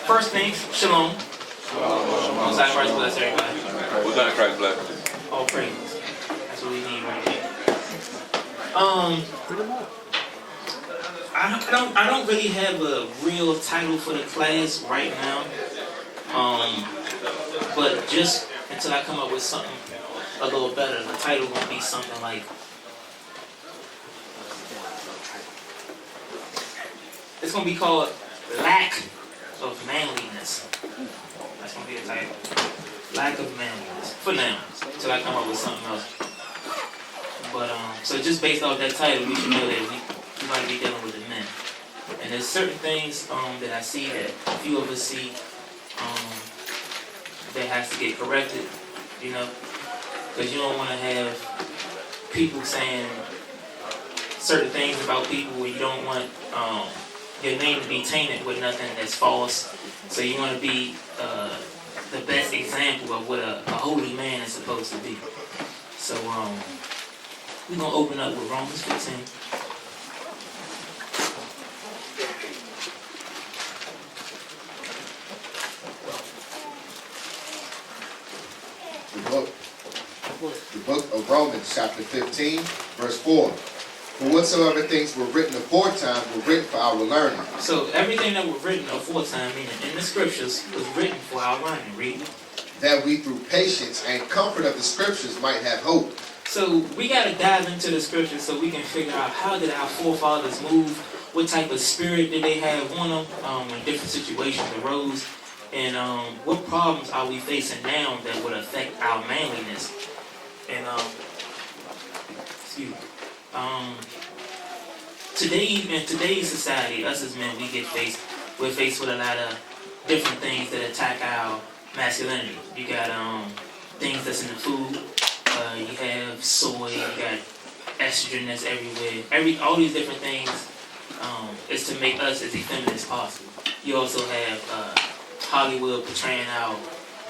First things, shalom. Most High Christ bless everybody. Most High Christ bless. All praises. That's what we need right here. I don't really have a real title for the class right now. But just until I come up with something a little better, the title will be something like, it's gonna be called Lack of Manliness. That's gonna be the title. Lack of manliness. For now. Until I come up with something else. But so just based off that title, we should know that we might be dealing with the men. And there's certain things that I see that a few of us see that has to get corrected, you know, because you don't want to have people saying certain things about people where you don't want your name to be tainted with nothing that's false. So you want to be the best example of what a holy man is supposed to be. So we're going to open up with Romans 15. The book of Romans, chapter 15, verse 4. For whatsoever things were written aforetime were written for our learning. So everything that was written aforetime, meaning in the scriptures, was written for our learning. Read. That we through patience and comfort of the scriptures might have hope. So we got to dive into the scriptures so we can figure out how did our forefathers move, what type of spirit did they have on them when different situations arose, and what problems are we facing now that would affect our manliness. And excuse me. In today's society, us as men, we're faced with a lot of different things that attack our masculinity. You got things that's in the food. You have soy. You got estrogen that's everywhere. All these different things is to make us as effeminate as possible. You also have Hollywood portraying our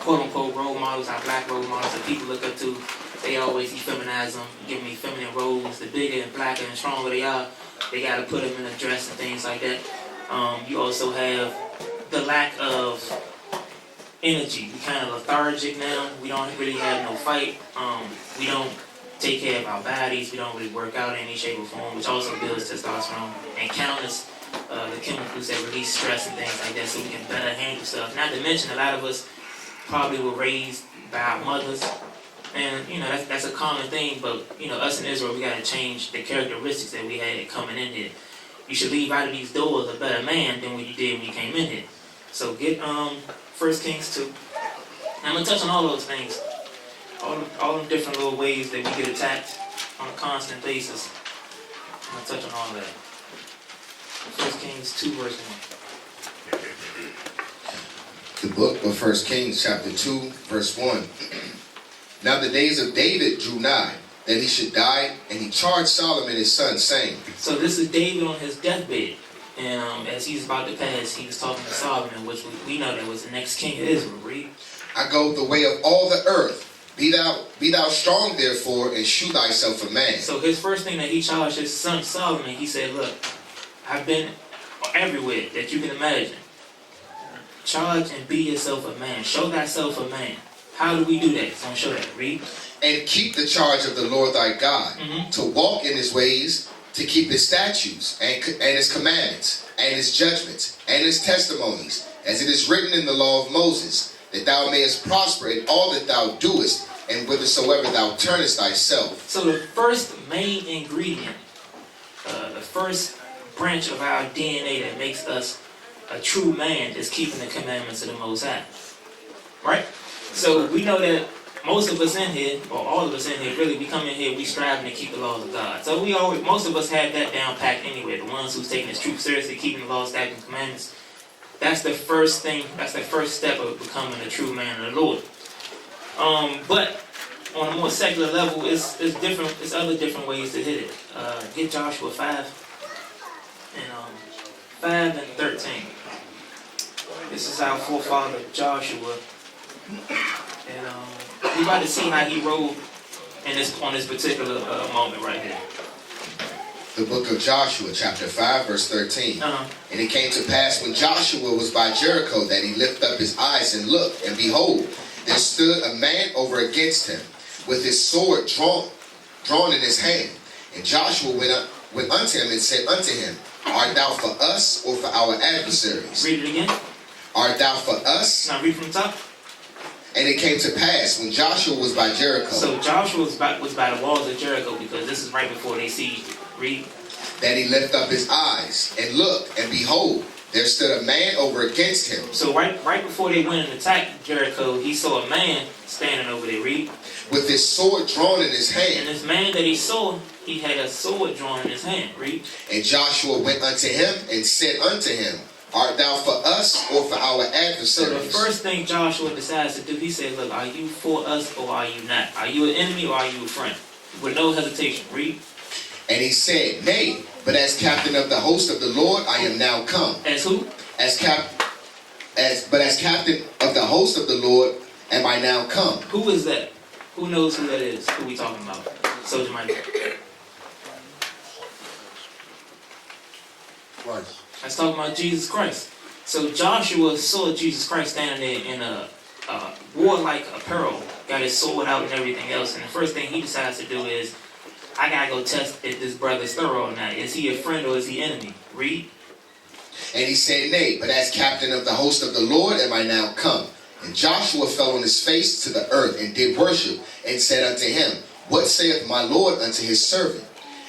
quote-unquote role models, our black role models that people look up to. They always effeminize them, give them effeminate roles. The bigger and blacker and stronger they are, they got to put them in a dress and things like that. You also have the lack of energy. We're kind of lethargic now. We don't really have no fight. We don't take care of our bodies. We don't really work out in any shape or form, which also builds testosterone and counters the chemicals that release stress and things like that, so we can better handle stuff. Not to mention, a lot of us probably were raised by our mothers. And, you know, that's a common thing, but, you know, us in Israel, we got to change the characteristics that we had coming in here. You should leave out of these doors a better man than what you did when you came in here. So get 1 Kings 2. I'm going to touch on all those things. All them different little ways that we get attacked on a constant basis. I'm going to touch on all of that. 1 Kings 2, verse 1. The book of 1 Kings, chapter 2, verse 1. Now the days of David drew nigh, that he should die, and he charged Solomon his son, saying. So this is David on his deathbed. And as he's about to pass, he was talking to Solomon, which we know that was the next king of Israel. Read. I go the way of all the earth. Be thou strong, therefore, and shew thyself a man. So his first thing that he charged his son Solomon, he said, look, I've been everywhere that you can imagine. Charge and be yourself a man. Show thyself a man. How do we do that? So I'm show that. Read. And keep the charge of the Lord thy God, to walk in his ways, to keep his statutes, and his commandments, and his judgments, and his testimonies, as it is written in the law of Moses, that thou mayest prosper in all that thou doest, and whithersoever thou turnest thyself. So the first main ingredient, the first branch of our DNA that makes us a true man is keeping the commandments of the Most High. Right? So we know that most of us in here, or all of us in here, really, we come in here, we striving to keep the laws of God. So most of us have that down packed anyway. The ones who's taking this truth seriously, keeping the laws, statutes, and commandments. That's the first thing, that's the first step of becoming a true man of the Lord. But on a more secular level, it's other different ways to hit it. Get Joshua 5 and 13. This is our forefather Joshua. And we're about to see how he rode on this particular moment right here. The book of Joshua, chapter 5, verse 13. And it came to pass when Joshua was by Jericho that he lifted up his eyes and looked, and behold, there stood a man over against him, with his sword drawn in his hand. And Joshua went unto him and said unto him, Art thou for us or for our adversaries? Read it again. Art thou for us? Now read from the top. And it came to pass when Joshua was by Jericho. So Joshua was by the walls of Jericho, because this is right before they sieged. Read. That he lifted up his eyes and looked, and behold, there stood a man over against him. So right before they went and attacked Jericho, he saw a man standing over there. Read. With his sword drawn in his hand. And this man that he saw, he had a sword drawn in his hand. Read. And Joshua went unto him and said unto him, Art thou for us or for our adversaries? So the first thing Joshua decides to do, he said, look, are you for us or are you not? Are you an enemy or are you a friend? With no hesitation. Read. And he said, Nay, but as captain of the host of the Lord, I am now come. As who? As captain of the host of the Lord, am I now come. Who is that? Who knows who that is? Who we talking about? Soldier Mike. Christ. Let's talk about Jesus Christ. So Joshua saw Jesus Christ standing there in a warlike apparel, got his sword out and everything else. And the first thing he decides to do is, I gotta go test if this brother's thorough or not. Is he a friend or is he enemy? Read. And he said, Nay, but as captain of the host of the Lord am I now come. And Joshua fell on his face to the earth and did worship, and said unto him, What saith my Lord unto his servant?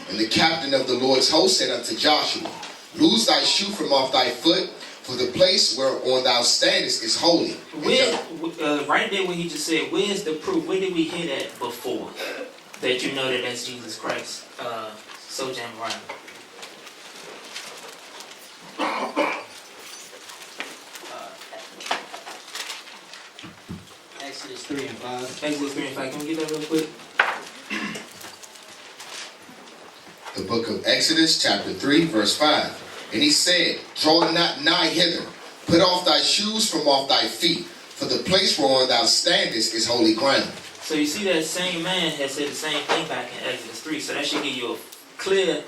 And the captain of the Lord's host said unto Joshua, Loose thy shoe from off thy foot, for the place whereon thou standest is holy. Right there where he just said, where's the proof? Where did we hear that before? That you know that that's Jesus Christ. Soldier Ryan. Exodus 3 and 5. Exodus 3 and 5. Can we get that real quick? The book of Exodus, chapter 3, verse 5. And he said, Draw not nigh hither, put off thy shoes from off thy feet, for the place whereon thou standest is holy ground. So you see that same man has said the same thing back in Exodus 3. So that should give you a clear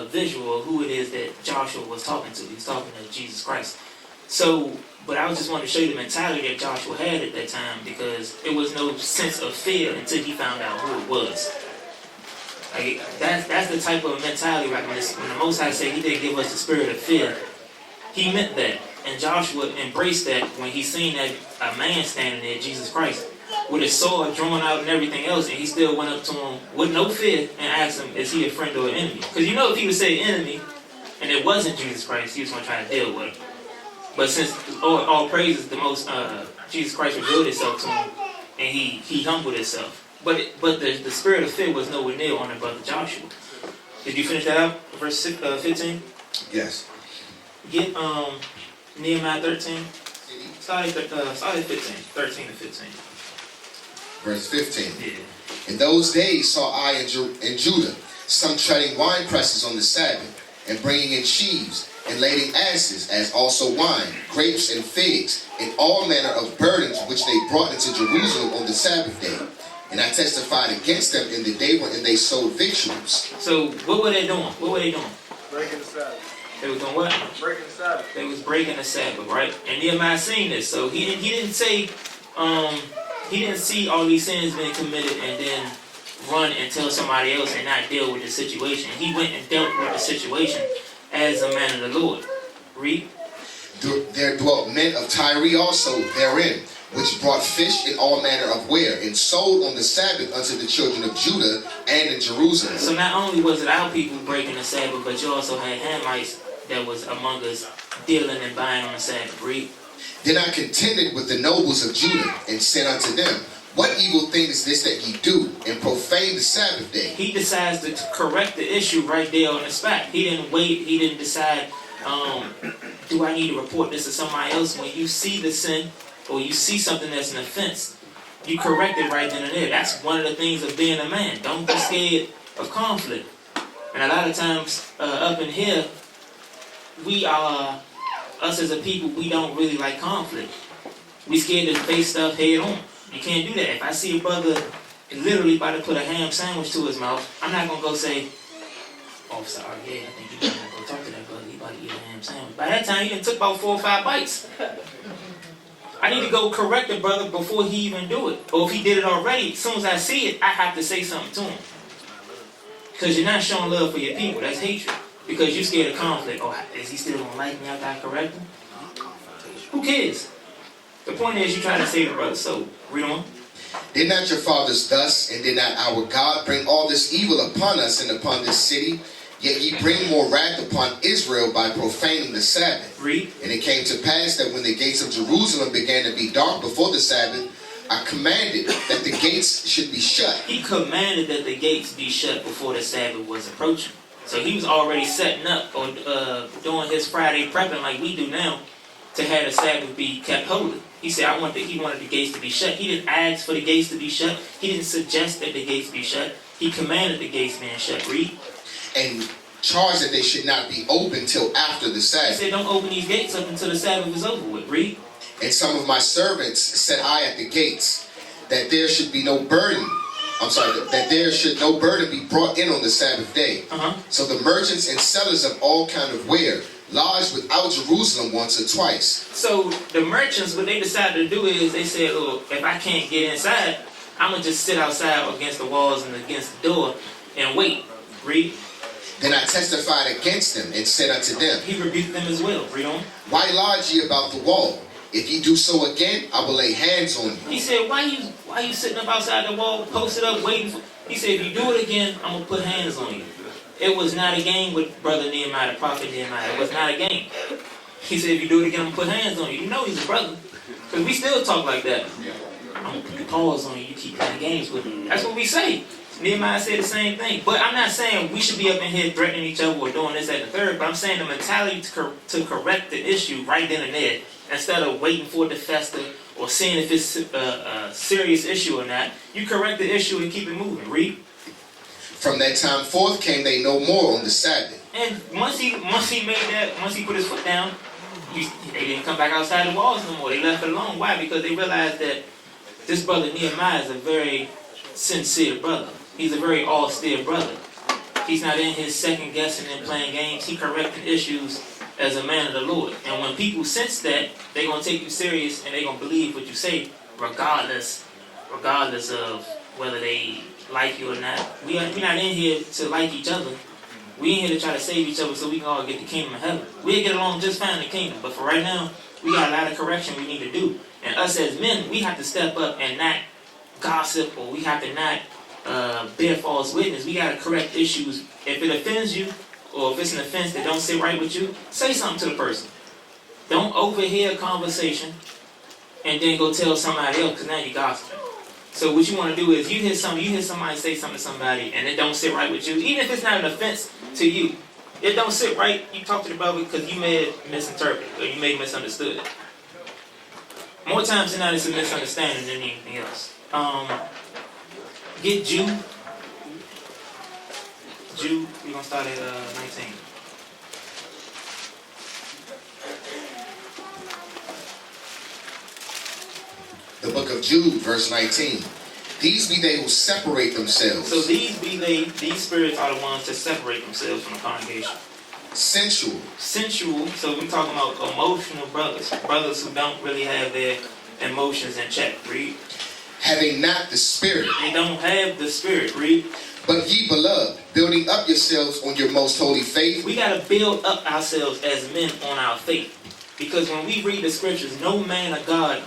visual of who it is that Joshua was talking to. He was talking to Jesus Christ. So, but I just wanted to show you the mentality that Joshua had at that time, because it was no sense of fear until he found out who it was. Like, that's the type of mentality, right? When the Most High said he didn't give us the spirit of fear, he meant that. And Joshua embraced that when he seen that a man standing there, Jesus Christ, with his sword drawn out and everything else, and he still went up to him with no fear and asked him, is he a friend or an enemy? Because you know, if he would say enemy, and it wasn't Jesus Christ, he was going to try to deal with him. But since all praises, the most Jesus Christ revealed himself to him, and he humbled himself. But the spirit of fear was nowhere near on the brother Joshua. Did you finish that out? Verse 15? Yes. Get Nehemiah 13. Start at 15. 13 to 15. Verse 15. Yeah. In those days saw I in Judah some treading wine presses on the Sabbath, and bringing in sheaves, and lading asses, as also wine, grapes, and figs, and all manner of burdens which they brought into Jerusalem on the Sabbath day. And I testified against them in the day when they sold victuals. So what were they doing? What were they doing? Breaking the Sabbath. They were doing what? Breaking the Sabbath. They was breaking the Sabbath, right? And Nehemiah seen this, so he didn't say, he didn't see all these sins being committed and then run and tell somebody else and not deal with the situation. He went and dealt with the situation as a man of the Lord. Read. There dwelt men of Tyre also therein, which brought fish and all manner of ware, and sold on the Sabbath unto the children of Judah and in Jerusalem. So not only was it our people breaking the Sabbath, but you also had Hamites that was among us dealing and buying on the Sabbath. Read. Then I contended with the nobles of Judah, and said unto them, What evil thing is this that ye do, and profane the Sabbath day? He decides to correct the issue right there on the spot. He didn't wait. He didn't decide, do I need to report this to somebody else? When you see the sin, or you see something that's an offense, you correct it right then and there. That's one of the things of being a man. Don't be scared of conflict. And a lot of times up in here, we are, us as a people, we don't really like conflict. We scared to face stuff head on. You can't do that. If I see a brother literally about to put a ham sandwich to his mouth, I'm not going to go say, Officer RBA, I think you gotta go talk to that brother. He about to eat a ham sandwich. By that time, he done took about 4 or 5 bites. I need to go correct the brother before he even do it. Or if he did it already, as soon as I see it, I have to say something to him. Because you're not showing love for your people. That's hatred. Because you're scared of conflict. Oh, is he still gonna like me after I correct him? Who cares? The point is, you trying to save the brother. So, read on. Did not your fathers thus, and did not our God bring all this evil upon us and upon this city? Yet ye bring more wrath upon Israel by profaning the Sabbath. Read. And it came to pass that when the gates of Jerusalem began to be dark before the Sabbath, I commanded that the gates should be shut. He commanded that the gates be shut before the Sabbath was approaching. So he was already setting up or doing his Friday prepping like we do now to have the Sabbath be kept holy. He said, he wanted the gates to be shut. He didn't ask for the gates to be shut. He didn't suggest that the gates be shut. He commanded the gates being shut. Read. And charged that they should not be opened till after the He Sabbath. said, don't open these gates up until the Sabbath is over with. Read. And some of my servants set I at the gates, that there should be no burden. That there should no burden be brought in on the Sabbath day. So the merchants and sellers of all kind of ware lodged without Jerusalem once or twice. So the merchants, what they decided to do is they said, "Oh, if I can't get inside, I'm gonna just sit outside against the walls and against the door and wait." Read. Then I testified against them and said unto them, He rebuked them as well. Read on. Why lodge ye about the wall? If ye do so again, I will lay hands on you. He said, why you sitting up outside the wall, posted up, waiting for... He said, if you do it again, I'm going to put hands on you. It was not a game with Brother Nehemiah, the prophet Nehemiah. It was not a game. He said, if you do it again, I'm going to put hands on you. You know he's a brother. Because we still talk like that. I'm going to put the paws on you. You keep playing games with me. That's what we say. Nehemiah said the same thing. But I'm not saying we should be up in here threatening each other or doing this, that, and the third. But I'm saying the mentality to correct the issue right then and there, instead of waiting for it to fester or seeing if it's a serious issue or not, you correct the issue and keep it moving. Read. From that time forth came they no more on the Sabbath. And once he put his foot down, they didn't come back outside the walls no more. They left it alone. Why? Because they realized that this brother Nehemiah is a very sincere brother. He's a very austere brother. He's not in his second guessing and playing games. He correcting issues as a man of the Lord. And when people sense that, they're going to take you serious and they're going to believe what you say, regardless of whether they like you or not. We're not in here to like each other. We're in here to try to save each other so we can all get the kingdom of heaven. We'll get along just fine in the kingdom. But for right now, we got a lot of correction we need to do. And us as men, we have to step up and not gossip, or we have to not bear false witness. We got to correct issues. If it offends you, or if it's an offense that don't sit right with you, say something to the person. Don't overhear a conversation and then go tell somebody else, because now you're gossiping. So what you want to do is you hear somebody say something to somebody and it don't sit right with you, even if it's not an offense to you. It don't sit right, you talk to the brother because you may have misinterpreted or you may have misunderstood. More times than not, it's a misunderstanding than anything else. Get Jude. We're going to start at 19. The book of Jude, verse 19. These be they who separate themselves. So these spirits are the ones that separate themselves from the congregation. Sensual. So we're talking about emotional brothers. Brothers who don't really have their emotions in check. Read. Having not the Spirit. They don't have the Spirit. Read. But ye beloved, building up yourselves on your most holy faith. We got to build up ourselves as men on our faith. Because when we read the scriptures, no man of God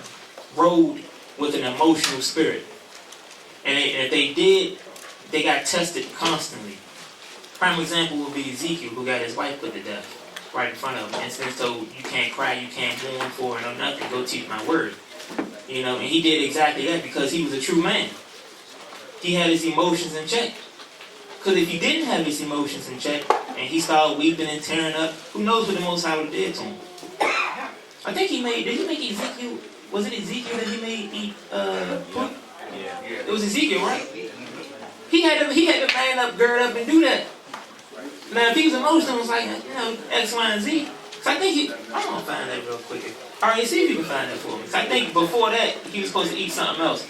rode with an emotional spirit. And if they did, they got tested constantly. Prime example would be Ezekiel, who got his wife put to death right in front of him. And since told, you can't cry, you can't mourn for it or nothing, go teach my word. You know, and he did exactly that because he was a true man. He had his emotions in check. Because if he didn't have his emotions in check, and he started weeping and tearing up, who knows what the Most High would have did to him. I think did he make Ezekiel, was it Ezekiel that he made eat pork? Yeah. It was Ezekiel, right? He had to man up, gird up, and do that. Now, if he was emotional, it was like, X, Y, and Z. So I think I'm going to find that real quick. All right, see if you can find that for me. So I think before that, he was supposed to eat something else.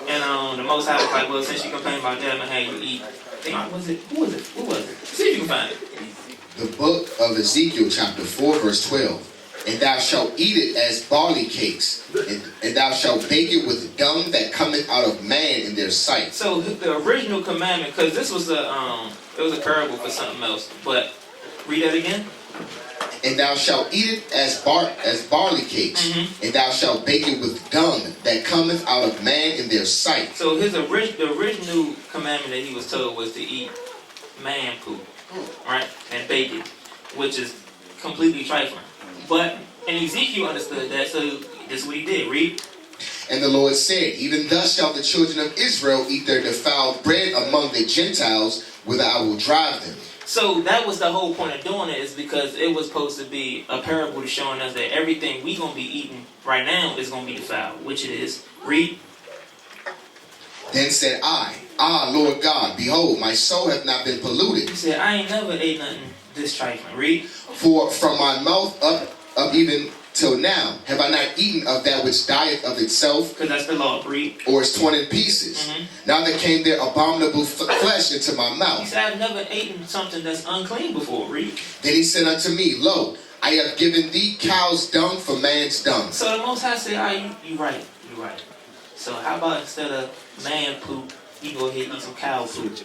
And the Most High was like, well, since you complain about that, I'm going to have you eat Who was it? See if you can find it. The book of Ezekiel, chapter 4, verse 12. And thou shalt eat it as barley cakes, and thou shalt bake it with dung that cometh out of man in their sight. So the original commandment, because this was it was a parable for something else. But read that again. And thou shalt eat it as barley cakes, and thou shalt bake it with dung that cometh out of man in their sight. So the original commandment that he was told was to eat man poop, right, and bake it, which is completely trifling. But and Ezekiel understood that, so this is what he did. Read. And the Lord said, even thus shall the children of Israel eat their defiled bread among the Gentiles, whither I will drive them. So that was the whole point of doing it, is because it was supposed to be a parable to showing us that everything we going to be eating right now is going to be defiled, which it is. Read. Then said I, Lord God, behold, my soul hath not been polluted. He said, I ain't never ate nothing this trifling. Read. For from my mouth up even till now have I not eaten of that which dieth of itself, Because that's the law. Read. or is torn in pieces. Now there came there abominable flesh into my He mouth. said, I've never eaten something that's unclean before. Read. Then he said unto me, Lo, I have given thee cow's dung for man's dung. So the Most High said, you right. So how about instead of man poop, you go ahead and eat some cow poop?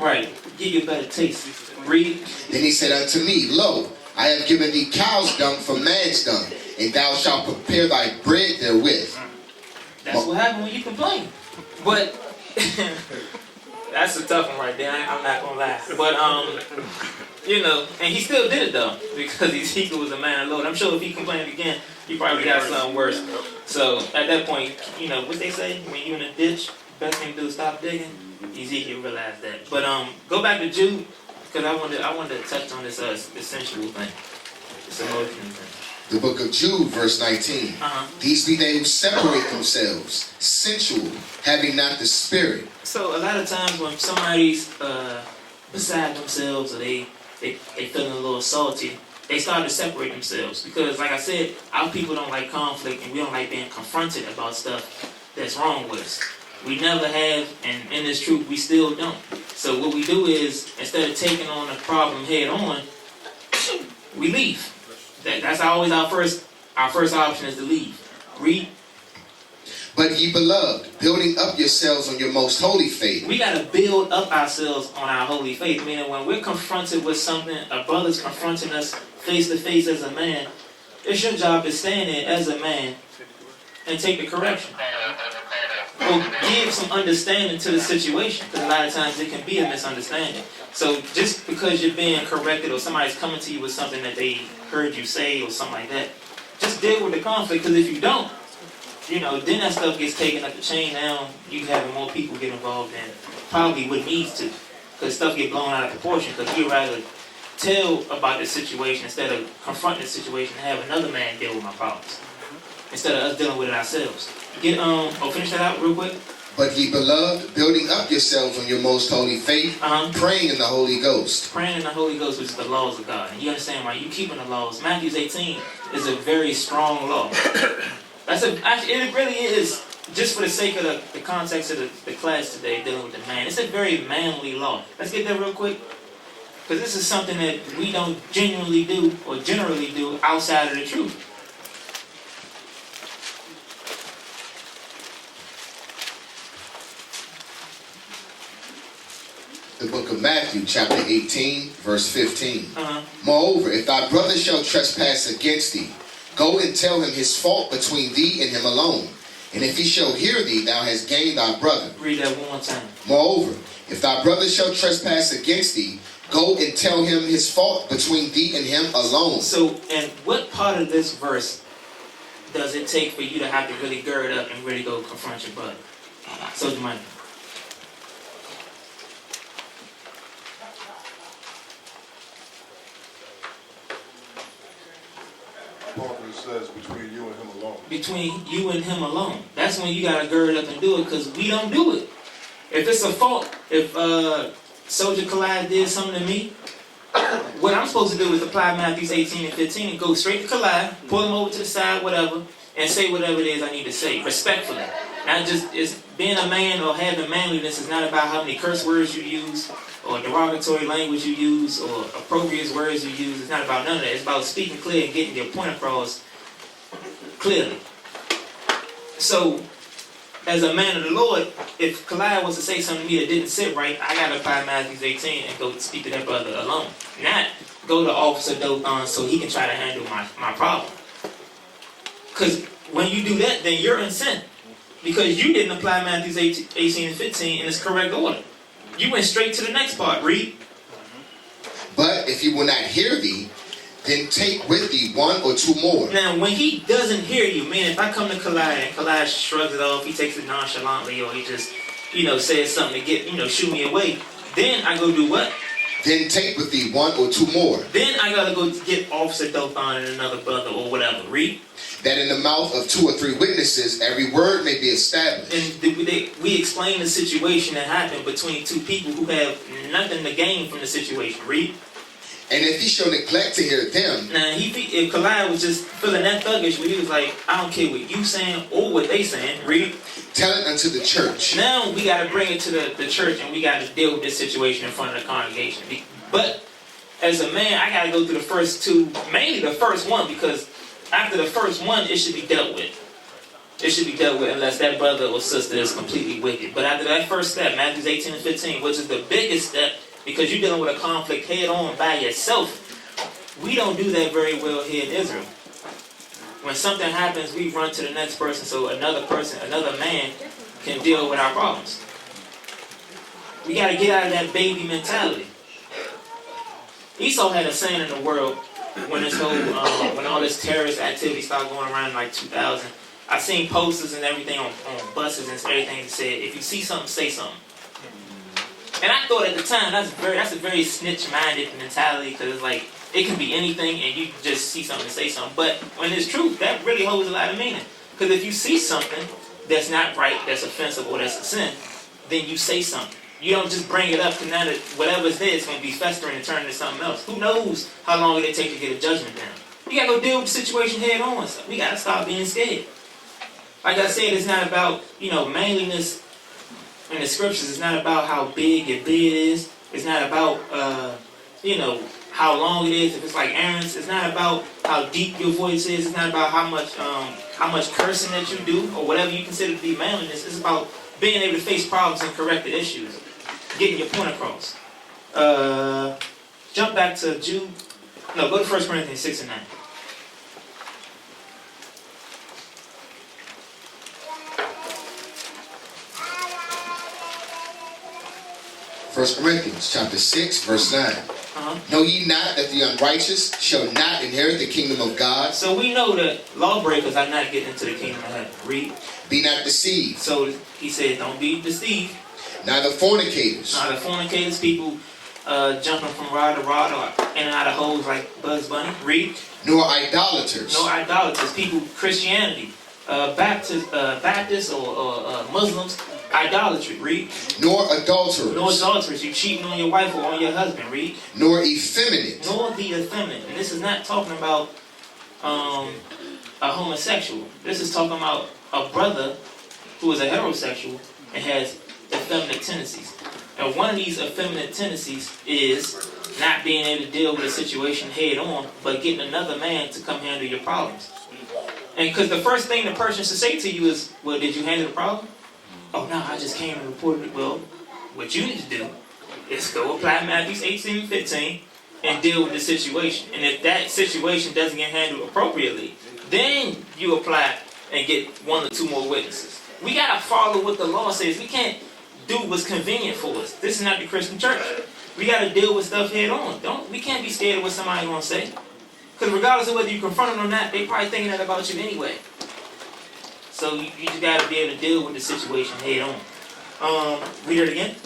Right. Give you a better taste. Read. Then he said unto me, Lo, I have given thee cow's dung for man's dung, and thou shalt prepare thy bread therewith. That's what happened when you complain. But that's a tough one right there. I'm not gonna lie. But and he still did it though, because Ezekiel was a man of the Lord. I'm sure if he complained again, he probably got something worse. So at that point, what they say, when you're in a ditch, best thing to do is stop digging. Ezekiel realized that. But go back to Jude, because I wanted to touch on this sensual thing, this emotional thing. The book of Jude, verse 19. These be they who separate themselves, sensual, having not the spirit. So a lot of times when somebody's beside themselves, or they feeling a little salty, they start to separate themselves. Because like I said, our people don't like conflict, and we don't like being confronted about stuff that's wrong with us. We never have, and in this truth, we still don't. So what we do is, instead of taking on the problem head on, we leave. That's always our first option, is to leave. Read. But ye beloved, building up yourselves on your most holy faith. We got to build up ourselves on our holy faith. Meaning when we're confronted with something, a brother's confronting us face to face as a man, it's your job to stand there as a man and take the correction. Or give some understanding to the situation. Because a lot of times it can be a misunderstanding. So just because you're being corrected, or somebody's coming to you with something that they heard you say or something like that, just deal with the conflict. Because if you don't, then that stuff gets taken up the chain. Now you having more people get involved than probably what needs to. Because stuff get blown out of proportion. Because you'd rather tell about the situation instead of confronting the situation and have another man deal with my problems. Instead of us dealing with it ourselves. Finish that out real quick. But ye beloved, building up yourselves on your most holy faith, praying in the Holy Ghost. Praying in the Holy Ghost, which is the laws of God. And you understand why you keeping the laws. Matthew 18 is a very strong law. Actually, it really is, just for the sake of the context of the class today, dealing with the man. It's a very manly law. Let's get that real quick. Because this is something that we don't genuinely do, or generally do, outside of the truth. The book of Matthew, chapter 18, verse 15. Moreover, if thy brother shall trespass against thee, go and tell him his fault between thee and him alone. And if he shall hear thee, thou hast gained thy brother. Read that one more time. Moreover, if thy brother shall trespass against thee, go and tell him his fault between thee and him alone. So, and what part of this verse does it take for you to have to really gird up and really go confront your brother? So, Money. Says between you and him alone. Between you and him alone. That's when you gotta gird up and do it, because we don't do it. If it's a fault, if Soldier Collide did something to me, what I'm supposed to do is apply Matthew 18 and 15 and go straight to Collide, pull him over to the side, whatever, and say whatever it is I need to say, respectfully. Not just, it's being a man or having manliness is not about how many curse words you use, or derogatory language you use or appropriate words you use. It's not about none of that. It's about speaking clear and getting your point across clearly. So, as a man of the Lord, if Kaliah was to say something to me that didn't sit right, I got to apply Matthew 18 and go speak to that brother alone. Not go to Officer Dothan so he can try to handle my problem. Because when you do that, then you're in sin. Because you didn't apply Matthew 18 and 15 in its correct order. You went straight to the next part. Read. But if he will not hear thee, then take with thee one or two more. Now, when he doesn't hear you, meaning if I come to Kaliah and Kaliah shrugs it off, he takes it nonchalantly, or he just, says something to get, shoo me away, then I go do what? Then take with thee one or two more. Then I gotta go get Officer Dothan and another brother or whatever. Read. That in the mouth of 2 or 3 witnesses every word may be established. And we explain the situation that happened between two people who have nothing to gain from the situation. Read. And if he shall neglect to hear them. Now, if Kaliah was just feeling that thuggish, where he was like, I don't care what you saying or what they saying. Read. Tell it unto the church. Now we got to bring it to the church, and we got to deal with this situation in front of the congregation. But as a man, I got to go through the first two, mainly the first one, because after the first one, it should be dealt with. It should be dealt with unless that brother or sister is completely wicked. But after that first step, Matthew 18 and 15, which is the biggest step, because you're dealing with a conflict head on by yourself, we don't do that very well here in Israel. When something happens, we run to the next person so another man, can deal with our problems. We got to get out of that baby mentality. Esau had a saying in the world when this whole, when all this terrorist activity started going around in like 2000. I seen posters and everything on buses and everything that said, if you see something, say something. And I thought at the time, that's a very snitch-minded mentality, because it's like, it can be anything and you can just see something and say something. But when it's truth, that really holds a lot of meaning. Because if you see something that's not right, that's offensive, or that's a sin, then you say something. You don't just bring it up to now that whatever's there is going to be festering and turning into something else. Who knows how long it'll take to get a judgment down. You got to go deal with the situation head on. So we got to stop being scared. Like I said, it's not about, manliness in the scriptures. It's not about how big your beard is. It's not about, how long it is. If it's like Aaron's, it's not about how deep your voice is. It's not about how much cursing that you do or whatever you consider to be manliness. It's about being able to face problems and correct the issues, getting your point across. Jump back to Jude. No, go to 1 Corinthians 6 and 9. 1 Corinthians chapter 6, verse 9. Know ye not that the unrighteous shall not inherit the kingdom of God? So we know that lawbreakers are not getting into the kingdom of heaven. Read. Be not deceived. So he said, don't be deceived. Neither fornicators. Neither fornicators, people jumping from rod to rod or in and out of holes like Bugs Bunny. Read. Nor idolaters. No idolaters. People, Christianity, Baptists or Muslims, idolatry. Read. Nor adulterers. Nor adulterers. You cheating on your wife or on your husband. Read. Nor effeminate. Nor the effeminate. And this is not talking about a homosexual. This is talking about a brother who is a heterosexual and has effeminate tendencies. And one of these effeminate tendencies is not being able to deal with a situation head on, but getting another man to come handle your problems. And because the first thing the person should say to you is, well, did you handle the problem? Oh, no, I just came and reported it. Well, what you need to do is go apply Matthew 18 and 15 and deal with the situation. And if that situation doesn't get handled appropriately, then you apply and get one or two more witnesses. We got to follow what the law says. We can't do what's convenient for us. This is not the Christian church. We got to deal with stuff head on. We can't be scared of what somebody's going to say. Because regardless of whether you confront them or not, they probably thinking that about you anyway. So you just got to be able to deal with the situation head on. Read it again.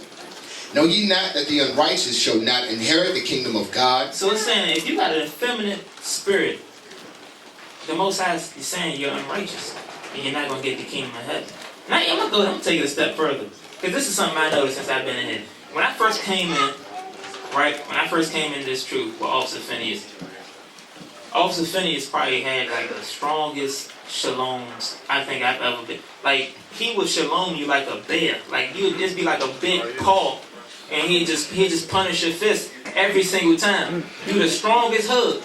Know ye not that the unrighteous shall not inherit the kingdom of God? So it's saying if you got an effeminate spirit, the Most High is saying you're unrighteous and you're not going to get the kingdom of heaven. Now I'm going to take it a step further, because this is something I noticed since I've been in here. When I first came in, this truth with Officer Phinehas, Officer Phinehas probably had like the strongest shaloms I think I've ever been. Like, he would shalom you like a bear. Like, you would just be like a big paw and he just punish your fist every single time. Do the strongest hug.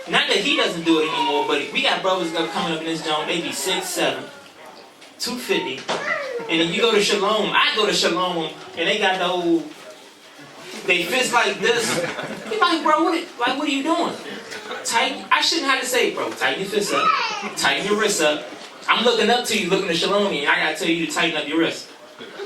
Not that he doesn't do it anymore, but we got brothers that coming up in this joint, they be 6'7", 250. And if you go to Shalom, I go to Shalom, and they got the old, they fist like this. You like, bro, what are you doing? Tighten. I shouldn't have to say, bro, tighten your fist up, tighten your wrist up. I'm looking up to you, looking at Shalom, and I gotta tell you to tighten up your wrist.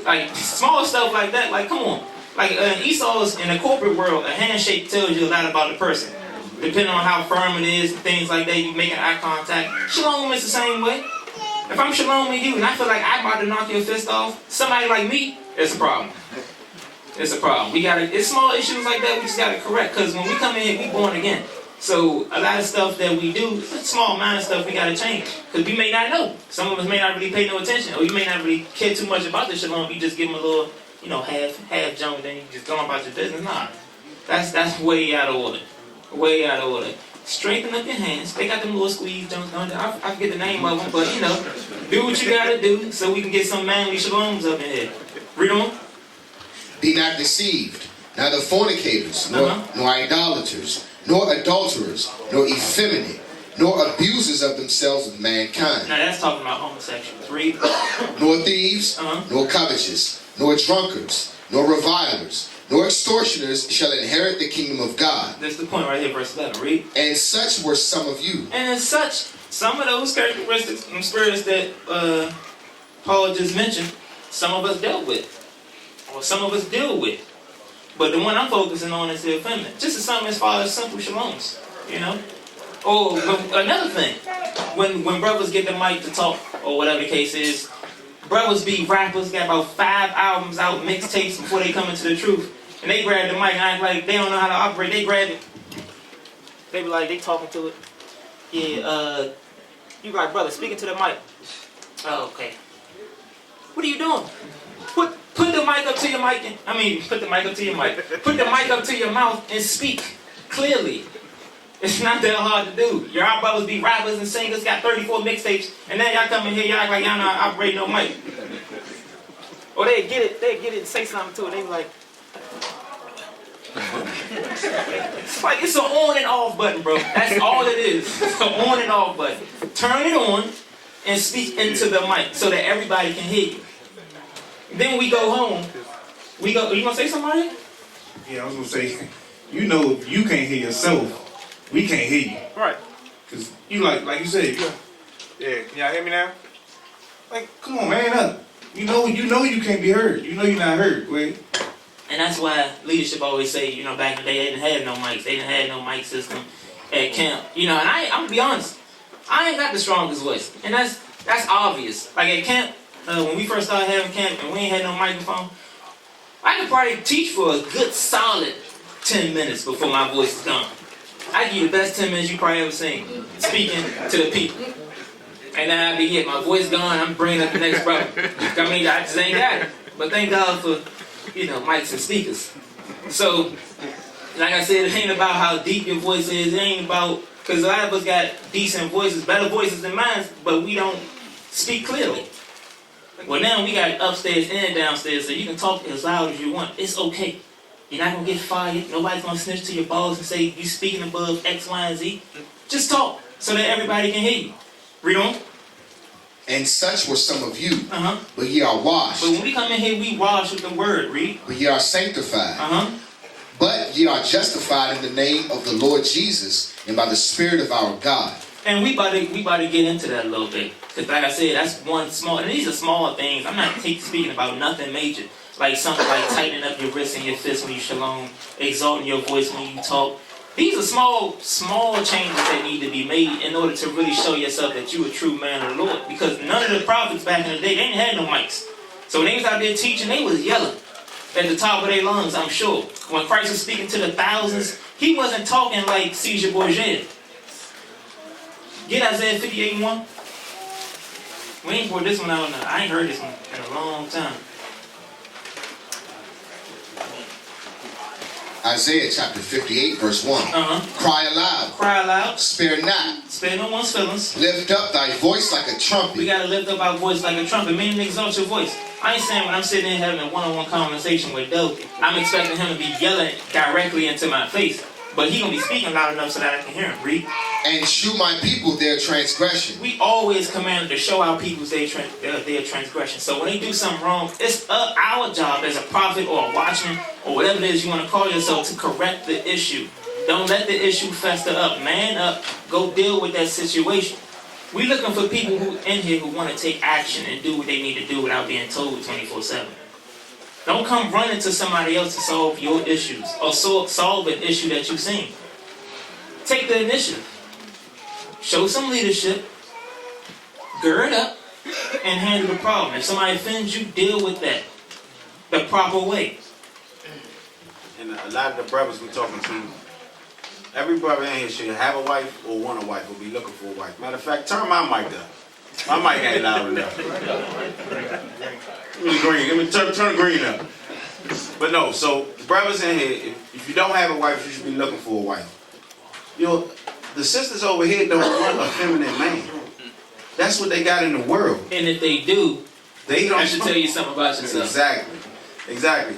Like small stuff like that. Like, come on. Like Esau's in the corporate world, a handshake tells you a lot about the person. Depending on how firm it is, things like that, you making eye contact. Shalom is the same way. If I'm Shalom with you and I feel like I'm about to knock your fist off, somebody like me, it's a problem. It's a problem. It's small issues like that we just gotta correct. Because when we come in here, we born again. So a lot of stuff that we do, small amount of stuff we gotta change. Because we may not know. Some of us may not really pay no attention. Or you may not really care too much about the Shalom. You just give them a little, half junk, then you just go on about your business. Nah. That's way out of order. Way out of order. Straighten up your hands. They got them little squeeze junks on there. I forget the name of them, but do what you gotta do so we can get some manly Shaloms up in here. Read on. Be not deceived, neither fornicators, nor idolaters, nor adulterers, nor effeminate, nor abusers of themselves with mankind. Now that's talking about homosexuals. Read. Nor thieves, nor covetous, nor drunkards, nor revilers, nor extortioners shall inherit the kingdom of God. That's the point right here, verse 11. Read. And such were some of you. And as such, some of those characteristics and spirits that Paul just mentioned, some of us dealt with. Or some of us deal with. But the one I'm focusing on is the effeminate. Just as far as simple shaloms, Or another thing, when brothers get the mic to talk, or whatever the case is, brothers be rappers, got about 5 albums out, mixtapes before they come into the truth. And they grab the mic and act like they don't know how to operate. They grab it. They be like, they talking to it. Yeah, you like, brother, speaking to the mic. Oh, okay. What are you doing? Put the mic up to your mic. Put the mic up to your mic. Put the mic up to your mouth and speak clearly. It's not that hard to do. Your brothers be rappers and singers, got 34 mixtapes, and then y'all come in here, y'all act like y'all know how to operate no mic. Or they get it and say something to it, they be like, it's an on and off button, bro. That's all it is. It's an on and off button. Turn it on and speak into the mic so that everybody can hear you. Then we go home. You gonna say something, Mario? Yeah, I was gonna say, you can't hear yourself, we can't hear you. Right. Cause you like you said, Yeah, can y'all hear me now? like, come on, man up. You know you can't be heard. You know you're not heard, wait. And that's why leadership always say, back in the day, they didn't have no mics. They didn't have no mic system at camp. And I'm gonna be honest, I ain't got the strongest voice. And that's obvious. Like at camp, when we first started having camp and we ain't had no microphone, I could probably teach for a good solid 10 minutes before my voice is gone. I give you the best 10 minutes you probably ever seen, speaking to the people. And then I'd be here, my voice gone, I'm bringing up the next brother. I just ain't got it. But thank God for, mics and speakers. So, like I said, it ain't about how deep your voice is. It ain't about, because a lot of us got decent voices, better voices than mine, but we don't speak clearly. Well, now we got upstairs and downstairs, so you can talk as loud as you want. It's okay. You're not going to get fired. Nobody's going to snitch to your boss and say you speaking above X, Y, and Z. Just talk so that everybody can hear you. Read on. And such were some of you, but ye are washed. But when we come in here, we wash with the word. Read. But ye are sanctified. But ye are justified in the name of the Lord Jesus and by the Spirit of our God. And we about to get into that a little bit. Because like I said, that's one small, and these are small things. I'm not speaking about nothing major. Like something like tightening up your wrist and your fist when you shalom, exalting your voice when you talk. These are small changes that need to be made in order to really show yourself that you're a true man of the Lord. Because none of the prophets back in the day, they didn't have no mics. So when they was out there teaching, they was yelling at the top of their lungs, I'm sure. When Christ was speaking to the thousands, he wasn't talking like Caesar Borgia. Get Isaiah 58:1. We ain't brought this one out now. I ain't heard this one in a long time. Isaiah chapter 58 verse 1. Uh-huh. Cry aloud. Cry aloud. Spare not. Spare no one's feelings. Lift up thy voice like a We trumpet. gotta lift up our voice like a trumpet, meaning exalt your voice. I ain't saying when I'm sitting there having a one-on-one conversation with Doe, I'm expecting him to be yelling directly into my face. But he gonna be speaking loud enough so that I can hear him. Read. And shew my people their transgression. We always commanded to show our people their transgression. So when they do something wrong, it's our job as a prophet or a watchman or whatever it is you want to call yourself to correct the issue. Don't let the issue fester up. Man up. Go deal with that situation. We looking for people who in here who want to take action and do what they need to do without being told 24/7. Don't come running to somebody else to solve your issues or solve an issue that you've seen. Take the initiative. Show some leadership. Gird up and handle the problem. If somebody offends you, deal with that the proper way. And a lot of the brothers we're talking to, every brother in here should have a wife or want a wife or be looking for a wife. Matter of fact, turn my mic down. My mic ain't loud enough. Give me the green. Give me turn the green up. But no, so the brothers in here, if you don't have a wife, you should be looking for a wife. You know, the sisters over here don't want a feminine man. That's what they got in the world. And if they do, They don't. I should tell you something about yourself. Exactly.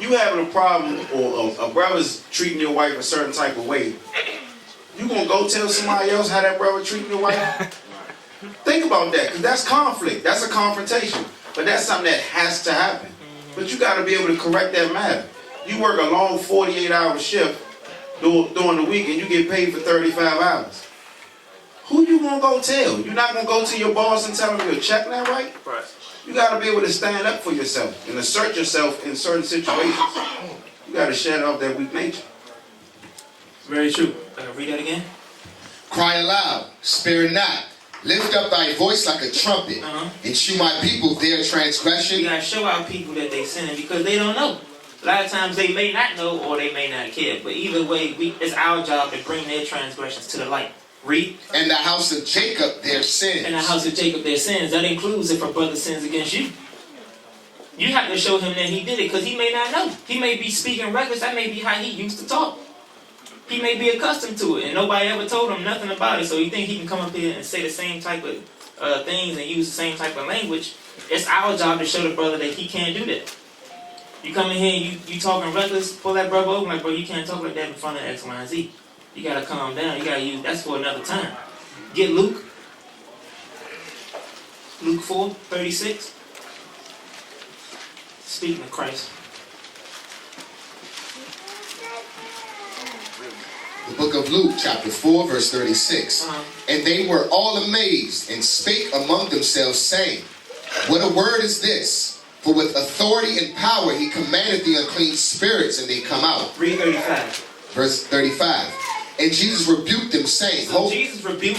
You having a problem or a brother's treating your wife a certain type of way, you gonna go tell somebody else how that brother treating your wife? Think about that, because that's conflict. That's a confrontation. But that's something that has to happen. But you got to be able to correct that matter. You work a long 48-hour shift during the week and you get paid for 35 hours. Who you gonna go tell? You're not gonna go to your boss and tell him your check not right? Right. You got to be able to stand up for yourself and assert yourself in certain situations. You got to shed off that weak nature. Very true. Read that again. Cry aloud. Spare not. Lift up thy voice like a trumpet. And shew my people their transgression. We gotta show our people that they sinning because they don't know. A lot of times they may not know or they may not care. But either way, it's our job to bring their transgressions to the light. Read. And the house of Jacob their sins. In the house of Jacob their sins. That includes if a brother sins against you. You have to show him that he did it because he may not know. He may be speaking reckless. That may be how he used to talk. He may be accustomed to it and nobody ever told him nothing about it. So you think he can come up here and say the same type of things and use the same type of language. It's our job to show the brother that he can't do that. You come in here and you talking reckless, pull that brother over like, bro, you can't talk like that in front of X, Y, and Z. You gotta calm down. You gotta use that's for another time. Get Luke 4:36. Speaking of Christ. The book of Luke, chapter 4, verse 36. And they were all amazed and spake among themselves, saying, What a word is this? For with authority and power he commanded the unclean spirits, and they come out. Read 35. Verse 35. And Jesus rebuked them, saying, Jesus rebuked,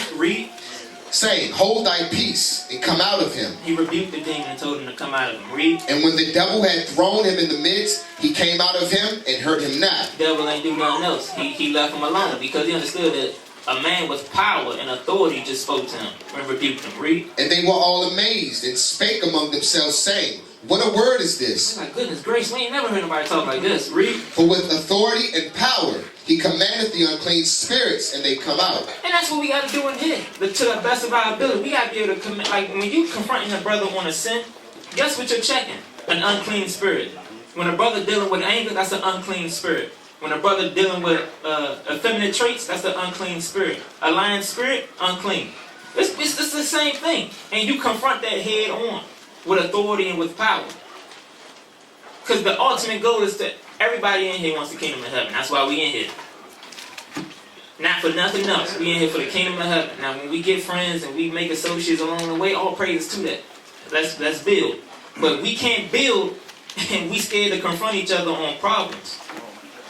Hold thy peace, and come out of him. He rebuked the demon and told him to come out of him. Read. And when the devil had thrown him in the midst, he came out of him and hurt him not. The devil ain't do nothing else. He left him alone because he understood that a man with power and authority just spoke to him and rebuked him. Read. And they were all amazed and spake among themselves, saying, What a word is this? Oh my goodness gracious, we ain't never heard nobody talk like this. Read. For with authority and power he commanded the unclean spirits, and they come out. And that's what we got to do in here. To the best of our ability. We got to be able to commit. Like when you confronting a brother on a sin, guess what you're checking? An unclean spirit. When a brother dealing with anger, that's an unclean spirit. When a brother dealing with effeminate traits, that's the unclean spirit. A lying spirit, unclean. It's the same thing. And you confront that head on with authority and with power. Because the ultimate goal is that everybody in here wants the kingdom of heaven. That's why we in here. Not for nothing else. We in here for the kingdom of heaven. Now when we get friends and we make associates along the way, all praises to that. Let's build. But we can't build and we scared to confront each other on problems.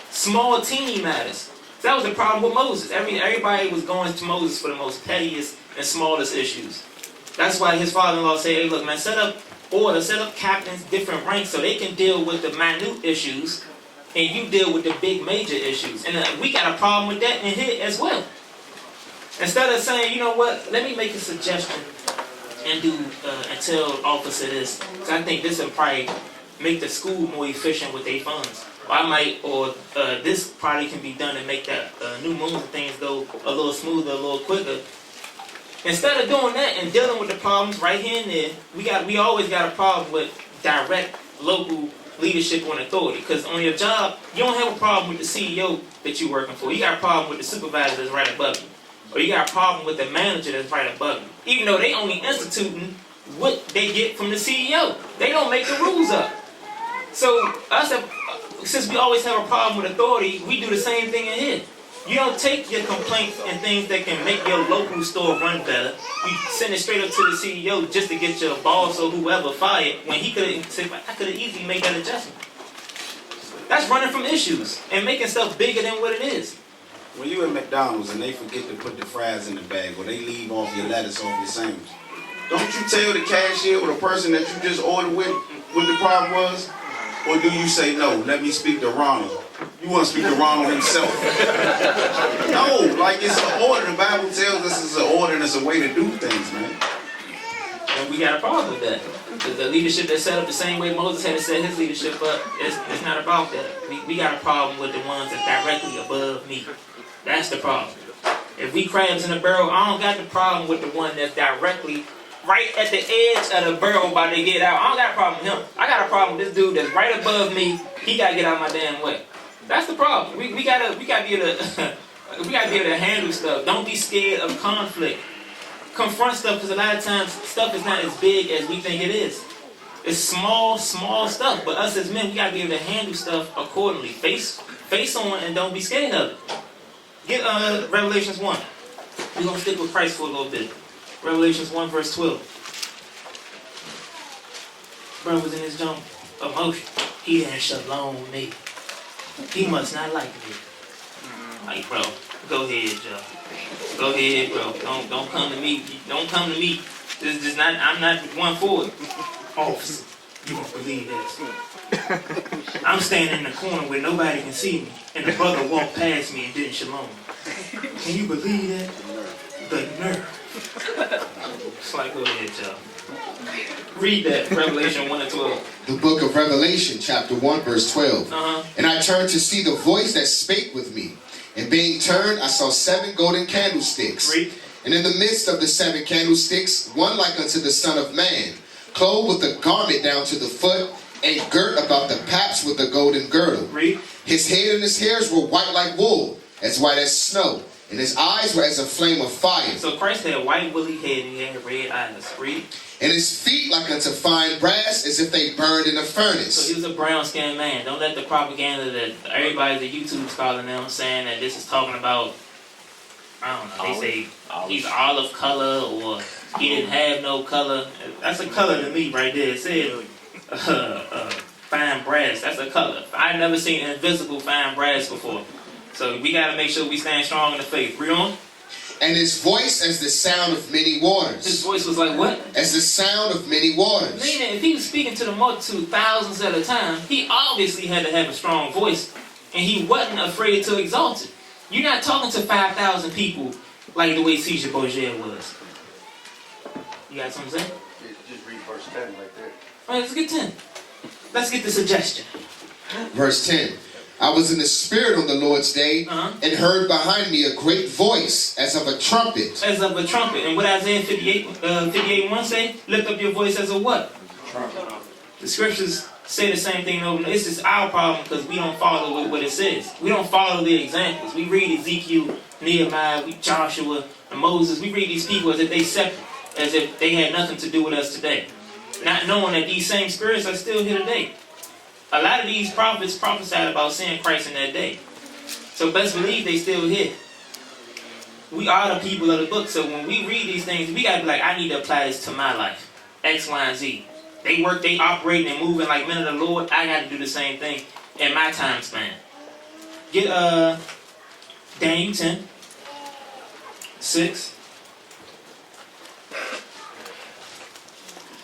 Small teeny matters. That was the problem with Moses. Everybody was going to Moses for the most pettiest and smallest issues. That's why his father-in-law said, hey look man, set up order, set up captains, different ranks so they can deal with the minute issues and you deal with the big major issues. And we got a problem with that in here as well. Instead of saying, you know what, let me make a suggestion and tell officer this. Because I think this will probably make the school more efficient with their funds. or this probably can be done to make that new moons and things go a little smoother, a little quicker. Instead of doing that and dealing with the problems right here and there, we always got a problem with direct local leadership and authority. Because on your job, you don't have a problem with the CEO that you're working for. You got a problem with the supervisor that's right above you. Or you got a problem with the manager that's right above you. Even though they only instituting what they get from the CEO. They don't make the rules up. So since we always have a problem with authority, we do the same thing in here. You don't take your complaints and things that can make your local store run better. You send it straight up to the CEO just to get your boss or whoever fired when he could have said, I could have easily made that adjustment. That's running from issues and making stuff bigger than what it is. When you at McDonald's and they forget to put the fries in the bag or they leave off your lettuce off your sandwich, don't you tell the cashier or the person that you just ordered with what the problem was? Or do you say, no, let me speak to Ronald? You want to speak to Ronald himself. No, like it's an order. The Bible tells us it's an order and it's a way to do things, man. And we got a problem with that. The leadership that's set up the same way Moses had to set his leadership up, it's not about that. We got a problem with the ones that's directly above me. That's the problem. If we crabs in a barrel, I don't got the problem with the one that's directly right at the edge of the barrel about to get out. I don't got a problem with him. I got a problem with this dude that's right above me. He gotta get out of my damn way. That's the problem. We gotta be able to we gotta be able to handle stuff. Don't be scared of conflict. Confront stuff, because a lot of times stuff is not as big as we think it is. It's small stuff. But us as men, we gotta be able to handle stuff accordingly. Face on and don't be scared of it. Get Revelations 1. We're gonna stick with Christ for a little bit. Revelations 1 verse 12. Bro was in his jump emotion. He didn't shalom me. He must not like me. Like, bro, go ahead, Joe. Go ahead, bro. Don't come to me. Don't come to me. This is not. I'm not one for it. Officer, you won't believe this. I'm standing in the corner where nobody can see me, and the brother walked past me and didn't shalom. Can you believe that? The nerve. It's like, go ahead, Joe. Read that, Revelation 1 and 12. The book of Revelation, chapter 1, verse 12. And I turned to see the voice that spake with me. And being turned, I saw 7 golden candlesticks. Read. And in the midst of the 7 candlesticks, one like unto the Son of Man, clothed with a garment down to the foot, and girt about the paps with a golden girdle. Read. His head and his hairs were white like wool, as white as snow. And his eyes were as a flame of fire. So Christ had white woolly head and he had red eyes. Read. And his feet like unto fine brass, as if they burned in a furnace. So he was a brown-skinned man. Don't let the propaganda that everybody the YouTube's calling them saying that this is talking about, I don't know, they say he's olive color or he didn't have no color. That's a color to me right there. It said fine brass. That's a color. I've never seen invisible fine brass before. So we got to make sure we stand strong in the faith. Read on. And his voice as the sound of many waters. His voice was like what? As the sound of many waters. Meaning, if he was speaking to the multitude thousands at a time, he obviously had to have a strong voice. And he wasn't afraid to exalt it. You're not talking to 5,000 people like the way Caesar Borgia was. You got something to say? Just read verse 10 right there. All right, let's get 10. Let's get the suggestion. Verse 10. I was in the Spirit on the Lord's day, and heard behind me a great voice as of a trumpet. As of a trumpet. And what Isaiah 58:1 say? Lift up your voice as a what? Trumpet. The scriptures say the same thing over. This is our problem because we don't follow what it says. We don't follow the examples. We read Ezekiel, Nehemiah, Joshua, and Moses. We read these people as if they separate, as if they had nothing to do with us today. Not knowing that these same spirits are still here today. A lot of these prophets prophesied about seeing Christ in that day. So best believe they still here. We are the people of the book. So when we read these things, we got to be like, I need to apply this to my life. X, Y, and Z. They work, they operating and moving like men of the Lord. I got to do the same thing in my time span. Get Daniel 10, 6.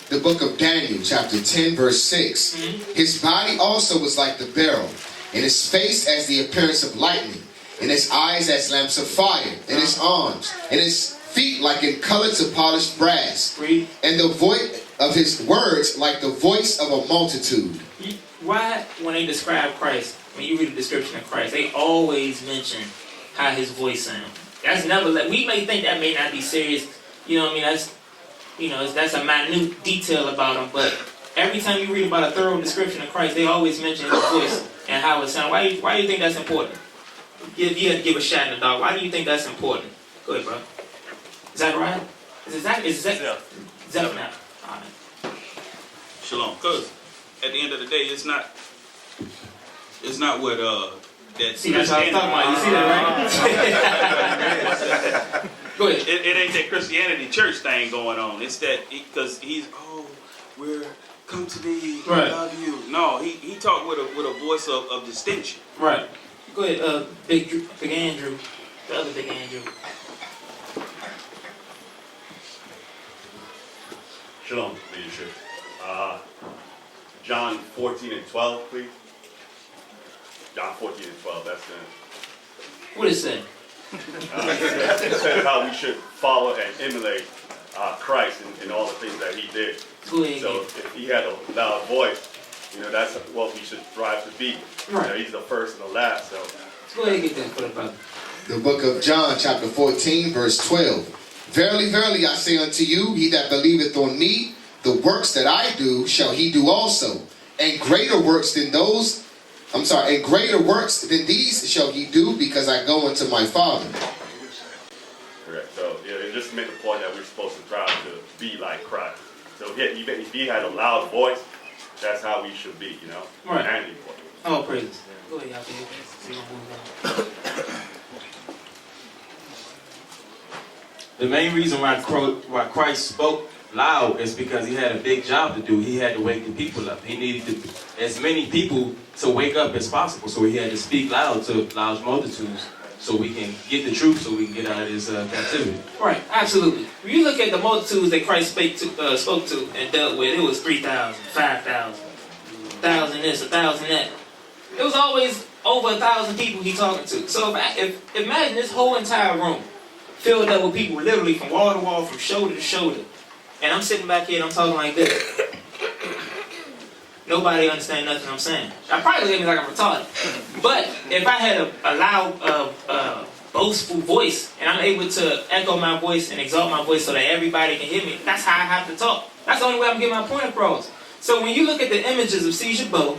The book of Daniel, chapter 10, verse 6. His body also was like the beryl, and his face as the appearance of lightning, and his eyes as lamps of fire, and his arms, and his feet like in color to polished brass, and the voice of his words like the voice of a multitude. Why, when they describe Christ, when you read the description of Christ, they always mention how his voice sounds. That's never we may think that may not be serious. You know what I mean? That's that's a minute detail about him, but every time you read about a thorough description of Christ, they always mention his voice and how it sounds. Why do you think that's important? You had to give a shot in the dark. Why do you think that's important? Go ahead, bro. Is that right? Is that now? All right. Shalom. Because at the end of the day, it's not what that. See, that's what I was talking about. You see that, right? Go ahead. It ain't that Christianity church thing going on. It's that because we're come to me, right. I love you. No, he talked with a voice of distinction. Right. Go ahead, Big Andrew, the other Big Andrew. Shalom, leadership. John 14:12, please. John 14:12, that's it. What is that? It says how we should follow and emulate Christ in all the things that he did. Go ahead. So if he had a loud voice, that's what we should strive to be. Right. He's the first and the last. So go ahead and get that for the brother. The book of John, chapter 14, verse 12. Verily, verily, I say unto you, he that believeth on me, the works that I do shall he do also. And greater works than these shall he do, because I go unto my Father. correct. So it just made the point that we're supposed to try to be like Christ. So if he had a loud voice, that's how we should be, Right. And Oh, praises. Go ahead, y'all. See what moves on. The main reason why Christ spoke loud is because he had a big job to do. He had to wake the people up. He needed as many people to wake up as possible. So he had to speak loud to large multitudes so we can get the truth, so we can get out of this captivity. Right, absolutely. When you look at the multitudes that Christ spoke to and dealt with, it was 3,000, 5,000, 1,000 this, 1,000 that. It was always over 1,000 people he talking to. So if imagine this whole entire room filled up with people literally from wall to wall, from shoulder to shoulder. And I'm sitting back here and I'm talking like this. Nobody understands nothing I'm saying. I probably look at me like I'm retarded. But if I had a loud, boastful voice, and I'm able to echo my voice and exalt my voice so that everybody can hear me, that's how I have to talk. That's the only way I'm getting my point across. So when you look at the images of C. Jabot,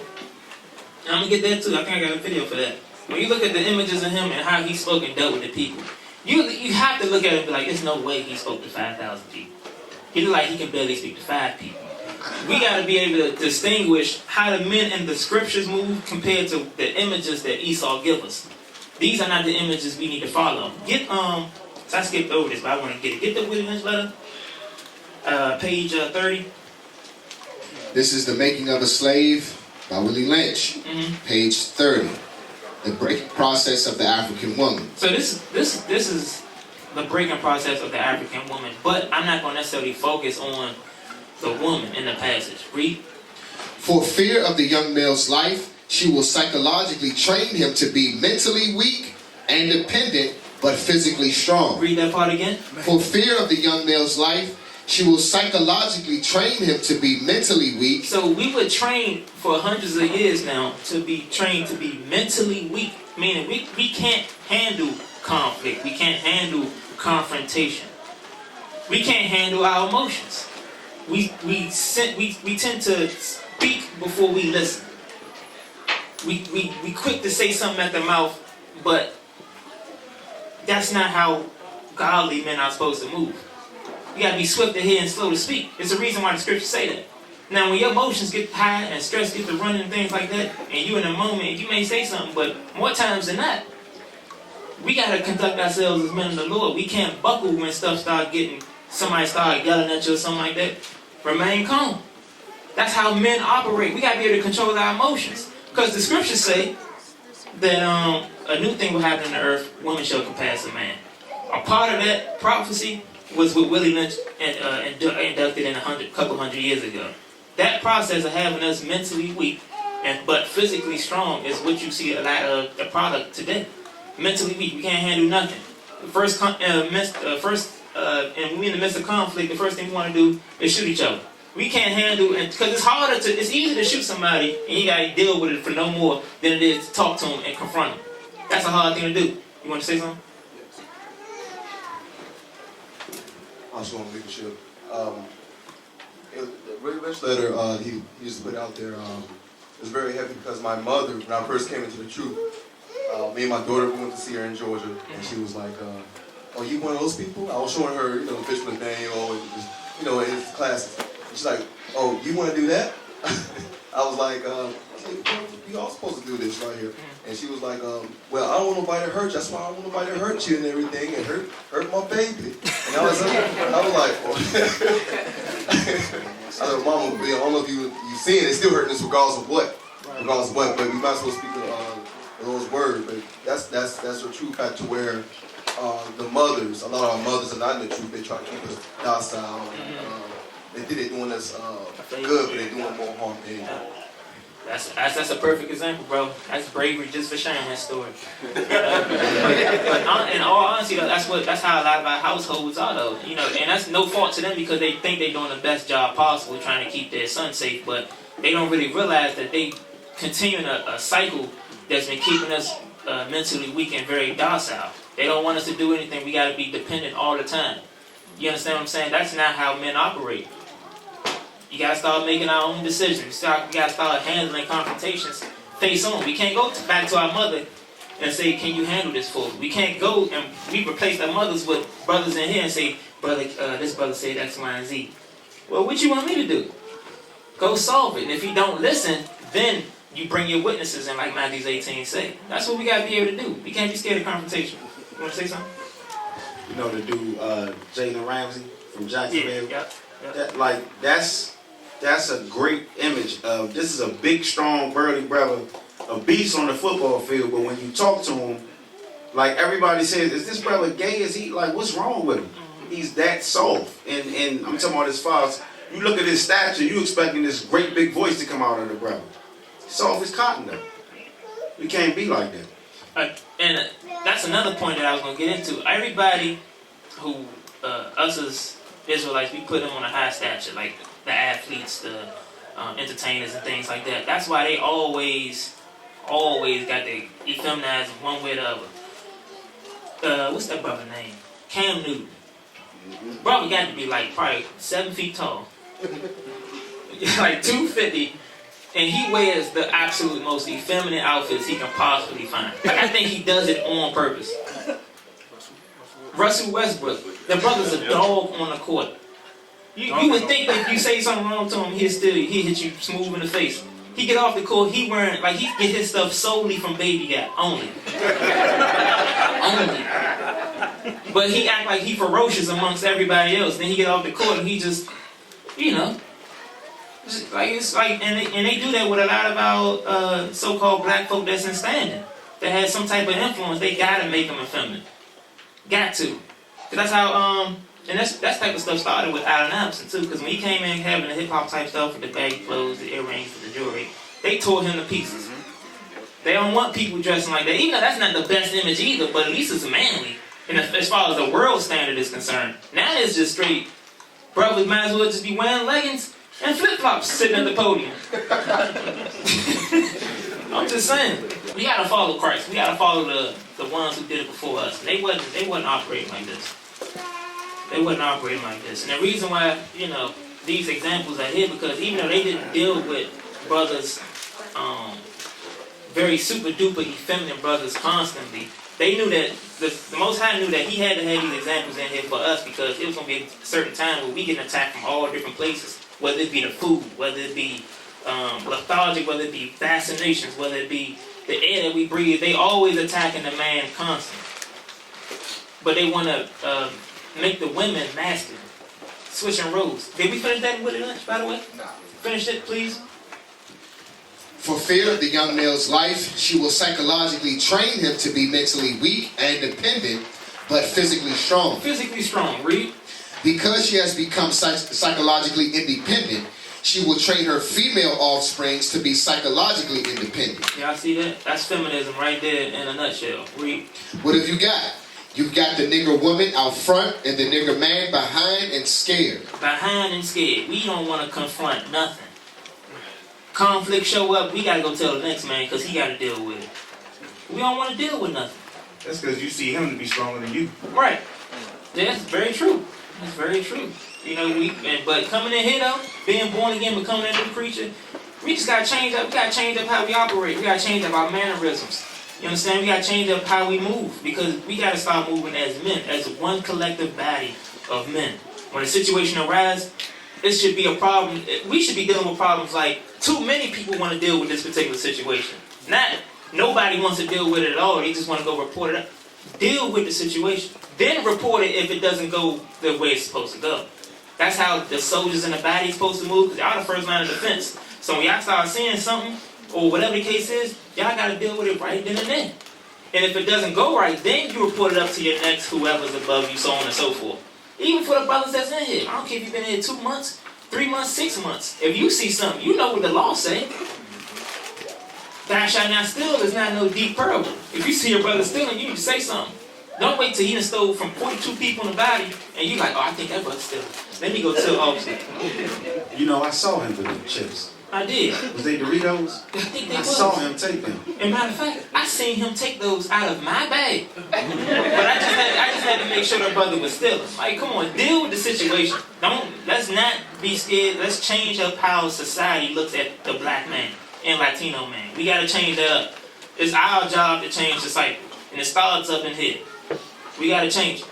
and I'm going to get that too, I think I got a video for that. When you look at the images of him and how he spoke and dealt with the people, you have to look at it and be like, there's no way he spoke to 5,000 people. He look like he can barely speak to 5 people. We got to be able to distinguish how the men in the scriptures move compared to the images that Esau give us. These are not the images we need to follow. So I skipped over this, but I want to get it. Get the Willie Lynch letter, page 30. This is The Making of a Slave by Willie Lynch, page 30. The breaking process of the African woman. So this is the breaking process of the African woman, but I'm not going to necessarily focus on the woman in the passage. Read. For fear of the young male's life, she will psychologically train him to be mentally weak and dependent, but physically strong. Read that part again. For fear of the young male's life, she will psychologically train him to be mentally weak. So we were trained for hundreds of years now to be trained to be mentally weak, meaning we can't handle conflict. We can't handle confrontation. We can't handle our emotions. We tend to speak before we listen. We quick to say something at the mouth, but that's not how godly men are supposed to move. You gotta be swift to hear and slow to speak. It's the reason why the scriptures say that. Now, when your emotions get high and stress get to running and things like that, and you in a moment, you may say something, but more times than not, we gotta conduct ourselves as men of the Lord. We can't buckle when somebody start yelling at you or something like that. Remain calm. That's how men operate. We gotta be able to control our emotions. Because the scriptures say that a new thing will happen on the earth, women shall compass a man. A part of that prophecy was what Willie Lynch inducted in a couple hundred years ago. That process of having us mentally weak but physically strong is what you see a lot of the product today. Mentally weak, we can't handle nothing. And we in the midst of conflict, the first thing we want to do is shoot each other. We can't handle, and because it's easy to shoot somebody and you gotta deal with it for no more than it is to talk to them and confront them. That's a hard thing to do. You want to say something? I just want to leave a ship. The rich letter he used to put out there was very heavy because my mother, when I first came into the truth, me and my daughter went to see her in Georgia, and she was like, "Oh, you one of those people?" I was showing her, Bishop Nathaniel, and just, in his classes. And she's like, "Oh, you want to do that?" I was like, "We all supposed to do this right here." And she was like, "Well, I don't want nobody to hurt you. That's why I don't want nobody to hurt you and everything, and hurt my baby." And I was like, I said, "Mama, I don't know if you seeing it, still hurting us regardless of what, but we might as well speak those words." But that's a true fact to where the mothers, a lot of our mothers are not in the truth. They try to keep us docile. They think they're doing us good, but they're doing more harm than anything. That's a perfect example, bro. That's bravery just for sharing that story. But in all honesty, though, that's how a lot of our households are, though. And that's no fault to them because they think they're doing the best job possible trying to keep their son safe, but they don't really realize that they continuing a cycle that's been keeping us mentally weak and very docile. They don't want us to do anything. We got to be dependent all the time. You understand what I'm saying? That's not how men operate. You gotta start making our own decisions. You gotta start handling confrontations face on. We can't go back to our mother and say, "Can you handle this for me?" We can't go and we replace our mothers with brothers in here and say, "Brother, this brother said X, Y, and Z." Well, what you want me to do? Go solve it. And if you don't listen, then you bring your witnesses in, like Matthew 18 say. That's what we gotta be able to do. We can't be scared of confrontation. You wanna say something? The dude, Jalen Ramsey from Jacksonville. Yeah. That's a great image of, this is a big, strong, burly brother, a beast on the football field, but when you talk to him, like everybody says, is this brother gay? Is he, like, what's wrong with him? He's that soft. And I'm talking about his fathers. You look at his stature, you expecting this great big voice to come out of the brother. Soft as cotton, though. We can't be like that. And that's another point that I was going to get into. Everybody who, us as Israelites, we put them on a high stature, like the athletes, the entertainers and things like that. That's why they always got the effeminized one way or the other. What's that brother's name? Cam Newton. Brother got to be like probably 7 feet tall. Like 250. And he wears the absolute most effeminate outfits he can possibly find. Like, I think he does it on purpose. Russell Westbrook. The brother's a dog on the court. You would think that if you say something wrong to him, he hit you smooth in the face. He get off the court, he get his stuff solely from Baby Gap, only. Only. But he act like he ferocious amongst everybody else. Then he get off the court and he just, it's like, and they do that with a lot of our so-called black folk that's in standing. That has some type of influence. They gotta make them effeminate. Got to. Cause that's how and that type of stuff started with Allen Iverson too. Because when he came in having the hip hop type stuff with the baggy clothes, the earrings, the jewelry, they tore him to pieces. They don't want people dressing like that. Even though that's not the best image either, but at least it's manly. And as far as the world standard is concerned, now it's just straight. Brothers might as well just be wearing leggings and flip-flops sitting at the podium. I'm just saying, we gotta follow Christ. We gotta follow the ones who did it before us. They wasn't operating like this. They wasn't operating like this. And the reason why, these examples are here, because even though they didn't deal with brothers, very super duper effeminate brothers constantly, they knew that the Most High knew that He had to have these examples in here for us, because it was gonna be a certain time where we getting attacked from all different places, whether it be the food, whether it be lethargic, whether it be vaccinations, whether it be the air that we breathe. They always attacking the man constantly, but they want to make the women masculine, switching roles. Did we finish that with lunch, by the way? No. Finish it, please. For fear of the young male's life, she will psychologically train him to be mentally weak and dependent, but physically strong. Physically strong, read. Because she has become psychologically independent, she will train her female offsprings to be psychologically independent. Y'all see that? That's feminism right there in a nutshell. Read. What have you got? You've got the nigger woman out front and the nigger man behind and scared. Behind and scared. We don't want to confront nothing. Conflict show up, we got to go tell the next man because he got to deal with it. We don't want to deal with nothing. That's because you see him to be stronger than you. Right. That's very true. That's very true. You know, but coming in here though, being born again, becoming a new creature, we just gotta change up. We gotta change up how we operate. We gotta change up our mannerisms. You understand? We gotta change up how we move because we gotta start moving as men, as one collective body of men. When a situation arises, it should be a problem. We should be dealing with problems like too many people want to deal with this particular situation. Nobody wants to deal with it at all. They just want to go report it up. Deal with the situation. Then report it if it doesn't go the way it's supposed to go. That's how the soldiers in the body is supposed to move, because y'all the first line of defense. So when y'all start seeing something, or whatever the case is, y'all got to deal with it right then and then. And if it doesn't go right, then you report it up to your next whoever's above you, so on and so forth. Even for the brothers that's in here. I don't care if you've been here 2 months, 3 months, 6 months. If you see something, you know what the law say. Thou shalt not steal is not no deep pearl. If you see your brother stealing, you need to say something. Don't wait till he done stole from 42 people in the body, and you like, oh, I think that brother's stealing. Then you go tell the officer. You know, I saw him with the chips. I did. Was they Doritos? I think they I was. saw him take them. And matter of fact, I seen him take those out of my bag. But I just had to make sure the brother was stealing. Like, come on, deal with the situation. Let's not be scared. Let's change up how society looks at the black man and Latino man. We gotta change that up. It's our job to change the cycle. And it starts up in here. We gotta change it.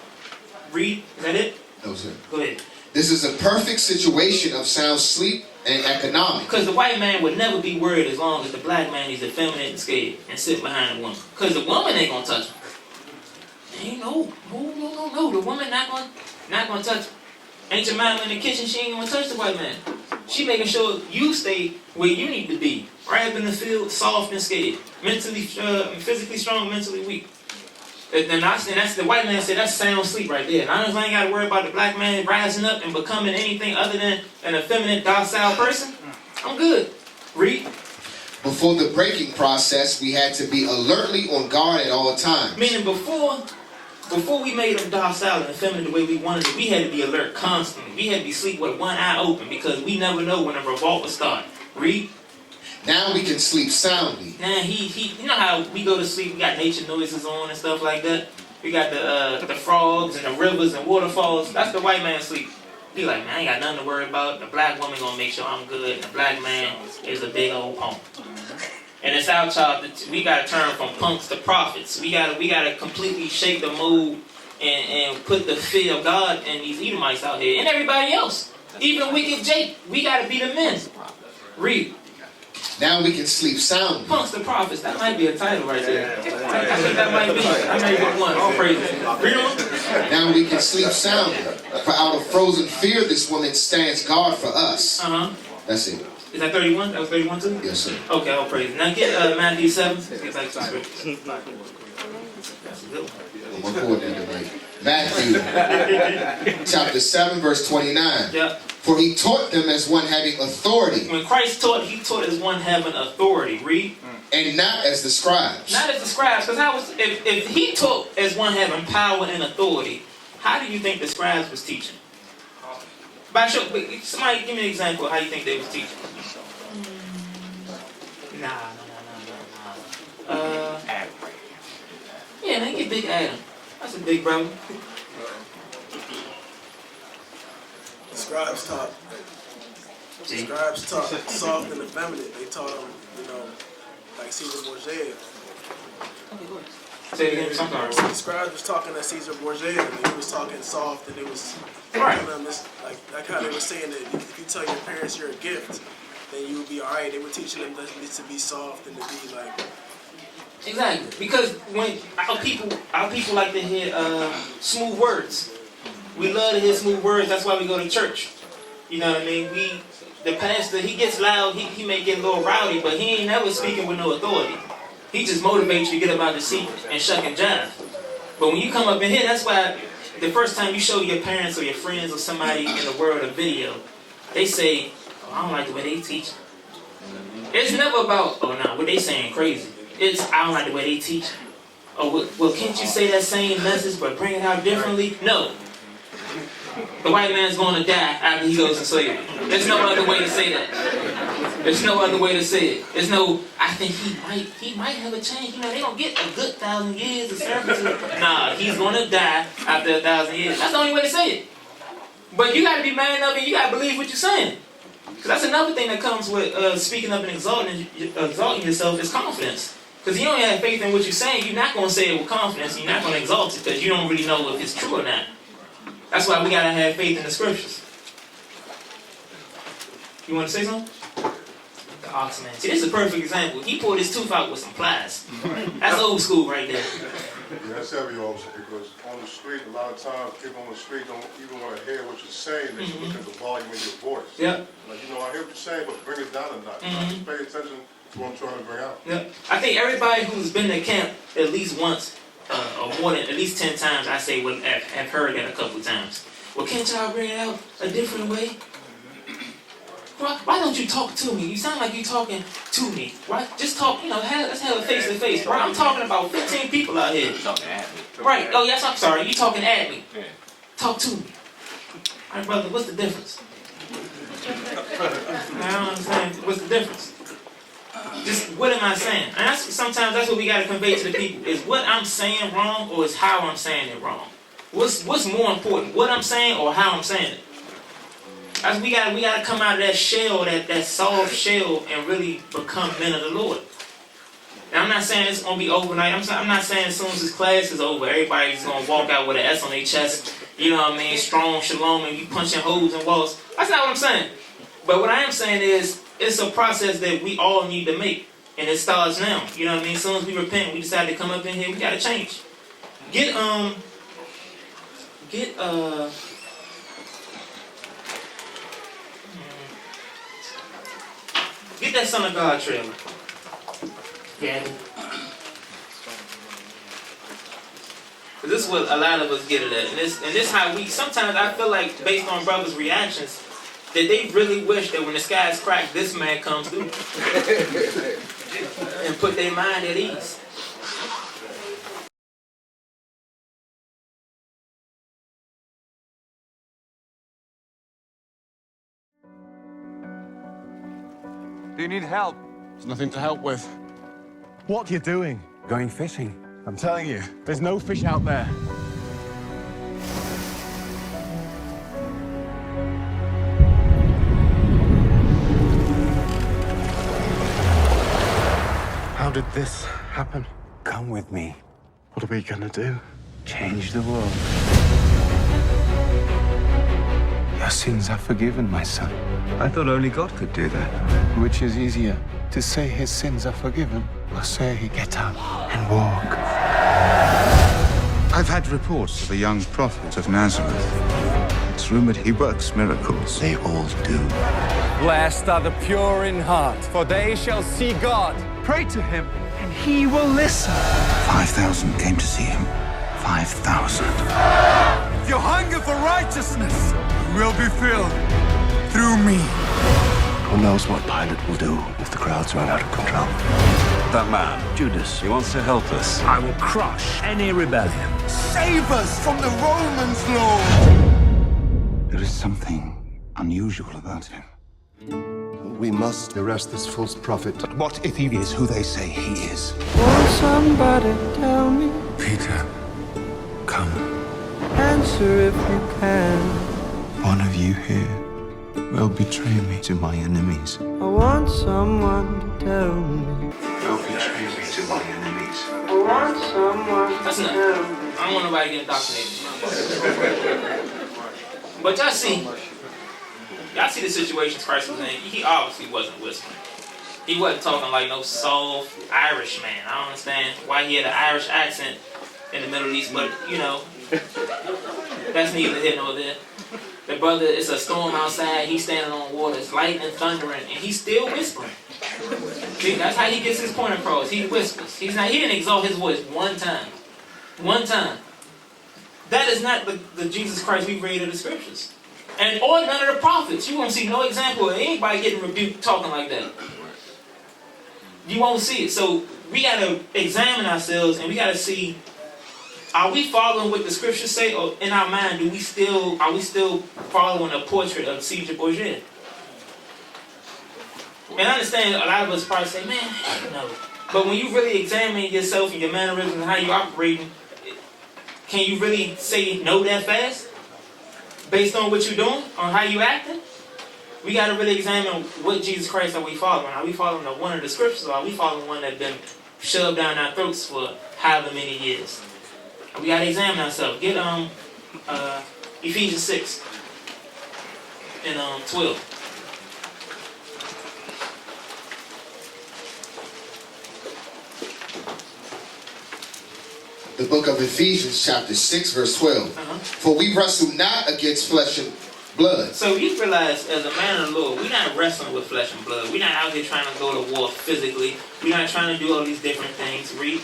Read, is that it? No, sir. Go ahead. This is a perfect situation of sound sleep and economics. Because the white man would never be worried as long as the black man is effeminate and scared and sit behind the woman. Because the woman ain't gonna touch him. Ain't no. The woman not gonna touch him. Ain't your mama in the kitchen, she ain't gonna touch the white man. She making sure you stay where you need to be. Right up in the field, soft and scared. Mentally, physically strong, mentally weak. And that's the white man said that's sound sleep right there. And I ain't got to worry about the black man rising up and becoming anything other than an effeminate, docile person. I'm good. Read. Before the breaking process, we had to be alertly on guard at all times. Meaning before we made them docile and effeminate the way we wanted it, we had to be alert constantly. We had to be sleep with one eye open because we never know when a revolt will start. Read. Now we can sleep soundly. Now you know how we go to sleep, we got nature noises on and stuff like that. We got the frogs and the rivers and waterfalls. That's the white man sleep. He like, man, I ain't got nothing to worry about. The black woman gonna make sure I'm good. And the black man is a big old punk. And it's our job we gotta turn from punks to prophets. We gotta completely shake the mood and put the fear of God in these Edomites out here and everybody else. Even wicked Jake. We gotta be the men. Read. Now we can sleep soundly. Punks the prophets. That might be a title right there. I think that might be. I may be one. All praises. Read on. Now we can sleep soundly. For out of frozen fear, this woman stands guard for us. That's it. Is that 31? That was 31 too? Yes, sir. Okay, all praises. Now get Matthew 7. Let's get back to the scripture. That's a good one. I'm recording that tonight. Matthew chapter 7, verse 29. Yep. For he taught them as one having authority. When Christ taught, he taught as one having authority. Read. And not as the scribes. Not as the scribes, because if he taught as one having power and authority, how do you think the scribes was teaching? Somebody give me an example of how you think they was teaching. Nah. Yeah, they get Big Adam. That's a big brother. The scribes taught soft and effeminate. They taught them, like Caesar Borgia. Say it again, sometimes. The scribes was talking to Caesar Borgia, and he was talking soft, and it was right. Telling them this, like how they were saying that if you tell your parents you're a gift, then you will be alright. They were teaching them to be soft and to be like. Exactly, because when our people like to hear smooth words. We love to hear smooth words. That's why we go to church. You know what I mean? The pastor, he gets loud. He may get a little rowdy, but he ain't never speaking with no authority. He just motivates you to get up out the seat and shuck and jive. But when you come up in here, that's why the first time you show your parents or your friends or somebody in the world a video, they say, "Oh, I don't like the way they teach." It's never about, "Oh, no, what they saying crazy." It's, "I don't like the way they teach." Oh, well, can't you say that same message but bring it out differently? No. The white man's going to die after he goes in slavery. There's no other way to say that. There's no other way to say it. There's no, I think he might have a change. You know, they don't get a good 1,000 years of servitude. Nah, he's going to die after 1,000 years. That's the only way to say it. But you got to be man enough and you got to believe what you're saying. Because that's another thing that comes with speaking up and exalting yourself is confidence. Because you don't have faith in what you're saying, you're not going to say it with confidence. And you're not going to exalt it because you don't really know if it's true or not. That's why we got to have faith in the scriptures. You want to say something? The ox man. See, this is a perfect example. He pulled his tooth out with some pliers. That's old school right there. Yeah, that's heavy also because on the street, a lot of times people on the street don't even want to hear what you're saying. They should look at the volume in your voice. Yep. Like, you know, I hear what you're saying, but bring it down a notch. Just pay attention to what I'm trying to bring out. Yep. I think everybody who's been to camp at least once, or more than at least 10 times, I say would have heard that a couple times. Well, can't y'all bring it out a different way? Why don't you talk to me? You sound like you're talking to me. Why? Just talk, you know, let's have a face-to-face. Bro, I'm talking about 15 people out here. You're talking at me. Right. Oh, yes, I'm sorry. You're talking at me. Talk to me. All right, brother, what's the difference? I don't understand. What's the difference? Just what am I saying? And sometimes that's what we got to convey to the people. Is what I'm saying wrong or is how I'm saying it wrong? What's more important? What I'm saying or how I'm saying it? We gotta come out of that shell, that soft shell, and really become men of the Lord. Now, I'm not saying it's gonna be overnight. I'm not saying as soon as this class is over, everybody's gonna walk out with an S on their chest. You know what I mean? Strong shalom, and you punching holes in walls. That's not what I'm saying. But what I am saying is, it's a process that we all need to make, and it starts now. You know what I mean? As soon as we repent, we decide to come up in here, we gotta change. Get that Son of God trailer. Gabby. This is what a lot of us get it at. And this how we, sometimes I feel like, based on brothers' reactions, that they really wish that when the skies crack, this man comes through. And put their mind at ease. Do you need help? There's nothing to help with. What are you doing? Going fishing. I'm telling you, there's no fish out there. How did this happen? Come with me. What are we gonna do? Change the world. Your sins are forgiven, my son. I thought only God could do that. Which is easier, to say his sins are forgiven, or say, get up and walk? I've had reports of a young prophet of Nazareth. It's rumored he works miracles. They all do. Blessed are the pure in heart, for they shall see God. Pray to him, and he will listen. 5,000 came to see him. 5,000. If you hunger for righteousness, you will be filled through me. Who knows what Pilate will do if the crowds run out of control? That man, Judas, he wants to help us. I will crush any rebellion. Save us from the Romans, Lord! There is something unusual about him. We must arrest this false prophet. But what if he is who they say he is? Won't somebody tell me? Peter, come. Answer if you can. One of you here will betray me to my enemies. I want someone to tell me. Will betray me to my enemies. I want someone to That's enough. tell me. I don't want nobody getting indoctrinated. But y'all see the situations Christ was in. He obviously wasn't whispering. He wasn't talking like no soft Irish man. I don't understand why he had an Irish accent in the Middle East, but you know, that's neither here nor there. The brother, it's a storm outside, he's standing on water, it's lightning, thundering, and he's still whispering. See, that's how he gets his point across. He whispers. He didn't exalt his voice one time. One time. That is not the Jesus Christ we read in the scriptures. Or none of the prophets. You won't see no example of anybody getting rebuked talking like that. You won't see it. So we gotta examine ourselves and we gotta see, are we following what the scriptures say, or in our mind, are we still following a portrait of Caesar Borgia? And I understand a lot of us probably say, man, heck no. But when you really examine yourself and your mannerisms and how you're operating, can you really say no that fast? Based on what you're doing, on how you acting? We got to really examine what Jesus Christ are we following. Are we following the one of the scriptures, or are we following one that's been shoved down our throats for however many years? We got to examine ourselves. Get Ephesians 6 and 12. The book of Ephesians, chapter 6, verse 12. For we wrestle not against flesh and blood. So you realize, as a man of the Lord, we're not wrestling with flesh and blood. We're not out here trying to go to war physically. We're not trying to do all these different things. Read.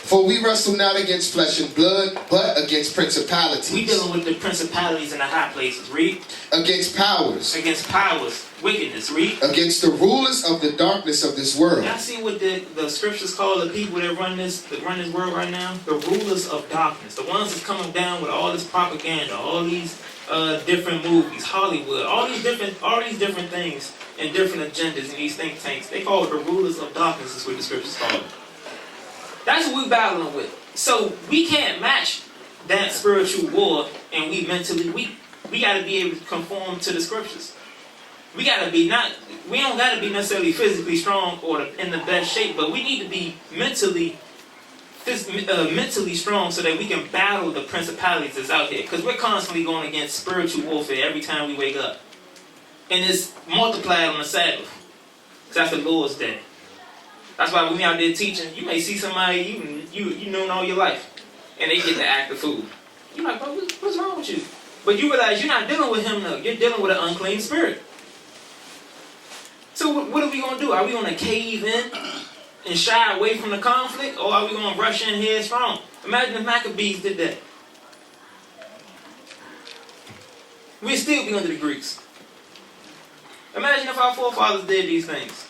For we wrestle not against flesh and blood, but against principalities. We're dealing with the principalities in the high places. Read. Against powers. Against powers. Wickedness. Read. Against the rulers of the darkness of this world. Y'all see what the scriptures call the people that run this world right now? The rulers of darkness. The ones that's coming down with all this propaganda, all these different movies, Hollywood, all these different things and different agendas in these think tanks. They call it the rulers of darkness, is what the scriptures call it. That's what we're battling with. So we can't match that spiritual war, and we mentally weak. We got to be able to conform to the scriptures. We don't got to be necessarily physically strong or in the best shape, but we need to be mentally strong so that we can battle the principalities that's out here. Because we're constantly going against spiritual warfare every time we wake up. And it's multiplied on the Sabbath. Because that's the Lord's day. That's why when we out there teaching, you may see somebody you known all your life, and they get to act the fool. You're like, bro, what's wrong with you? But you realize you're not dealing with him though. You're dealing with an unclean spirit. So what are we going to do? Are we going to cave in and shy away from the conflict, or are we going to rush in here strong? Imagine if Maccabees did that. We'd still be under the Greeks. Imagine if our forefathers did these things.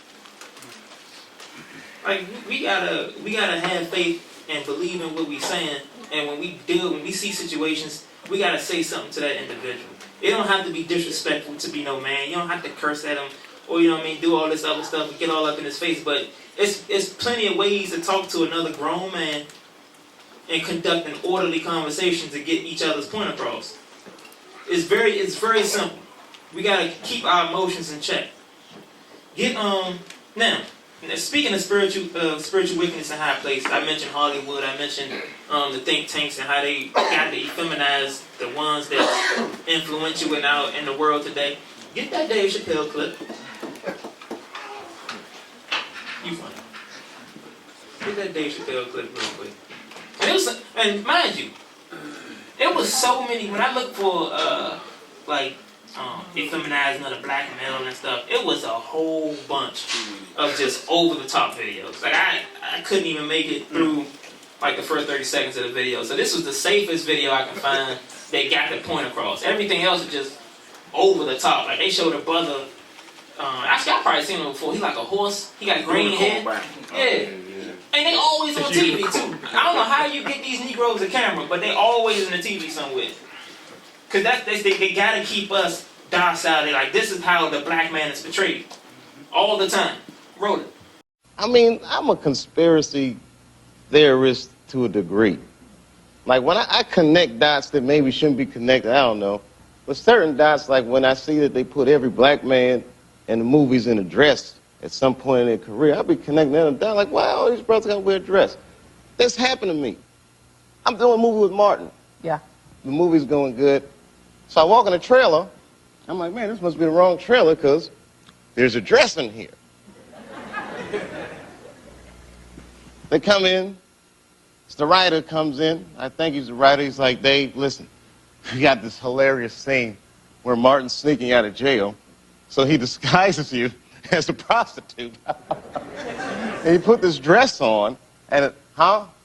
Like, we gotta have faith and believe in what we're saying, and when we see situations, we gotta say something to that individual. It don't have to be disrespectful to be no man. You don't have to curse at him, or do all this other stuff and get all up in his face. But it's plenty of ways to talk to another grown man and conduct an orderly conversation to get each other's point across. It's very simple. We gotta keep our emotions in check. Now, speaking of spiritual wickedness in high places, I mentioned Hollywood. I mentioned the think tanks and how they got to feminize the ones that influential in the world today. Get that Dave Chappelle clip. You funny. Get that Dave Chappelle clip real quick. And mind you, it was so many. When I looked for effeminizing of the black male and stuff, it was a whole bunch of just over the top videos. Like I couldn't even make it through like the first 30 seconds of the video. So this was the safest video I could find that got the point across. Everything else is just over the top. Like they showed a brother. Actually, I've probably seen him before. He like a horse. He got green hair. Yeah. And they always on TV too. I don't know how you get these Negroes a camera, but they always in the TV somewhere. Cause they gotta keep us docile. They're like, this is how the black man is portrayed. All the time. Roll it. I mean, I'm a conspiracy theorist to a degree. Like when I connect dots that maybe shouldn't be connected, I don't know. But certain dots, like when I see that they put every black man in the movies in a dress at some point in their career, I'll be connecting them down like, wow, all these brothers gotta wear a dress. This happened to me. I'm doing a movie with Martin. Yeah. The movie's going good. So I walk in the trailer. I'm like, man, this must be the wrong trailer because there's a dress in here. They come in. The writer comes in. I think he's the writer. He's like, Dave, listen, we got this hilarious scene where Martin's sneaking out of jail. So he disguises you as a prostitute. And he put this dress on. And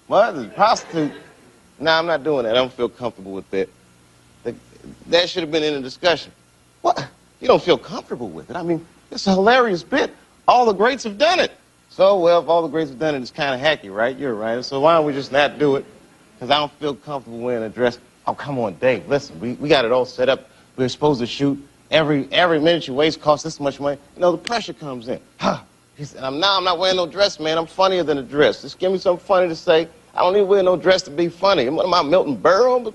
what? A prostitute? No, I'm not doing that. I don't feel comfortable with that. That should have been in the discussion. What? You don't feel comfortable with it? I mean, it's a hilarious bit. All the greats have done it. So, well, if all the greats have done it, it's kind of hacky, right? You're right. So why don't we just not do it? Because I don't feel comfortable wearing a dress. Oh, come on, Dave, listen, we got it all set up. We're supposed to shoot. Every minute you waste costs this much money. You know, the pressure comes in. He said, I'm not wearing no dress, man. I'm funnier than a dress. Just give me something funny to say. I don't need to wear no dress to be funny. What am I, Milton Berle?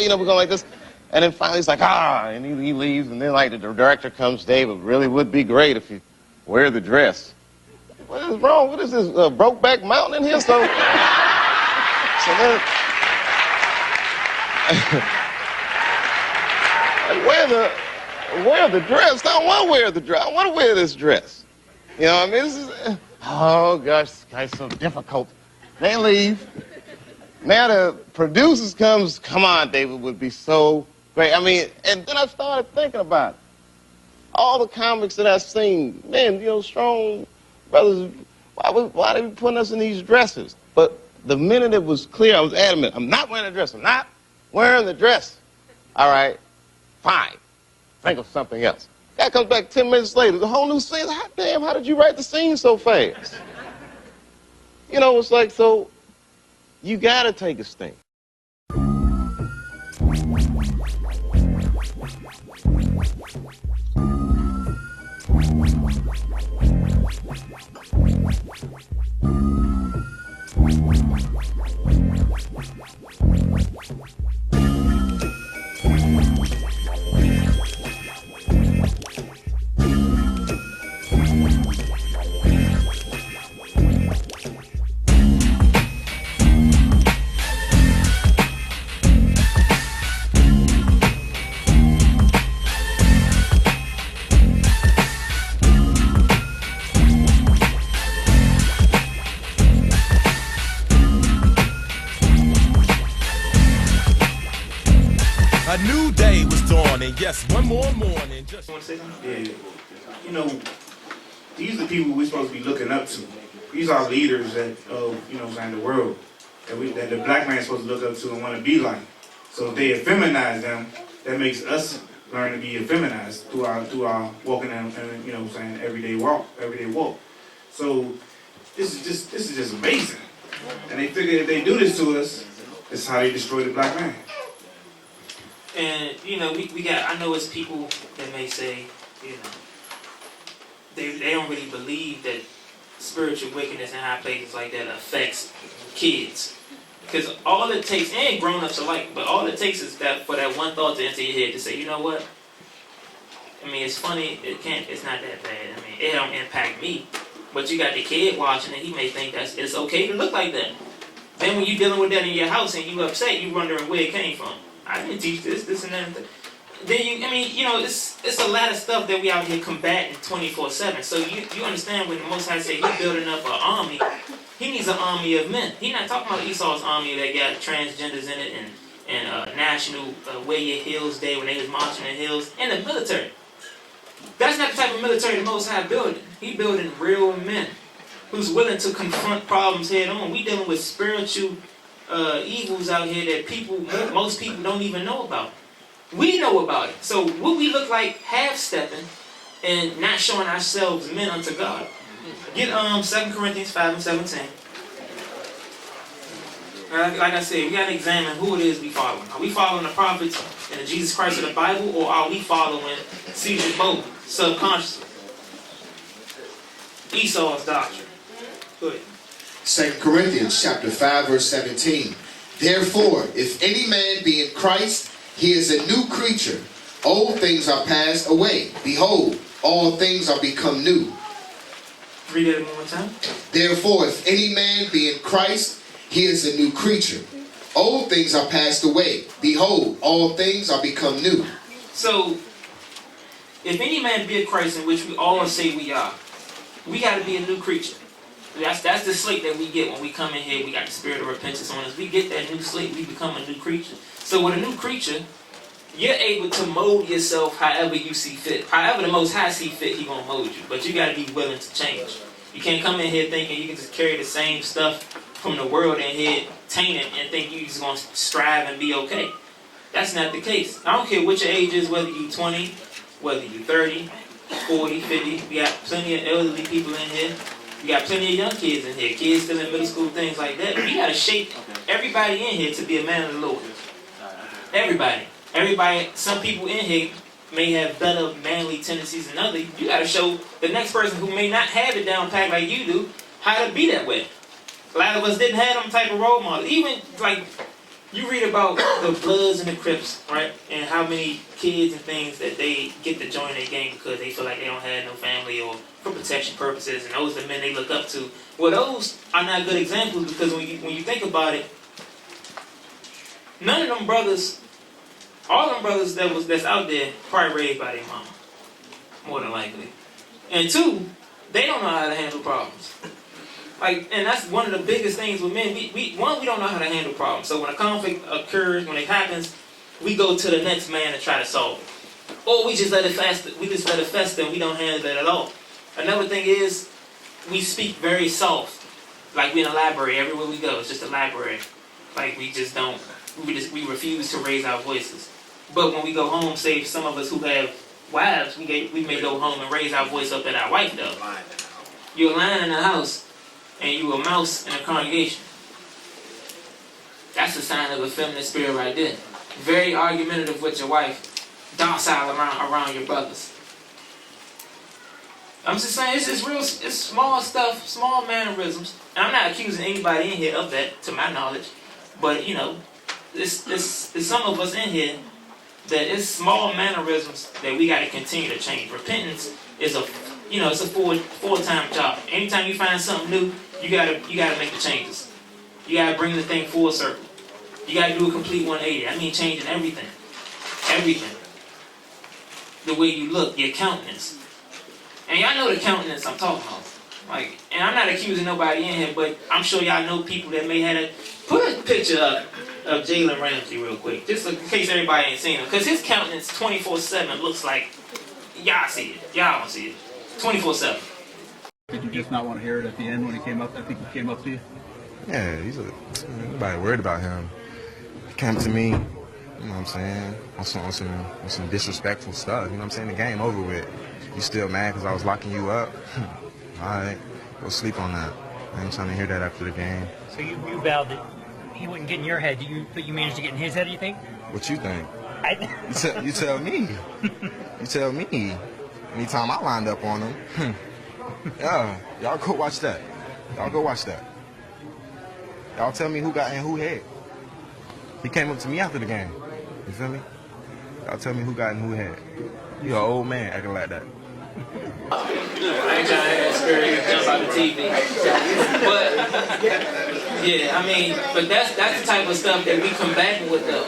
You know, we're going like this. And then finally he's like, and he leaves. And then, like, the director comes, Dave, it really would be great if you wear the dress. What is wrong? What is this, Brokeback Mountain in here? So then, wear the dress. I don't want to wear the dress. I want to wear this dress. You know what I mean? This is, oh, gosh, this guy's so difficult. They leave. Now the producers comes, come on, David would be so great. I mean, and then I started thinking about it. All the comics that I've seen, man, you know, strong brothers, why they be putting us in these dresses? But the minute it was clear, I was adamant, I'm not wearing a dress. I'm not wearing the dress. All right, fine. Think of something else. Guy comes back 10 minutes later, the whole new scene. Hot damn, how did you write the scene so fast? You know, it's like, so you gotta take a stand. A new day was dawning, yes, one more morning. Just want to say something? Yeah. You know, these are the people we're supposed to be looking up to. These are leaders that, you know, in the world that the black man is supposed to look up to and want to be like. So if they effeminize them, that makes us learn to be effeminized through our walking and you know, saying everyday walk. So this is just amazing. And they figure if they do this to us, this is how they destroy the black man. And, you know, we got, I know it's people that may say, you know, they don't really believe that spiritual wickedness in high places like that affects kids. Because all it takes, and grown-ups alike, but all it takes is that for that one thought to enter your head to say, you know what? I mean, it's funny, it's not that bad. I mean, it don't impact me. But you got the kid watching and he may think it's okay to look like that. Then when you're dealing with that in your house and you upset, you wondering where it came from. I didn't teach this and that. Then it's a lot of stuff that we out here combating 24/7. So you understand when the Most High say he's building up an army, he needs an army of men. He's not talking about Esau's army that got transgenders in it and national wear your heels day when they was marching in hills and the military. That's not the type of military the Most High building. He building real men who's willing to confront problems head on. We dealing with spiritual evils out here that most people don't even know about. We know about it. So what we look like half-stepping and not showing ourselves men unto God. Get 2 Corinthians 5 and 17. Like I said, we got to examine who it is we following. Are we following the prophets and the Jesus Christ of the Bible, or are we following Caesar Bowen subconsciously? Esau's doctrine. Go ahead. 2 Corinthians chapter 5 verse 17. Therefore, if any man be in Christ, he is a new creature. Old things are passed away. Behold, all things are become new. Read that one more time. Therefore, if any man be in Christ, he is a new creature. Old things are passed away. Behold, all things are become new. So, if any man be in Christ, in which we all say we are, we got to be a new creature. That's the slate that we get when we come in here. We got the spirit of repentance on us. We get that new slate. We become a new creature. So with a new creature, you're able to mold yourself however you see fit. However the Most High see fit, He gonna mold you. But you got to be willing to change. You can't come in here thinking you can just carry the same stuff from the world in here, taint it, and think you're just gonna strive and be okay. That's not the case. I don't care what your age is, whether you're 20, whether you're 30, 40, 50. We got plenty of elderly people in here. You got plenty of young kids in here, kids still in middle school, things like that. We gotta shape everybody in here to be a man of the Lord. Everybody. Some people in here may have better manly tendencies than others. You gotta show the next person who may not have it down packed like you do how to be that way. A lot of us didn't have them type of role models. Even like you read about the Bloods and the Crips, right? And how many kids and things that they get to join their gang because they feel like they don't have no family or for protection purposes, and those are the men they look up to. Well, those are not good examples because when you think about it, none of them brothers, all them brothers that's out there, probably raised by their mama, more than likely. And two, they don't know how to handle problems. Like, and that's one of the biggest things with men. We don't know how to handle problems. So when a conflict occurs, when it happens, we go to the next man to try to solve it. Or we just let it fester. We just let it fester and we don't handle that at all. Another thing is, we speak very soft. Like we in a library, everywhere we go, it's just a library. Like we just don't, we refuse to raise our voices. But when we go home, say some of us who have wives, we may go home and raise our voice up at our wife though. You're a lion in the house. And you a mouse in a congregation. That's a sign of a feminine spirit right there. Very argumentative with your wife, docile around your brothers. I'm just saying, it's small stuff, small mannerisms. And I'm not accusing anybody in here of that, to my knowledge. But, you know, it's some of us in here that it's small mannerisms that we got to continue to change. Repentance is it's a full-time job. Anytime you find something new, you gotta make the changes. You gotta bring the thing full circle. You gotta do a complete 180. I mean changing everything. Everything. The way you look, your countenance. And y'all know the countenance I'm talking about. Like, and I'm not accusing nobody in here, but I'm sure y'all know people that may have put a picture up of Jalen Ramsey real quick, just in case everybody ain't seen him. Because his countenance 24/7 looks like, y'all see it. Y'all don't see it. 24/7. Did you just not want to hear it at the end when he came up? I think he came up to you. Yeah, nobody worried about him. He came to me, you know what I'm saying, on some disrespectful stuff. You know what I'm saying? The game over with. You still mad because I was locking you up? All right, go sleep on that. I ain't trying to hear that after the game. So you vowed that he wouldn't get in your head. But you managed to get in his head, you think? What you think? You tell me. You tell me. Anytime I lined up on him. Yeah, y'all go watch that. Y'all go watch that. Y'all tell me who got in who head. He came up to me after the game. You feel me? Y'all tell me who got in who head. You an old man acting like that. I ain't trying to have spirit jump out the TV. But yeah, I mean, but that's the type of stuff that we combating with though.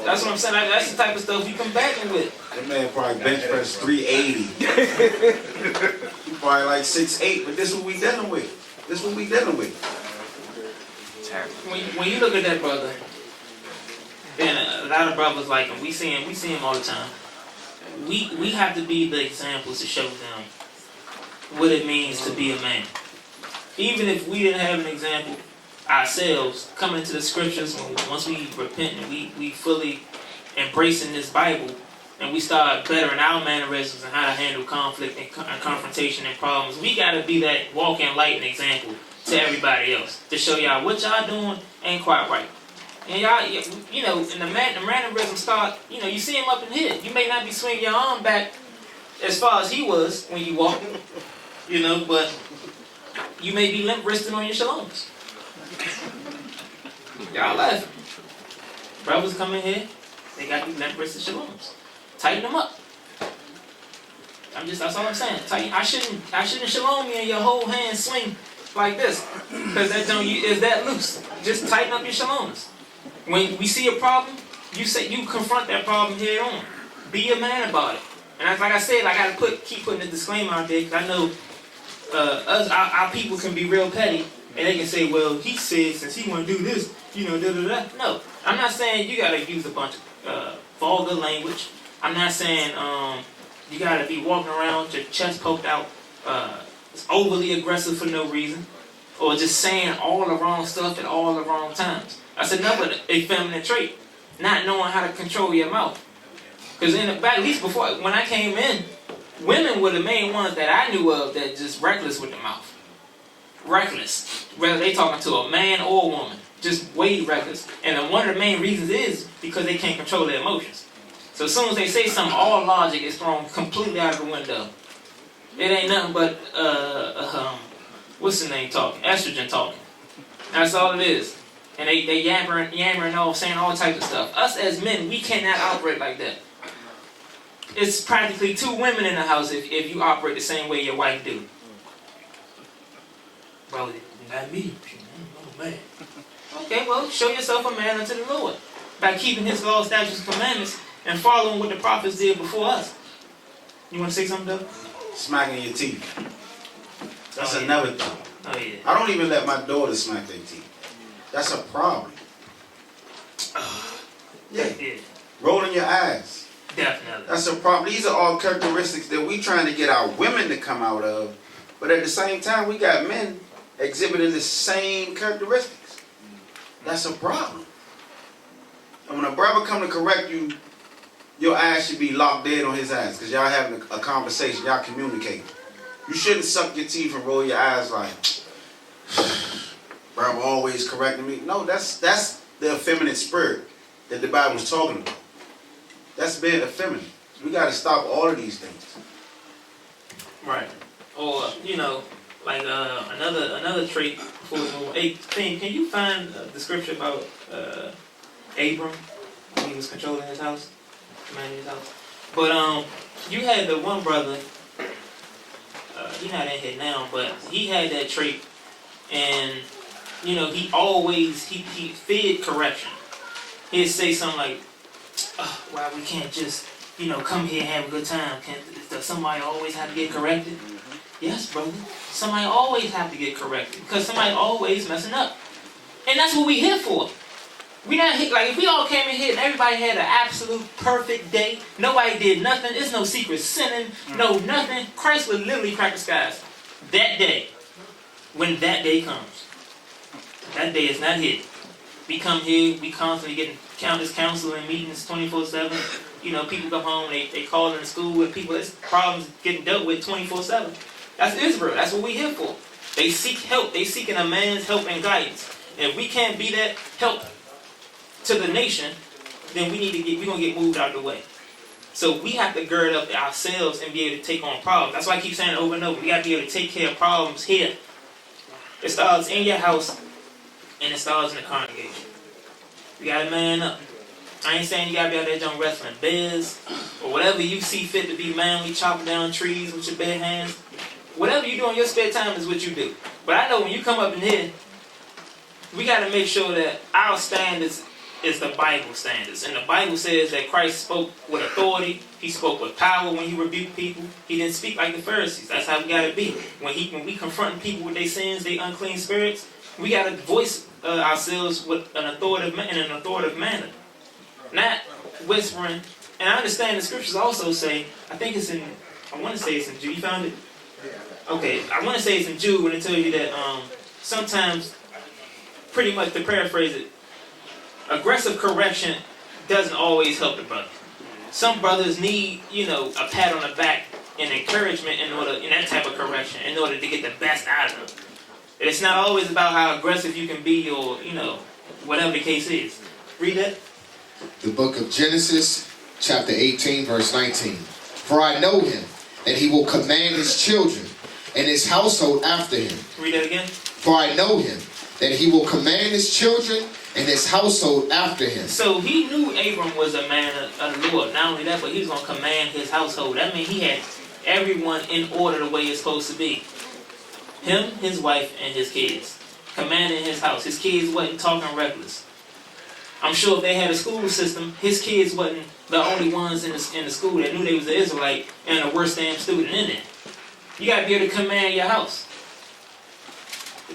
That's what I'm saying. That's the type of stuff we combating with. That man probably bench press 380. He probably like 6'8", but this is what we dealing with. This is what we dealing with. When you look at that brother, and a lot of brothers like him, we see him all the time. We have to be the examples to show them what it means to be a man. Even if we didn't have an example ourselves, coming into the scriptures, once we repent and we fully embracing this Bible, and we start bettering our mannerisms and how to handle conflict and confrontation and problems, we got to be that walking light and example to everybody else to show y'all what y'all doing ain't quite right. And y'all, you know, and the mannerisms start, you know, you see him up in here. You may not be swinging your arm back as far as he was when you walk, you know, but you may be limp-wristed on your shalloms. Y'all laughing. Brothers come in here, they got these limp-wristed shalloms. Tighten them up. That's all I'm saying. I shouldn't shalom you and your whole hand swing like this, because is that loose. Just tighten up your shaloms. When we see a problem, you confront that problem head on. Be a man about it. And like I said, I gotta keep putting a disclaimer out there, because I know our people can be real petty, and they can say, well, he said since he want to do this, you know, da-da-da. No, I'm not saying you gotta use a bunch of vulgar language. I'm not saying you gotta be walking around with your chest poked out, overly aggressive for no reason, or just saying all the wrong stuff at all the wrong times. That's another effeminate trait, not knowing how to control your mouth. Because in the back, at least before, when I came in, Women were the main ones that I knew of that just reckless with the mouth. Reckless. Whether they talking to a man or a woman. Just way reckless. And one of the main reasons is because they can't control their emotions. So as soon as they say something, all logic is thrown completely out of the window. It ain't nothing but, what's the name talking? Estrogen talking. That's all it is. And they yammering off, saying all types of stuff. Us as men, we cannot operate like that. It's practically 2 women in the house if you operate the same way your wife do. Bro, not me. I'm a man. Okay, well, show yourself a man unto the Lord by keeping his law, statutes, and commandments and following what the prophets did before us. You want to say something, though? Smacking your teeth. That's another thing. Oh, yeah. I don't even let my daughter smack their teeth. That's a problem. Yeah. Rolling your eyes. Definitely. That's a problem. These are all characteristics that we trying to get our women to come out of. But at the same time, we got men exhibiting the same characteristics. That's a problem. And when a brother come to correct you, your eyes should be locked dead on his eyes because y'all having a conversation. Y'all communicating. You shouldn't suck your teeth and roll your eyes like, brother always correcting me. No, that's the effeminate spirit that the Bible's talking about. That's being effeminate. We got to stop all of these things. Right. Or, like another trait for thing. Can you find the scripture about Abram when he was controlling his house, commanding his house? But you had the one brother. He's not in here now, but he had that trait, and he always feared correction. He'd say something like, "Oh, why we can't just come here and have a good time? Does somebody always have to get corrected?" Yes, brother. Somebody always have to get corrected because somebody always messing up, and that's what we here for. We not here, like if we all came in here and everybody had an absolute perfect day, nobody did nothing. There's no secret sinning, no nothing. Christ would literally crack the skies that day. When that day comes, that day is not here. We come here, we constantly getting countless counseling meetings 24/7. People come home, they call in school, and people, there's problems getting dealt with 24/7. That's Israel. That's what we here for. They seek help. They seeking a man's help and guidance. And if we can't be that help to the nation, then we're gonna get moved out of the way. So we have to gird up ourselves and be able to take on problems. That's why I keep saying it over and over. We gotta be able to take care of problems here. It starts in your house and it starts in the congregation. You gotta man up. I ain't saying you gotta be out there jump wrestling bears or whatever you see fit to be manly, chopping down trees with your bare hands. Whatever you do in your spare time is what you do. But I know when you come up in here, we gotta make sure that our standards is the Bible standards. And the Bible says that Christ spoke with authority. He spoke with power when he rebuked people. He didn't speak like the Pharisees. That's how we gotta be. When we confronting people with their sins, their unclean spirits, we gotta voice ourselves with an authoritative manner. Not whispering. And I understand the scriptures also say, I want to say it's in Jude. You found it? Okay, I want to say it's in Jude when it tells you that sometimes, pretty much to paraphrase it, aggressive correction doesn't always help the brother. Some brothers need, a pat on the back and encouragement in that type of correction in order to get the best out of them. It's not always about how aggressive you can be or, whatever the case is. Read that. The book of Genesis, chapter 18, verse 19. For I know him, and he will command his children and his household after him. Read that again. For I know him, that he will command his children and his household after him. So he knew Abram was a man of the Lord. Not only that, but he was going to command his household. That means he had everyone in order the way it's supposed to be. Him, his wife, and his kids. Commanding his house. His kids wasn't talking reckless. I'm sure if they had a school system, his kids wasn't the only ones in the school that knew they was an Israelite and the worst damn student in there. You got to be able to command your house.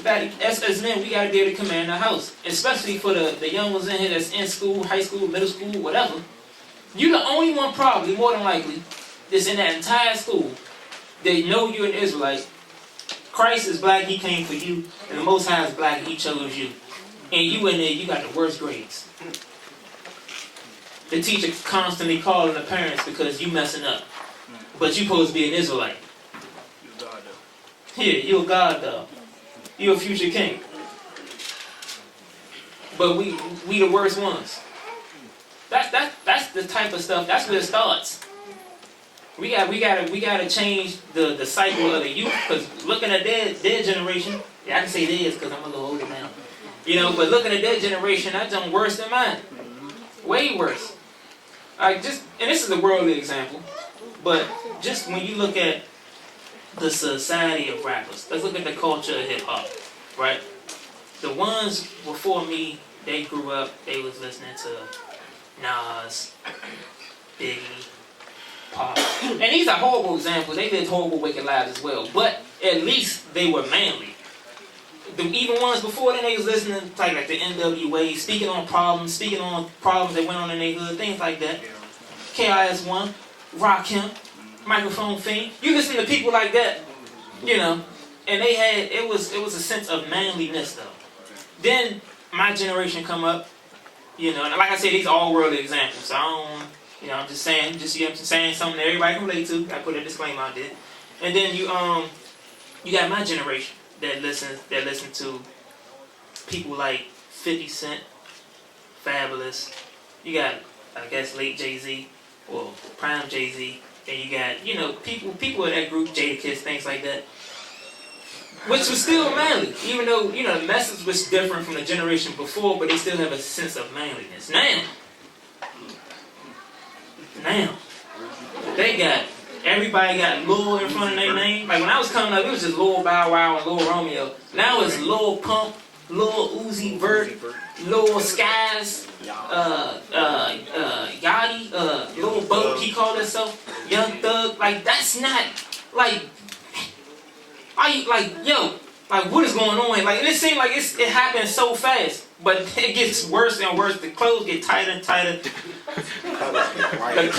As men, we got to be able to command our house. Especially for the young ones in here that's in school, high school, middle school, whatever. You're the only one probably, more than likely, that's in that entire school that know you're an Israelite. Christ is black, he came for you. And the Most High is black, he chose you. And you in there, you got the worst grades. The teacher constantly calling the parents because you messing up. but you supposed to be an Israelite. Yeah, you're a God dog. You're a future king. But we the worst ones. That's the type of stuff. That's where it starts. We gotta change the cycle of the youth. Because looking at their generation, yeah, I can say theirs because I'm a little older now. You know, but looking at their generation, that's done worse than mine. Way worse. And this is a worldly example, but just when you look at the society of rappers, let's look at the culture of hip hop, right? The ones before me, they grew up, they was listening to Nas, Biggie, Pop. And these are horrible examples. They lived horrible, wicked lives as well. But at least they were manly. The even ones before then, they was listening to like the NWA, speaking on problems that went on in their hood, things like that. KIS-One, Rakim, Microphone Fiend. You listen to people like that, you know, and they had it was a sense of manliness though. Then my generation come up, you know, and like I said, these are all worldly examples. So I don't, you know, I'm just saying, saying something that everybody can relate to. I put a disclaimer out there. And then you got my generation that listen to people like 50 Cent, Fabulous. You got, I guess, late Jay-Z or prime Jay-Z. And you got, you know, people in that group, Jadakiss, things like that. Which was still manly, even though, you know, the message was different from the generation before, but they still have a sense of manliness. Now, everybody got Lil in front of their name. Like when I was coming up, it was just Lil Bow Wow and Lil Romeo. Now it's Lil Pump, Lil Uzi Vert, Lil Skies, Yachty, Lil Boat, he called himself, Young Thug. Like that's not, like, what is going on? Like it seems like it happens so fast. But it gets worse and worse. The clothes get tighter and tighter. The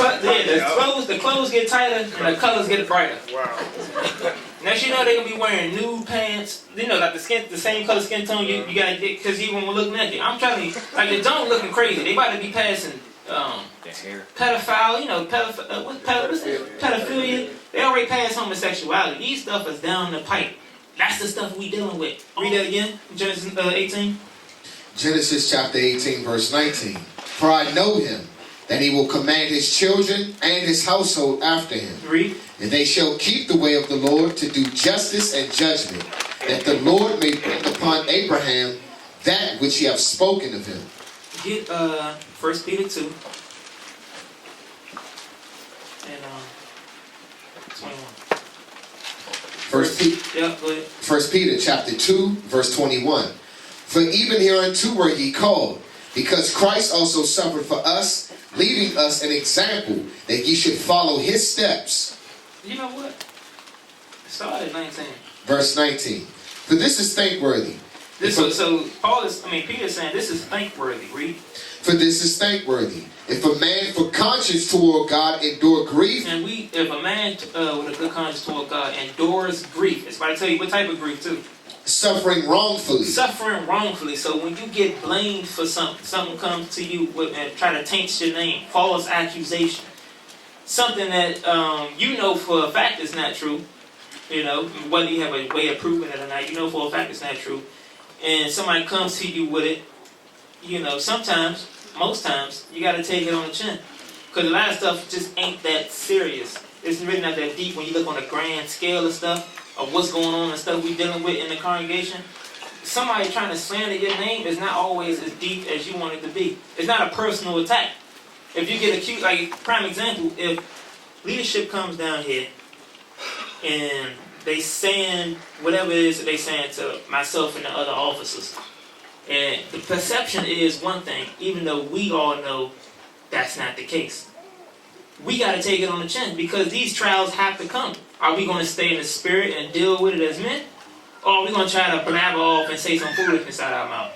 clothes get tighter and the colors get brighter. Wow. Next you know they're gonna be wearing nude pants. You know, like the same color skin tone you gotta get because you won't look naked. I'm telling you, like the don't looking crazy. They about to be passing pedophile. You know, pedophilia. They already passed homosexuality. These stuff is down the pipe. That's the stuff we dealing with. Read that again. Genesis 18. Genesis chapter 18, verse 19. For I know him, that he will command his children and his household after him. Read. And they shall keep the way of the Lord to do justice and judgment, that the Lord may bring upon Abraham that which he hath spoken of him. Get 1 Peter 2 and 21. 1 Peter chapter 2, verse 21. For even hereunto were ye called, because Christ also suffered for us, leaving us an example that ye should follow his steps. You know what? Start at 19. Verse 19. For this is thankworthy. So Peter is saying this is thankworthy. Read. For this is thankworthy. If a man for conscience toward God endure grief. And if a man with a good conscience toward God endures grief, it's about to tell you what type of grief too. Suffering wrongfully. Suffering wrongfully. So when you get blamed for something comes to you and try to taint your name, false accusation, something that you know for a fact is not true. You know, whether you have a way of proving it or not, you know for a fact it's not true. And somebody comes to you with it, you know, sometimes, most times, you got to take it on the chin. Because a lot of stuff just ain't that serious. It's really not that deep when you look on the grand scale of stuff, of what's going on and stuff we dealing with in the congregation. Somebody trying to slander your name is not always as deep as you want it to be. It's not a personal attack. If you get accused, like prime example, if leadership comes down here and they saying whatever it is that they saying to myself and the other officers, and the perception is one thing, even though we all know that's not the case. We got to take it on the chin because these trials have to come. Are we going to stay in the spirit and deal with it as men? Or are we going to try to blabber off and say some foolishness out of our mouth?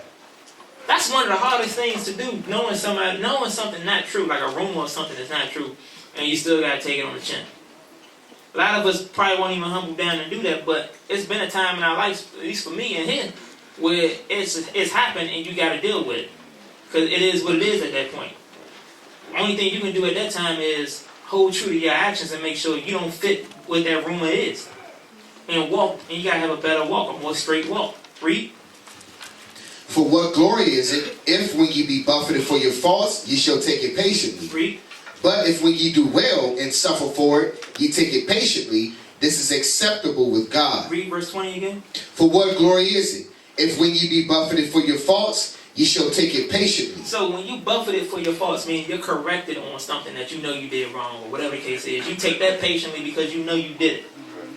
That's one of the hardest things to do, knowing something not true, like a rumor or something that's not true, and you still got to take it on the chin. A lot of us probably won't even humble down and do that, but it's been a time in our lives, at least for me and him, where it's happened and you got to deal with it. Because it is what it is at that point. The only thing you can do at that time is hold true to your actions and make sure you don't fit what that rumor is. And walk, and you gotta have a better walk, a more straight walk. Read. For what glory is it, if when ye be buffeted for your faults, ye shall take it patiently? Read. But if when ye do well and suffer for it, ye take it patiently, this is acceptable with God. Read verse 20 again. For what glory is it, if when ye be buffeted for your faults, ye shall take it patiently? So when you buffeted for your faults, meaning you're corrected on something that you know you did wrong, or whatever the case is, you take that patiently because you know you did it.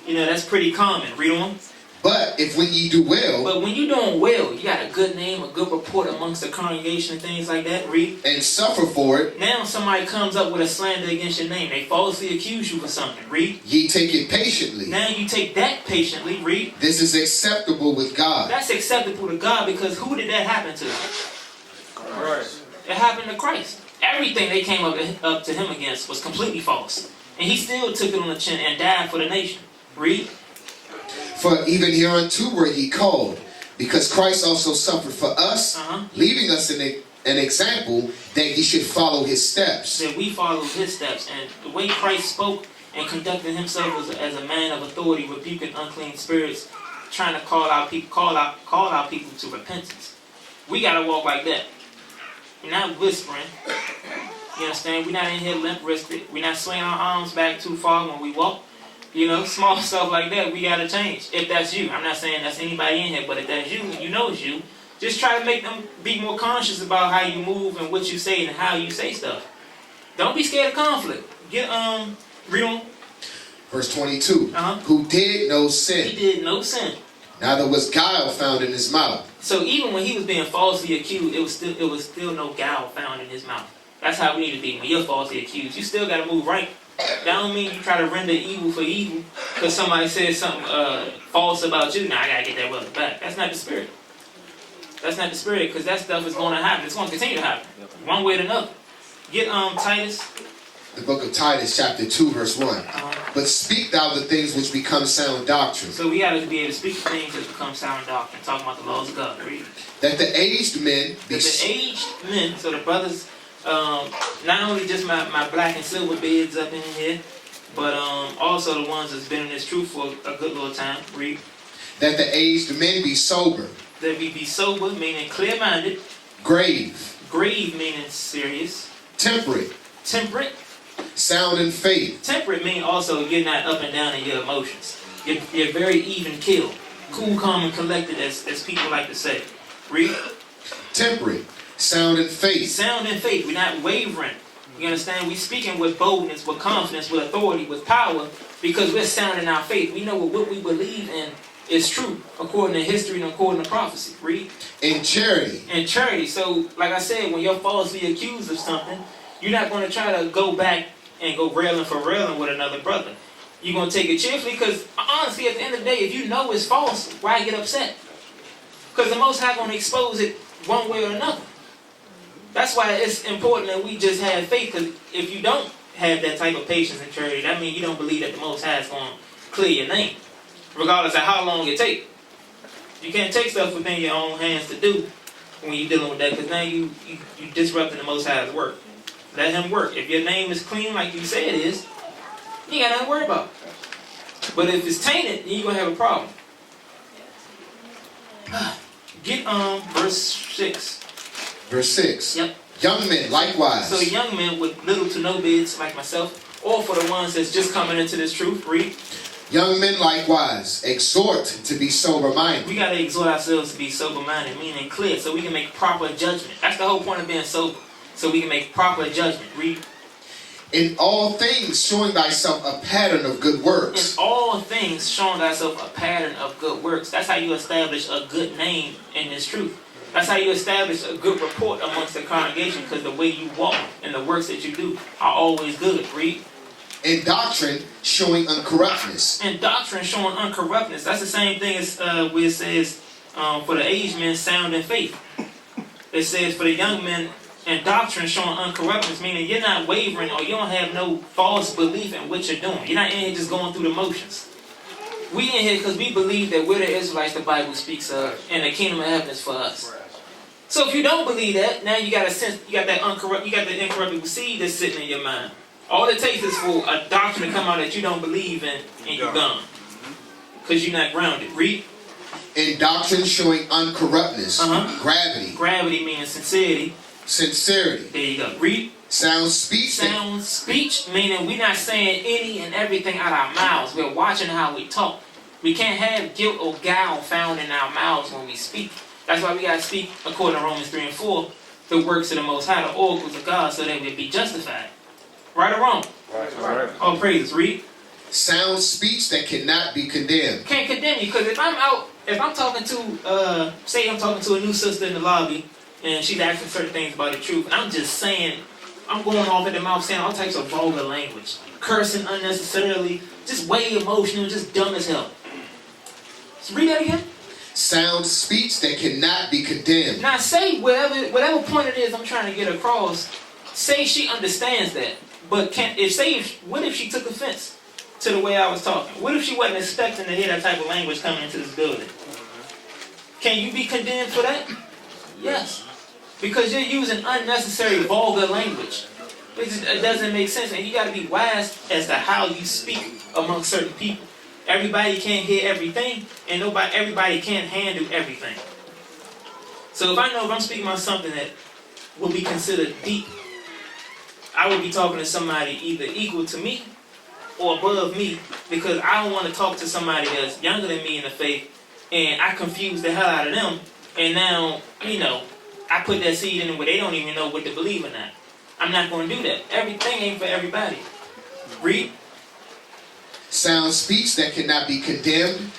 You know, that's pretty common. Read on. But if when ye do well... But when you're doing well, you got a good name, a good report amongst the congregation and things like that. Read. And suffer for it. Now somebody comes up with a slander against your name. They falsely accuse you for something. Read. Ye take it patiently. Now you take that patiently. Read. This is acceptable with God. That's acceptable to God because who did that happen to? Christ. It happened to Christ. Everything they came up to him against was completely false. And he still took it on the chin and died for the nation. Read. For even hereunto were ye called, because Christ also suffered for us, leaving us an example that ye should follow his steps. That we follow his steps. And the way Christ spoke and conducted himself was as a man of authority, rebuking unclean spirits, trying to call our people to repentance. We gotta walk like that. We're not whispering. You understand? We're not in here limp wristed. We're not swinging our arms back too far when we walk. You know, small stuff like that, we gotta change. If that's you. I'm not saying that's anybody in here, but if that's you, and you know it's you, just try to make them be more conscious about how you move and what you say and how you say stuff. Don't be scared of conflict. Read on. Verse 22. Who did no sin. He did no sin. Neither was guile found in his mouth. So even when he was being falsely accused, it was still no guile found in his mouth. That's how we need to be. When you're falsely accused, you still gotta move right. That don't mean you try to render evil for evil because somebody says something false about you. Now I gotta get that brother back. That's not the spirit. That's not the spirit because that stuff is going to happen. It's going to continue to happen, one way or another. Get Titus. The book of Titus, chapter 2, verse 1. But speak thou the things which become sound doctrine. So we got to be able to speak the things that become sound doctrine. Talking about the laws of God. Read. That the aged men be... So the brothers... not only just my black and silver beards up in here, but also the ones that's been in this truth for a good little time. Read. That the aged men be sober. That we be sober, meaning clear-minded. Grave. Grave, meaning serious. Temperate. Temperate. Sound in faith. Temperate means also you're not up and down in your emotions. You're very even keel. Cool, calm, and collected, as people like to say. Read. Temperate. Sound in faith. Sound in faith. We're not wavering. You understand? We're speaking with boldness, with confidence, with authority, with power, because we're sound in our faith. We know what we believe in is true, according to history and according to prophecy. Read. In charity. In charity. So, like I said, when you're falsely accused of something, you're not going to try to go back and go railing for railing with another brother. You're going to take it cheerfully, because honestly, at the end of the day, if you know it's false, why get upset? Because the Most High going to expose it one way or another. That's why it's important that we just have faith, because if you don't have that type of patience and charity, that means you don't believe that the Most High is going to clear your name, regardless of how long it takes. You can't take stuff within your own hands to do when you're dealing with that, because now you disrupting the Most High's work. Let him work. If your name is clean like you say it is, you ain't got nothing to worry about. But if it's tainted, then you're going to have a problem. Get verse 6. Verse 6. Yep. Young men likewise. So young men with little to no beards like myself, or for the ones that's just coming into this truth, read. Young men likewise exhort to be sober-minded. We got to exhort ourselves to be sober-minded, meaning clear, so we can make proper judgment. That's the whole point of being sober, so we can make proper judgment. Read. In all things showing thyself a pattern of good works. In all things showing thyself a pattern of good works. That's how you establish a good name in this truth. That's how you establish a good report amongst the congregation, because the way you walk and the works that you do are always good. Read. In doctrine, showing uncorruptness. In doctrine, showing uncorruptness. That's the same thing as where it says for the aged men, sound in faith. It says for the young men, in doctrine, showing uncorruptness, meaning you're not wavering or you don't have no false belief in what you're doing. You're not in here just going through the motions. We in here because we believe that we're the Israelites the Bible speaks of, and the kingdom of heaven is for us. So if you don't believe that, now you got a sense, you got the incorruptible seed that's sitting in your mind. All it takes is for a doctrine to come out that you don't believe in, and you're gone. Because you're not grounded. Read. In doctrine showing uncorruptness, gravity. Gravity meaning sincerity. Sincerity. There you go. Read. Sound speech. Sound speech meaning we're not saying any and everything out our mouths. We're watching how we talk. We can't have guilt or guile found in our mouths when we speak. That's why we got to speak, according to Romans 3 and 4, the works of the Most High, the oracles of God, so that we'll be justified. Right or wrong? Right. All praises. Read. Sound speech that cannot be condemned. Can't condemn you, because if I'm talking to, say I'm talking to a new sister in the lobby, and she's asking certain things about the truth, and I'm just saying, I'm going off at the mouth saying all types of vulgar language, cursing unnecessarily, just way emotional, just dumb as hell. So read that again. Sound speech that cannot be condemned. Now say whatever point it is I'm trying to get across, say she understands that, but what if she took offense to the way I was talking? What if she wasn't expecting to hear that type of language coming into this building? Can you be condemned for that? Yes. Because you're using unnecessary vulgar language. It doesn't make sense, and you got to be wise as to how you speak among certain people. Everybody can't hear everything, and everybody can't handle everything. So if I'm speaking about something that will be considered deep, I would be talking to somebody either equal to me or above me, because I don't want to talk to somebody that's younger than me in the faith, and I confuse the hell out of them, and now, I put that seed in them where they don't even know what to believe or not. I'm not going to do that. Everything ain't for everybody. Read. Sound speech that cannot be condemned,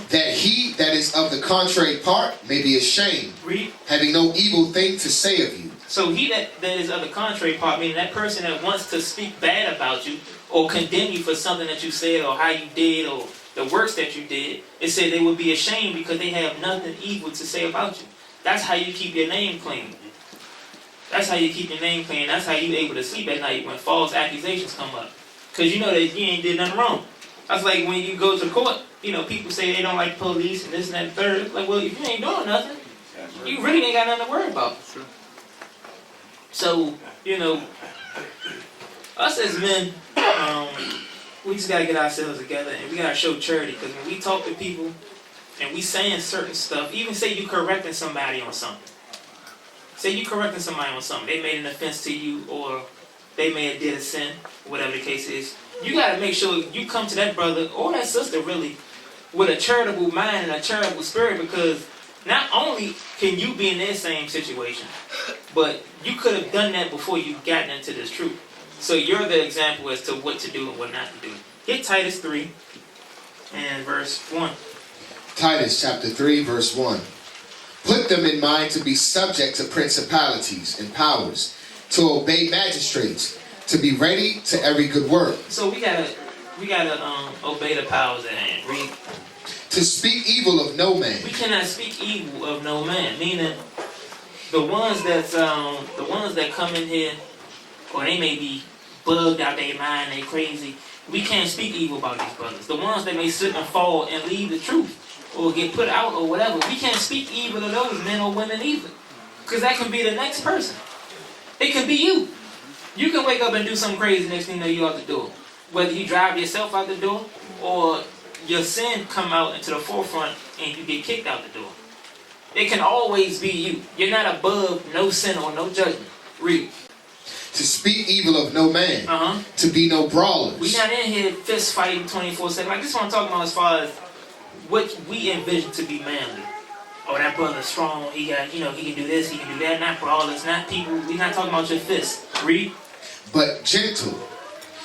that he that is of the contrary part may be ashamed, having no evil thing to say of you. So he that is of the contrary part, meaning that person that wants to speak bad about you or condemn you for something that you said or how you did or the works that you did, it said they would be ashamed because they have nothing evil to say about you. That's how you keep your name clean. That's how you keep your name clean. That's how you're able to sleep at night when false accusations come up. Because you know that you ain't did nothing wrong. That's like when you go to court, people say they don't like police and this and that and third. It's like, well, if you ain't doing nothing, you really ain't got nothing to worry about. So, us as men, we just got to get ourselves together and we got to show charity. Because when we talk to people and we saying certain stuff, even say you correcting somebody on something. Say you correcting somebody on something. They made an offense to you or they may have did a sin, whatever the case is. You got to make sure you come to that brother or that sister really with a charitable mind and a charitable spirit, because not only can you be in their same situation, but you could have done that before you gotten into this truth. So you're the example as to what to do and what not to do. Get Titus 3 and verse 1. Titus chapter 3 verse 1. Put them in mind to be subject to principalities and powers, to obey magistrates, to be ready to every good work. So we gotta obey the powers at hand. Read. To speak evil of no man. We cannot speak evil of no man. Meaning, the ones that come in here, or they may be bugged out their mind, they crazy. We can't speak evil about these brothers. The ones that may slip and fall and leave the truth, or get put out, or whatever. We can't speak evil of those men or women either, because that can be the next person. It could be you. You can wake up and do something crazy, next thing you know, you out the door. Whether you drive yourself out the door, or your sin come out into the forefront and you get kicked out the door. It can always be you. You're not above no sin or no judgment. Read. To speak evil of no man. To be no brawlers. We're not in here fist fighting 24/7. Like, this is what I'm talking about as far as what we envision to be manly. Oh, that brother's strong. He got, he can do this, he can do that. Not brawlers, not people. We're not talking about your fists. Read. But gentle,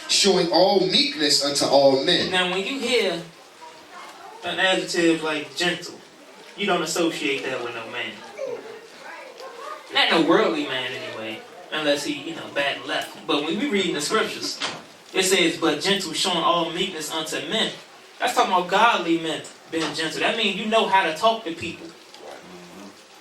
showing all meekness unto all men. Now, when you hear an adjective like gentle, you don't associate that with no man. Not no worldly man anyway, unless he, bad and left. But when we read in the scriptures, it says, but gentle, showing all meekness unto men. That's talking about godly men being gentle. That means you know how to talk to people.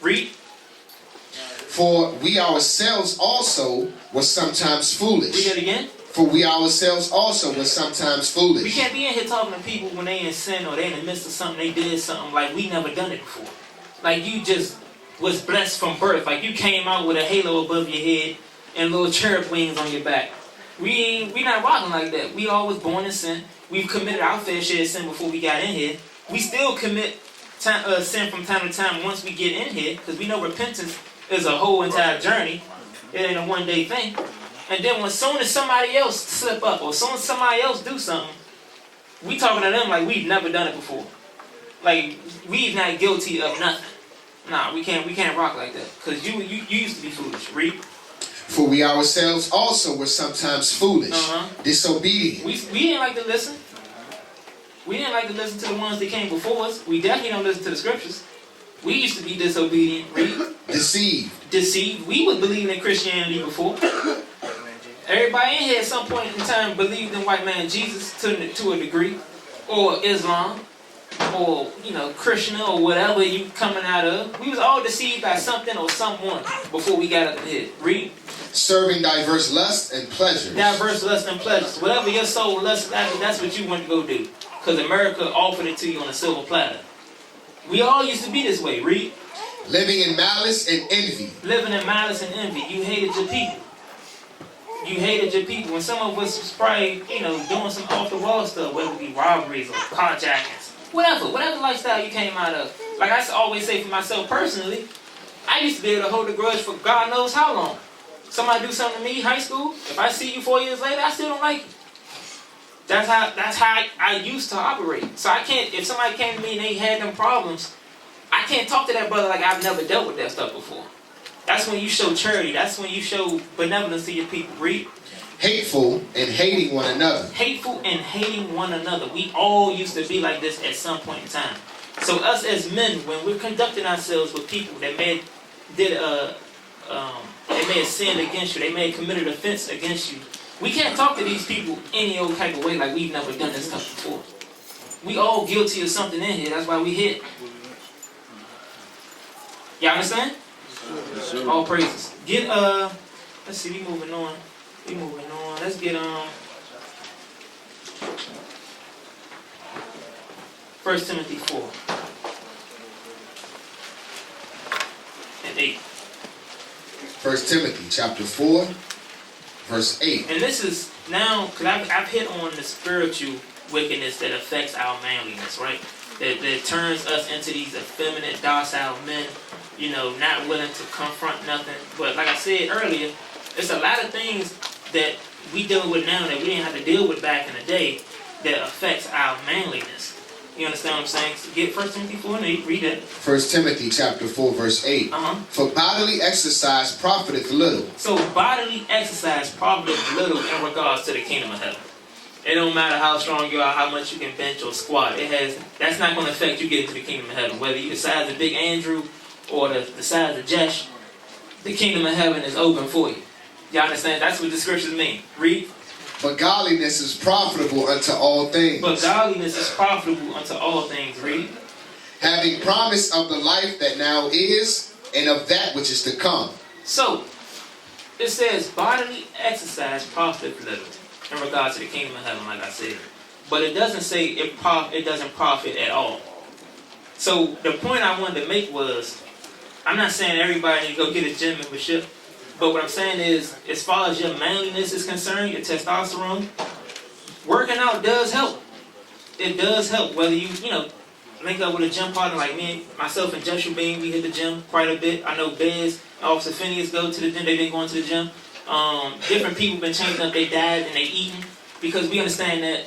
Read. For we ourselves also were sometimes foolish. Read that again. For we ourselves also were sometimes foolish. We can't be in here talking to people when they in sin or they in the midst of something, they did something like we never done it before. Like you just was blessed from birth. Like you came out with a halo above your head and little cherub wings on your back. We not rocking like that. We all was born in sin. We've committed our fair share of sin before we got in here. We still commit sin from time to time once we get in here, because we know repentance is a whole entire journey. It ain't a one-day thing. And then as soon as somebody else slip up, or as soon as somebody else do something, we talking to them like we've never done it before. Like we's not guilty of nothing. Nah, we can't rock like that. Because you used to be foolish. Read. For we ourselves also were sometimes foolish, disobedient. We didn't like to listen. We didn't like to listen to the ones that came before us. We definitely don't listen to the scriptures. We used to be disobedient. Read. Deceived. We was believing in Christianity before. Everybody in here at some point in time believed in white man Jesus to a degree, or Islam, or Krishna, or whatever you coming out of. We was all deceived by something or someone before we got up in here. Read. Serving diverse lusts and pleasures. Diverse lusts and pleasures. Whatever your soul lusts after, that's what you want to go do. Because America offered it to you on a silver platter. We all used to be this way. Read. Living in malice and envy. Living in malice and envy. You hated your people. You hated your people. And some of us was probably, doing some off-the-wall stuff, whether it be robberies or carjackings. Whatever lifestyle you came out of. Like I always say for myself personally, I used to be able to hold a grudge for God knows how long. Somebody do something to me, high school, if I see you 4 years later, I still don't like you. That's how I used to operate. So I can't, if somebody came to me and they had them problems, I can't talk to that brother like I've never dealt with that stuff before. That's when you show charity. That's when you show benevolence to your people. Read. Hateful and hating one another. Hateful and hating one another. We all used to be like this at some point in time. So us as men, when we're conducting ourselves with people that may have sinned against you, they may have committed offense against you, we can't talk to these people any old type of way like we've never done this stuff before. We all guilty of something in here. That's why we here. Y'all understand? All praises. Get let's see, we moving on. Let's get 1 Timothy 4 and 8. 1 Timothy chapter 4, verse 8. And this is now, because I've hit on the spiritual wickedness that affects our manliness, right? That turns us into these effeminate, docile men, not willing to confront nothing. But like I said earlier, it's a lot of things that we deal with now that we didn't have to deal with back in the day that affects our manliness. You understand what I'm saying? So get 1 Timothy 4 and 8, read that. 1 Timothy chapter 4, verse 8. For bodily exercise profiteth little. So bodily exercise profiteth little in regards to the kingdom of heaven. It don't matter how strong you are, how much you can bench or squat. That's not going to affect you getting to the kingdom of heaven. Whether you're the size of Big Andrew or the size of Jesh, the kingdom of heaven is open for you. Y'all understand? That's what the scriptures mean. Read. But godliness is profitable unto all things. But godliness is profitable unto all things. Read. Having promise of the life that now is, and of that which is to come. So, it says bodily exercise profiteth little in regards to the kingdom of heaven, like I said. But it doesn't say it doesn't profit at all. So, the point I wanted to make was, I'm not saying everybody need to go get a gym membership. But what I'm saying is, as far as your manliness is concerned, your testosterone, working out does help. It does help. Whether you link up with a gym partner like me, myself and Joshua Bean, we hit the gym quite a bit. I know Bez, Officer Phinehas go to the gym. They've been going to the gym. Different people been changing up their diet and they eating, because we understand that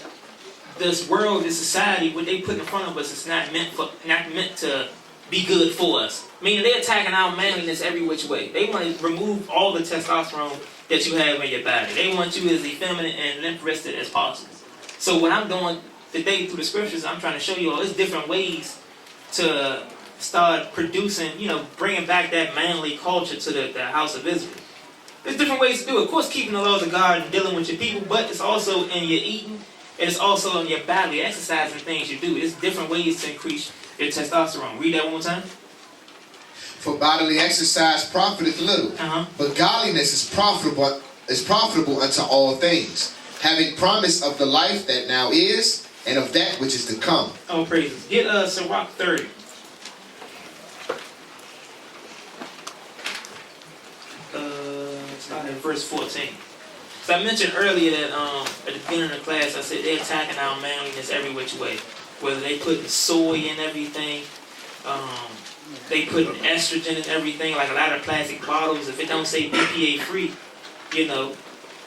this world, this society, what they put in front of us is not meant to be good for us. Meaning they're attacking our manliness every which way. They want to remove all the testosterone that you have in your body. They want you as effeminate and limp-wristed as possible. So what I'm doing today through the scriptures, I'm trying to show you all there's different ways to start producing, bringing back that manly culture to the house of Israel. There's different ways to do it. Of course, keeping the laws of God and dealing with your people, but it's also in your eating, and it's also in your body, exercising things you do. There's different ways to increase your testosterone. Read that one more time. For bodily exercise profiteth little, but godliness is profitable unto all things, having promise of the life that now is, and of that which is to come. Oh, praises. Get Sirach 30. Start at verse 14. So I mentioned earlier that at the beginning of the class, I said they're attacking our manliness every which way. Whether they putting soy in everything, they putting estrogen in everything, like a lot of plastic bottles. If it don't say BPA free, you know,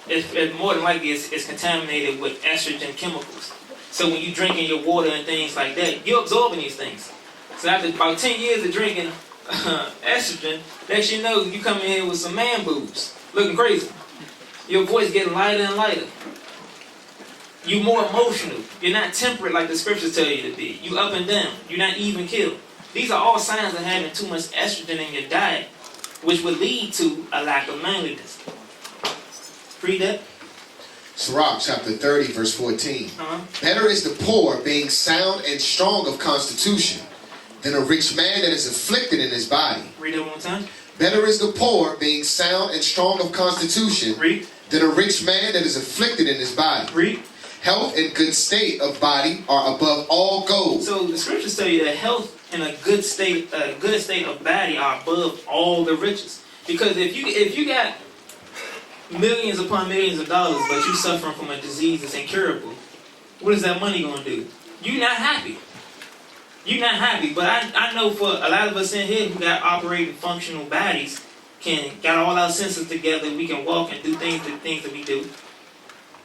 it's more than likely it's contaminated with estrogen chemicals. So when you drinking your water and things like that, you're absorbing these things. So after about 10 years of drinking estrogen, next you know, you come in here with some man boobs, looking crazy. Your voice getting lighter and lighter. You're more emotional. You're not temperate like the scriptures tell you to be. You up and down. You're not even killed. These are all signs of having too much estrogen in your diet, which would lead to a lack of manliness. Read that. Sirach chapter 30, verse 14. Better is the poor being sound and strong of constitution than a rich man that is afflicted in his body. Read that one more time. Better is the poor being sound and strong of constitution than a rich man that is afflicted in his body. Health and good state of body are above all gold. So the scriptures tell you that health and a good state of body are above all the riches. Because if you got millions upon millions of dollars, but you suffering from a disease that's incurable, what is that money going to do? You're not happy. You're not happy. But I know for a lot of us in here who got operating functional bodies, got all our senses together, we can walk and do things that we do.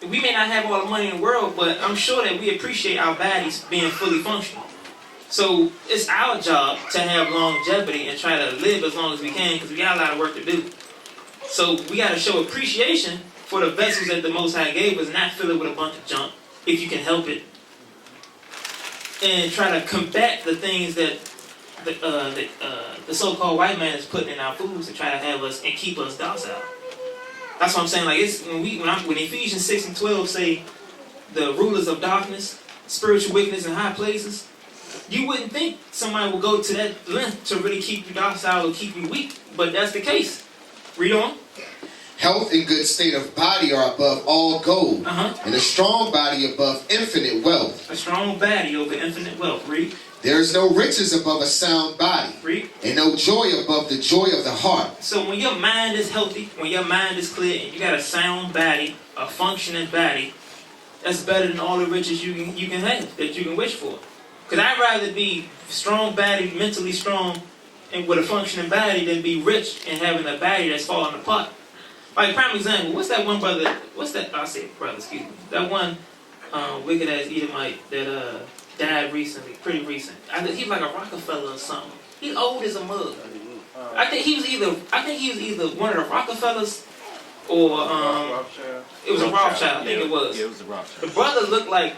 We may not have all the money in the world, but I'm sure that we appreciate our bodies being fully functional. So it's our job to have longevity and try to live as long as we can, because we got a lot of work to do. So we got to show appreciation for the vessels that the Most High gave us, not fill it with a bunch of junk, if you can help it. And try to combat the things that the so-called white man is putting in our foods to try to have us and keep us docile. That's what I'm saying. Like it's when Ephesians 6 and 12 say the rulers of darkness, spiritual wickedness in high places, you wouldn't think somebody would go to that length to really keep you docile or keep you weak, but that's the case. Read on. Health and good state of body are above all gold, and a strong body above infinite wealth. A strong body over infinite wealth. Read. There is no riches above a sound body, Read. and no joy above the joy of the heart. So when your mind is healthy, when your mind is clear, and you got a sound body, a functioning body, that's better than all the riches you can have, that you can wish for. Because I'd rather be strong body, mentally strong, and with a functioning body than be rich and having a body that's falling apart. Like, prime example, what's that one brother, I say brother, excuse me, that one wicked ass Edomite that died recently, pretty recent. He's like a Rockefeller or something. He's old as a mug. I think he was either one of the Rockefellers or it was a Rothschild. I think it was. Yeah, it was a Rothschild. The brother looked like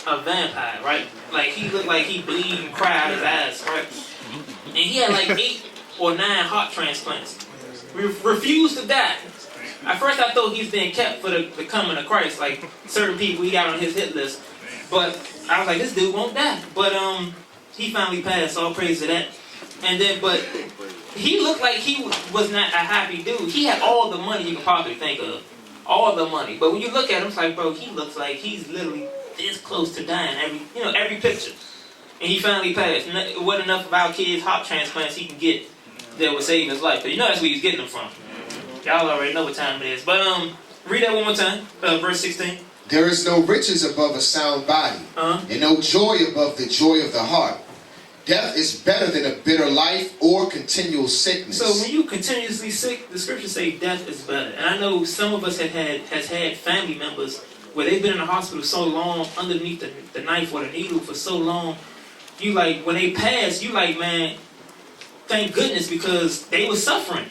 a vampire, right? Like he looked like he bleed and cry out his eyes, right? And he had like 8 or 9 heart transplants. Refused to die. At first I thought he was being kept for the coming of Christ, like certain people he got on his hit list. But I was like, this dude won't die. But he finally passed, all praise to that. And then, but he looked like he was not a happy dude. He had all the money you could probably think of. All the money. But when you look at him, it's like, bro, he looks like he's literally this close to dying every picture. And he finally passed. It wasn't enough of our kids' heart transplants he can get that would save his life. But you know that's where he's getting them from. Y'all already know what time it is. But read that one more time, verse 16. There is no riches above a sound body, and no joy above the joy of the heart. Death is better than a bitter life or continual sickness. So when you continuously sick, the scriptures say death is better. And I know some of us has had family members where they've been in the hospital so long, underneath the knife or the needle for so long. You like, when they pass, you like, man, thank goodness, because they were suffering.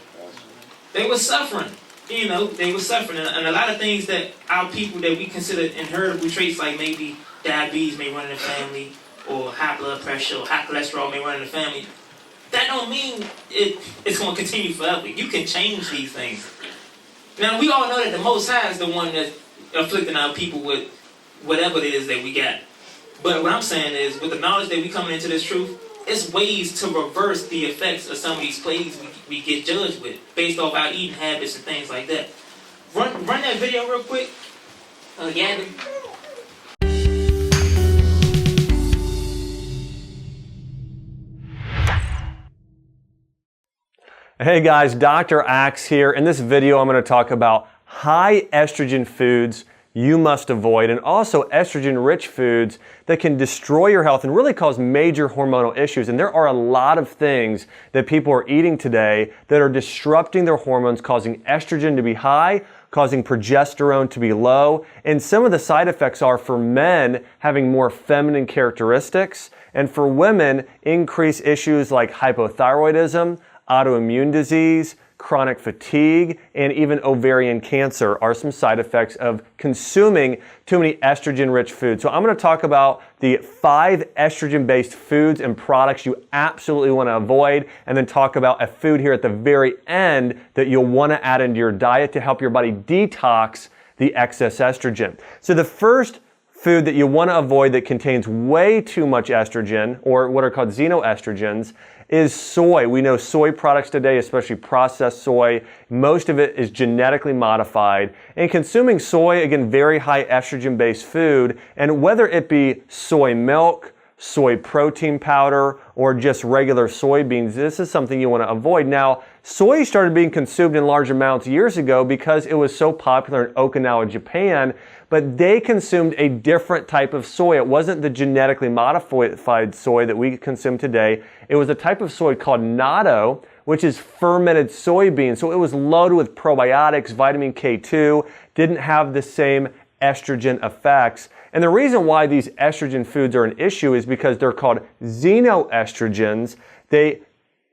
They were suffering. You know, they were suffering. And a lot of things that our people that we consider inheritable traits, like maybe diabetes may run in the family, or high blood pressure, or high cholesterol may run in the family, that don't mean it's going to continue forever. You can change these things. Now, we all know that the Most High is the one that's afflicting our people with whatever it is that we got. But what I'm saying is, with the knowledge that we coming into this truth, it's ways to reverse the effects of some of these plagues we get judged with, based off our eating habits and things like that. Run that video real quick. Gavin. Hey guys, Dr. Axe here. In this video, I'm going to talk about high estrogen foods you must avoid, and also estrogen-rich foods that can destroy your health and really cause major hormonal issues. And there are a lot of things that people are eating today that are disrupting their hormones, causing estrogen to be high, causing progesterone to be low. And some of the side effects are for men having more feminine characteristics, and for women, increased issues like hypothyroidism, autoimmune disease, chronic fatigue, and even ovarian cancer are some side effects of consuming too many estrogen-rich foods. So I'm going to talk about the 5 estrogen-based foods and products you absolutely want to avoid, and then talk about a food here at the very end that you'll want to add into your diet to help your body detox the excess estrogen. So the first food that you want to avoid that contains way too much estrogen, or what are called xenoestrogens, is soy. We know soy products today, especially processed soy, most of it is genetically modified. And consuming soy, again, very high estrogen-based food, and whether it be soy milk, soy protein powder, or just regular soybeans, this is something you want to avoid. Now, soy started being consumed in large amounts years ago because it was so popular in Okinawa, Japan, but they consumed a different type of soy. It wasn't the genetically modified soy that we consume today. It was a type of soy called natto, which is fermented soybean. So it was loaded with probiotics, vitamin K2, didn't have the same estrogen effects. And the reason why these estrogen foods are an issue is because they're called xenoestrogens. They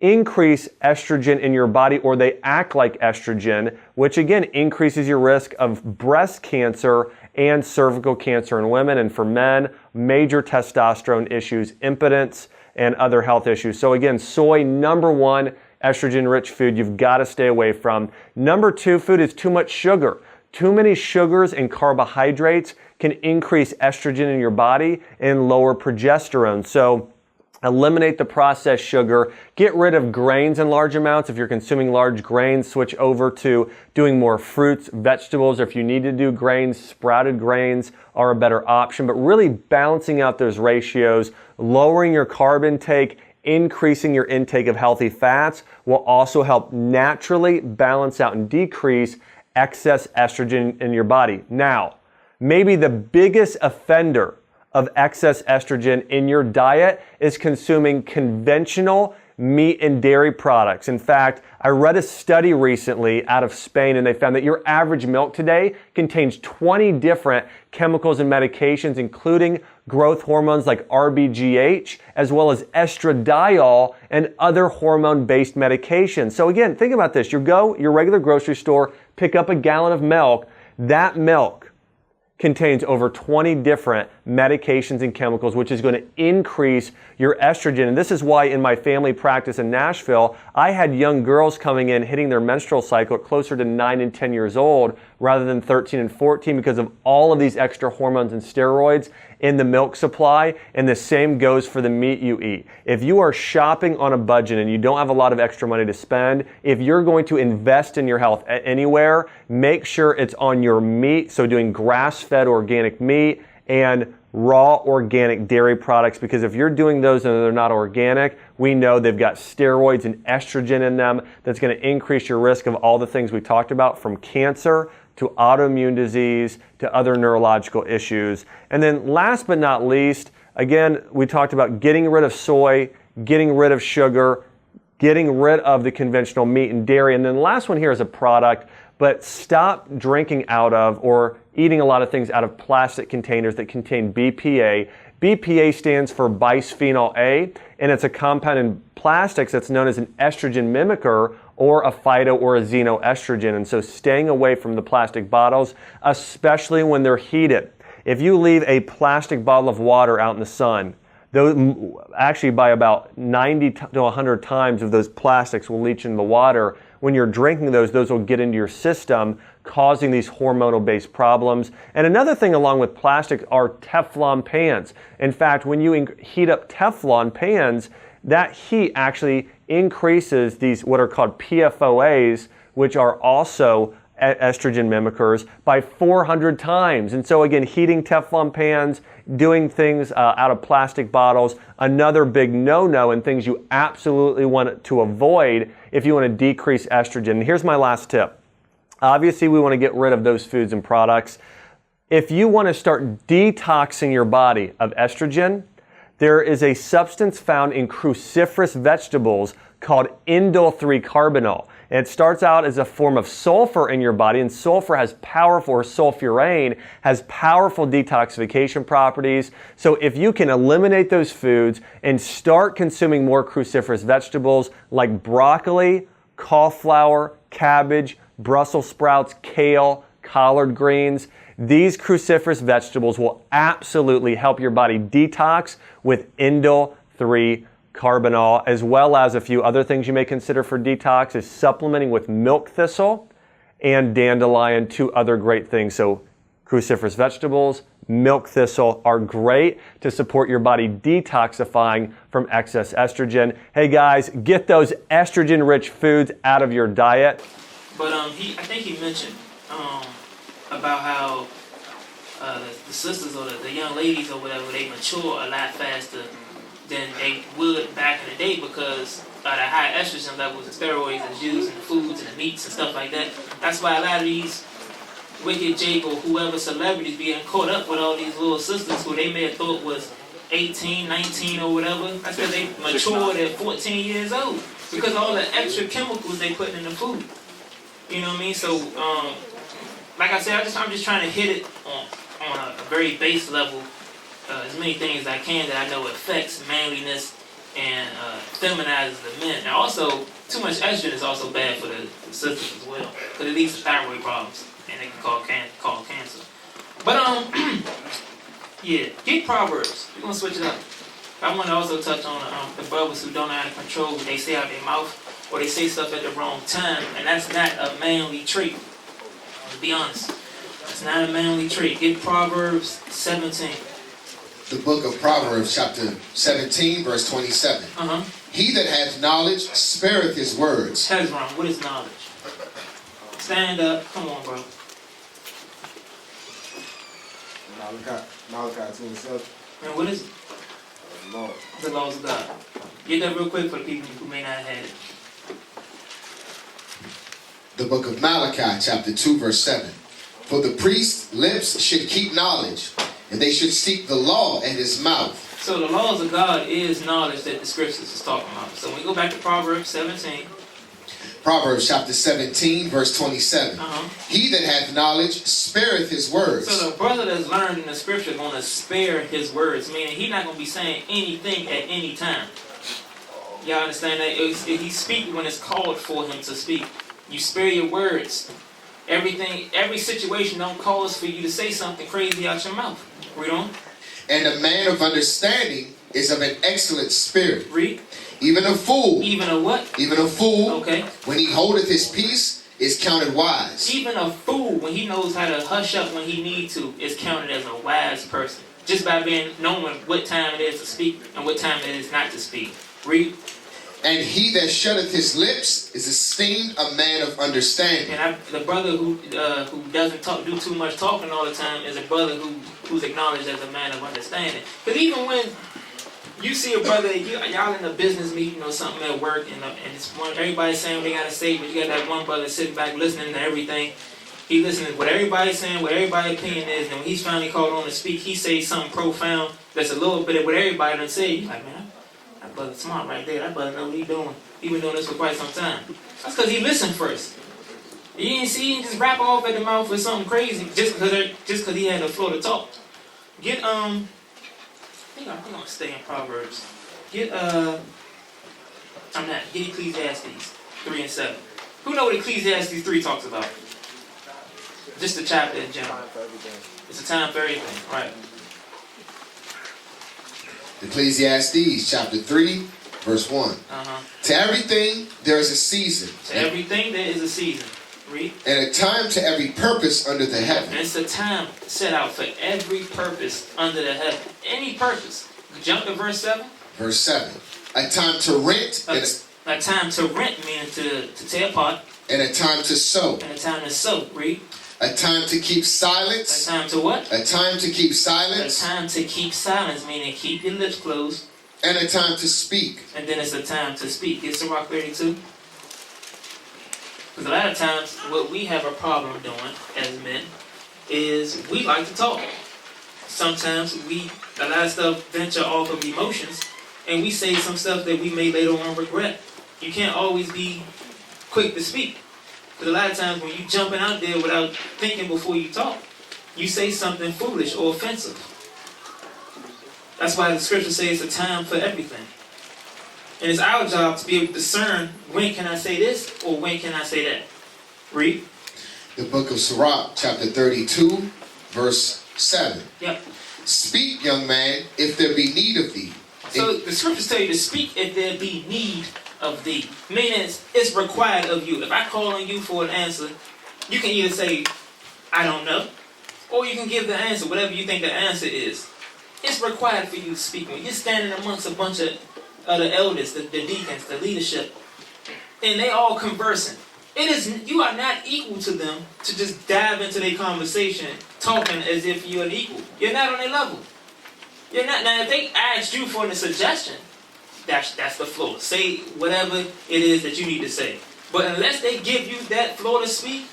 increase estrogen in your body, or they act like estrogen, which again increases your risk of breast cancer and cervical cancer in women, and for men, major testosterone issues, impotence, and other health issues. So again, soy, number 1 estrogen-rich food you've got to stay away from. Number 2 food is too much sugar. Too many sugars and carbohydrates can increase estrogen in your body and lower progesterone. So eliminate the processed sugar. Get rid of grains in large amounts. If you're consuming large grains, switch over to doing more fruits, vegetables. Or if you need to do grains, sprouted grains are a better option. But really balancing out those ratios, lowering your carb intake, increasing your intake of healthy fats will also help naturally balance out and decrease excess estrogen in your body. Now, maybe the biggest offender of excess estrogen in your diet is consuming conventional meat and dairy products. In fact, I read a study recently out of Spain, and they found that your average milk today contains 20 different chemicals and medications, including growth hormones like RBGH, as well as estradiol and other hormone-based medications. So again, think about this. You go your regular grocery store, pick up a gallon of milk. That milk contains over 20 different medications and chemicals, which is going to increase your estrogen. And this is why in my family practice in Nashville, I had young girls coming in hitting their menstrual cycle at closer to 9 and 10 years old rather than 13 and 14 because of all of these extra hormones and steroids in the milk supply. And the same goes for the meat you eat. If you are shopping on a budget and you don't have a lot of extra money to spend, if you're going to invest in your health anywhere, make sure it's on your meat. So doing grass-fed organic meat and raw organic dairy products, because if you're doing those and they're not organic, we know they've got steroids and estrogen in them that's going to increase your risk of all the things we talked about, from cancer to autoimmune disease to other neurological issues. And then last but not least, again, we talked about getting rid of soy, getting rid of sugar, getting rid of the conventional meat and dairy. And then the last one here is a product, but stop drinking out of or eating a lot of things out of plastic containers that contain BPA. BPA stands for bisphenol A, and it's a compound in plastics that's known as an estrogen mimicker or a phyto or a xenoestrogen. And so staying away from the plastic bottles, especially when they're heated. If you leave a plastic bottle of water out in the sun, those, actually by about 90 to 100 times of those plastics will leach into the water. When you're drinking those will get into your system, causing these hormonal-based problems. And another thing along with plastic are Teflon pans. In fact, when you heat up Teflon pans, that heat actually increases these what are called PFOAs, which are also estrogen mimickers, by 400 times. And so again, heating Teflon pans, doing things out of plastic bottles, another big no-no, and things you absolutely want to avoid if you want to decrease estrogen. And here's my last tip. Obviously, we want to get rid of those foods and products. If you want to start detoxing your body of estrogen, there is a substance found in cruciferous vegetables called indole-3-carbinol. And it starts out as a form of sulfur in your body, and sulfur has powerful, or sulfurane has powerful detoxification properties. So if you can eliminate those foods and start consuming more cruciferous vegetables like broccoli, cauliflower, cabbage, Brussels sprouts, kale, collard greens, these cruciferous vegetables will absolutely help your body detox with indole-3-carbinol, as well as a few other things you may consider for detox is supplementing with milk thistle and dandelion, two other great things. So cruciferous vegetables, milk thistle are great to support your body detoxifying from excess estrogen. Hey guys, get those estrogen-rich foods out of your diet. But I think he mentioned about how the sisters or the young ladies or whatever, they mature a lot faster than they would back in the day because of the high estrogen levels and steroids that's used in the foods and the meats and stuff like that. That's why a lot of these Wicked Jake or whoever celebrities being caught up with all these little sisters who they may have thought was 18, 19 or whatever. That's because they matured at 14 years old because of all the extra chemicals they put in the food. You know what I mean? So, like I said, I'm just trying to hit it on a very base level, as many things as I can that I know affects manliness and feminizes the men. And also, too much estrogen is also bad for the sisters as well, because it leads to thyroid problems, and it can cause cancer. But yeah, get Proverbs. We're gonna switch it up. I want to also touch on the brothers who don't know how to control what they say out their mouth, or they say stuff at the wrong time, and that's not a manly trait. To be honest, it's not a manly trait. Get Proverbs 17. The book of Proverbs, chapter 17, verse 27. He that hath knowledge spareth his words. Hezron, what is knowledge? Stand up. Come on, bro. Malachi 2:7. Man, what is it? Law. The laws of God. Get that real quick for the people who may not have had it. The book of Malachi, chapter 2, verse 7. For the priest's lips should keep knowledge, and they should seek the law at his mouth. So the laws of God is knowledge that the scriptures is talking about. So when we go back to Proverbs 17. Proverbs chapter 17, verse 27. He that hath knowledge spareth his words. So the brother that's learned in the scripture is going to spare his words, meaning he's not going to be saying anything at any time. Y'all understand that? He speaks when it's called for him to speak. You spare your words. Every situation don't cause for you to say something crazy out your mouth. Read on. And a man of understanding is of an excellent spirit. Read. Even a fool. Even a what? Even a fool. Okay. When he holdeth his peace, is counted wise. Even a fool, when he knows how to hush up when he need to, is counted as a wise person. Just by knowing what time it is to speak and what time it is not to speak. Read. And he that shutteth his lips is esteemed a man of understanding. And the brother who doesn't do too much talking all the time is a brother who's acknowledged as a man of understanding. Because even when you see a brother, y'all in a business meeting or something at work, and it's everybody's saying what they gotta say, but you got that one brother sitting back listening to everything. He listening to what everybody's saying, what everybody's opinion is, and when he's finally called on to speak, he says something profound that's a little bit of what everybody done said. You're like, man, that brother's smart right there. That brother know what he's doing. He been doing this for quite some time. That's because he listened first. You didn't see him just rap off at the mouth with something crazy just because he had the floor to talk. Get I think I'm gonna stay in Proverbs. Get Ecclesiastes 3 and 7. Who know what Ecclesiastes 3 talks about? Just the chapter in general. It's a time for everything, right? Ecclesiastes chapter 3, verse 1. To everything there is a season. To everything there is a season. Read. And a time to every purpose under the heaven. And it's a time set out for every purpose under the heaven. Any purpose. Jump to verse 7. Verse 7. A time to rent. A time to rent, meaning to tear apart. And a time to sow. And a time to sow. Read. A time to keep silence. A time to what? A time to keep silence. A time to keep silence, meaning keep your lips closed. And a time to speak. And then it's a time to speak. Get Sirach 32. Because a lot of times, what we have a problem doing as men is we like to talk. Sometimes a lot of stuff venture off of emotions, and we say some stuff that we may later on regret. You can't always be quick to speak. Because a lot of times when you jumping out there without thinking before you talk, you say something foolish or offensive. That's why the scripture says it's a time for everything. And it's our job to be able to discern, when can I say this or when can I say that? Read. The book of Sirach, chapter 32, verse 7. Yep. Speak, young man, if there be need of thee. So the scriptures tell you to speak if there be need of thee. Meaning it's required of you. If I call on you for an answer, you can either say, I don't know, or you can give the answer, whatever you think the answer is. It's required for you to speak. When you're standing amongst a bunch of the elders, the deacons, the leadership, and they all conversing, you are not equal to them to just dive into their conversation talking as if you're an equal. You're not on their level. You're not. Now, if they asked you for a suggestion, that's the floor. Say whatever it is that you need to say. But unless they give you that floor to speak,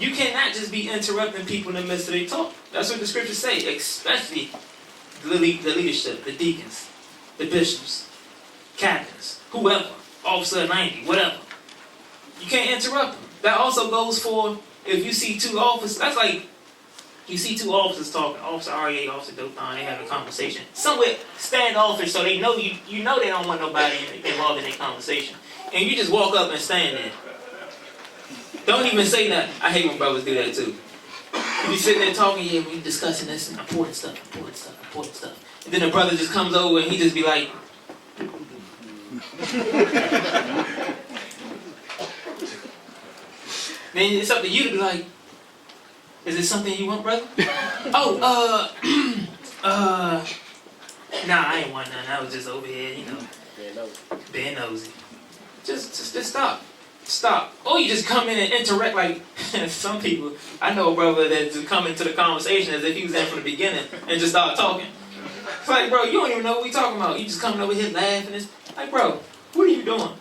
you cannot just be interrupting people in the midst of their talk. That's what the scriptures say, especially the leadership, the deacons, the bishops, captains, whoever, officer 90, whatever. You can't interrupt them. That also goes for if you see two officers. That's like you see two officers talking, Officer REA, Officer Dothan, they having a conversation. Somewhere standoffish, so they know you know they don't want nobody involved in their conversation. And you just walk up and stand there. Don't even say nothing. I hate when brothers do that too. You be sitting there talking, yeah, we discussing this important stuff. And then the brother just comes over and he just be like, then it's up to you to be like, is it something you want, brother? Nah, I ain't want none. I was just over here, being nosy. Just stop. Stop. Or you just come in and interact like some people. I know a brother that just come into the conversation as if he was there from the beginning and just start talking. It's like, bro, you don't even know what we talking about. You just coming over here laughing. It's like, bro, what are you doing?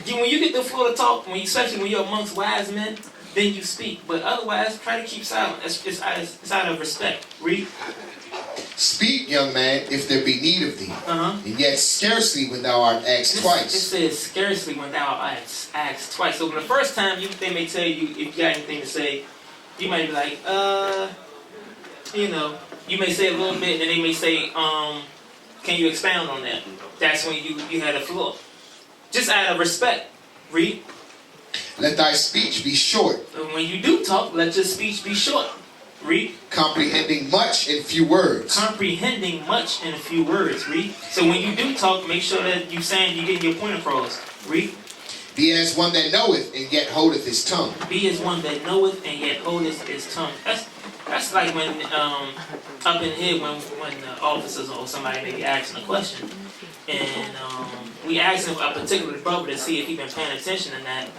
When you get the floor to talk, especially when you're amongst wise men, then you speak. But otherwise, try to keep silent. It's out of respect. Read. Speak, young man, if there be need of thee. And yet scarcely when thou art asked twice. It says scarcely when thou art asked twice. So when the first time they may tell you if you got anything to say, you might be like, you may say a little bit, and then they may say, can you expound on that? That's when you had the floor. Just out of respect. Read. Let thy speech be short. When you do talk, let your speech be short. Read. Comprehending much in few words. Comprehending much in a few words. Read. So when you do talk, make sure that you're getting your point across. Read. Be as one that knoweth and yet holdeth his tongue. Be as one that knoweth and yet holdeth his tongue. That's like when up in here when the officers or somebody may be asking a question, and we ask him a particular brother to see if he been paying attention to that,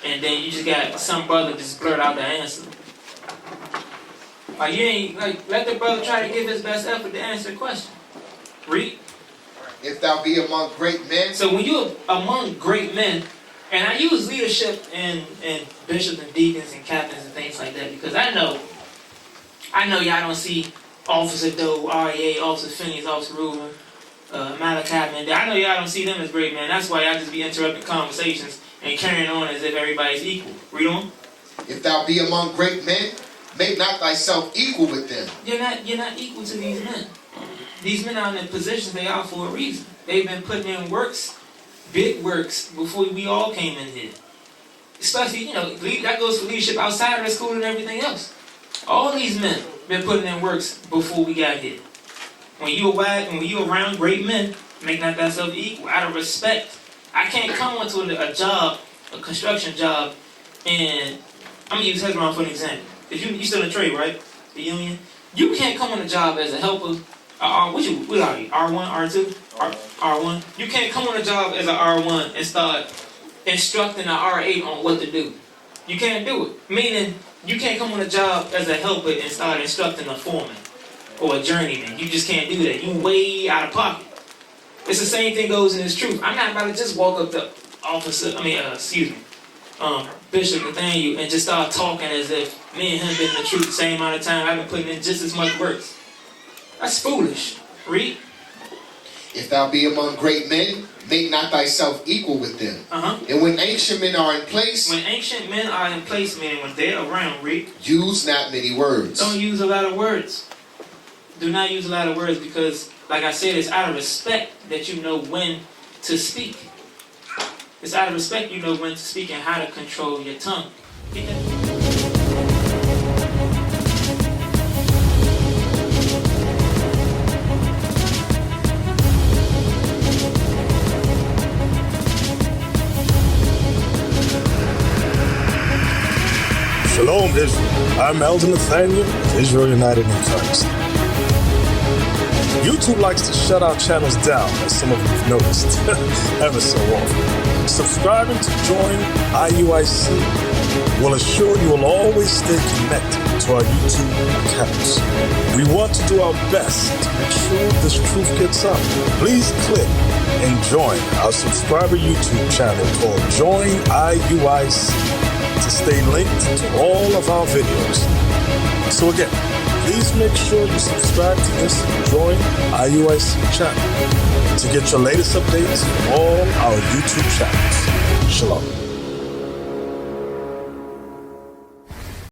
and then you just got some brother just blurt out the answer. Like you ain't let the brother try to give his best effort to answer the question. Read. If thou be among great men. So when you're among great men, and I use leadership and bishops and deacons and captains and things like that because I know y'all don't see Officer Doe, REA, Officer Phinehas, Officer Reuben, Malachi, man. I know y'all don't see them as great men. That's why y'all just be interrupting conversations and carrying on as if everybody's equal. Read on. If thou be among great men, make not thyself equal with them. You're not equal to these men. These men are in the positions they are for a reason. They've been putting in works, big works, before we all came in here. Especially, that goes for leadership outside of the school and everything else. All these men been putting in works before we got here. When you around great men, make not thyself equal. Out of respect. I can't come onto a job, a construction job, and I'm gonna use Hezron for an example. Cause you still in trade, right? The union. You can't come on a job as a helper. What are you? R1, R2, R1. You can't come on a job as an R1 and start instructing an R8 on what to do. You can't do it. Meaning, you can't come on a job as a helper and start instructing a foreman or a journeyman. You just can't do that. You way out of pocket. It's the same thing goes in this truth. I'm not about to just walk up to Bishop Nathaniel and just start talking as if me and him been in the truth the same amount of time. I've been putting in just as much work. That's foolish. Read. If thou be among great men, make not thyself equal with them. And when ancient men are in place, meaning when they're around, read. Use not many words. Don't use a lot of words. Do not use a lot of words because, like I said, it's out of respect that you know when to speak. It's out of respect you know when to speak and how to control your tongue. Shalom, Israel. I'm Elder Nathaniel of Israel United in Christ. YouTube likes to shut our channels down, as some of you have noticed, ever so often. Subscribing to join IUIC will assure you will always stay connected to our YouTube accounts. We want to do our best to make sure this truth gets out. Please click and join our subscriber YouTube channel called Join IUIC to stay linked to all of our videos. So again, please make sure you subscribe to this Join IUIC channel to get your latest updates from all our YouTube channels. Shalom.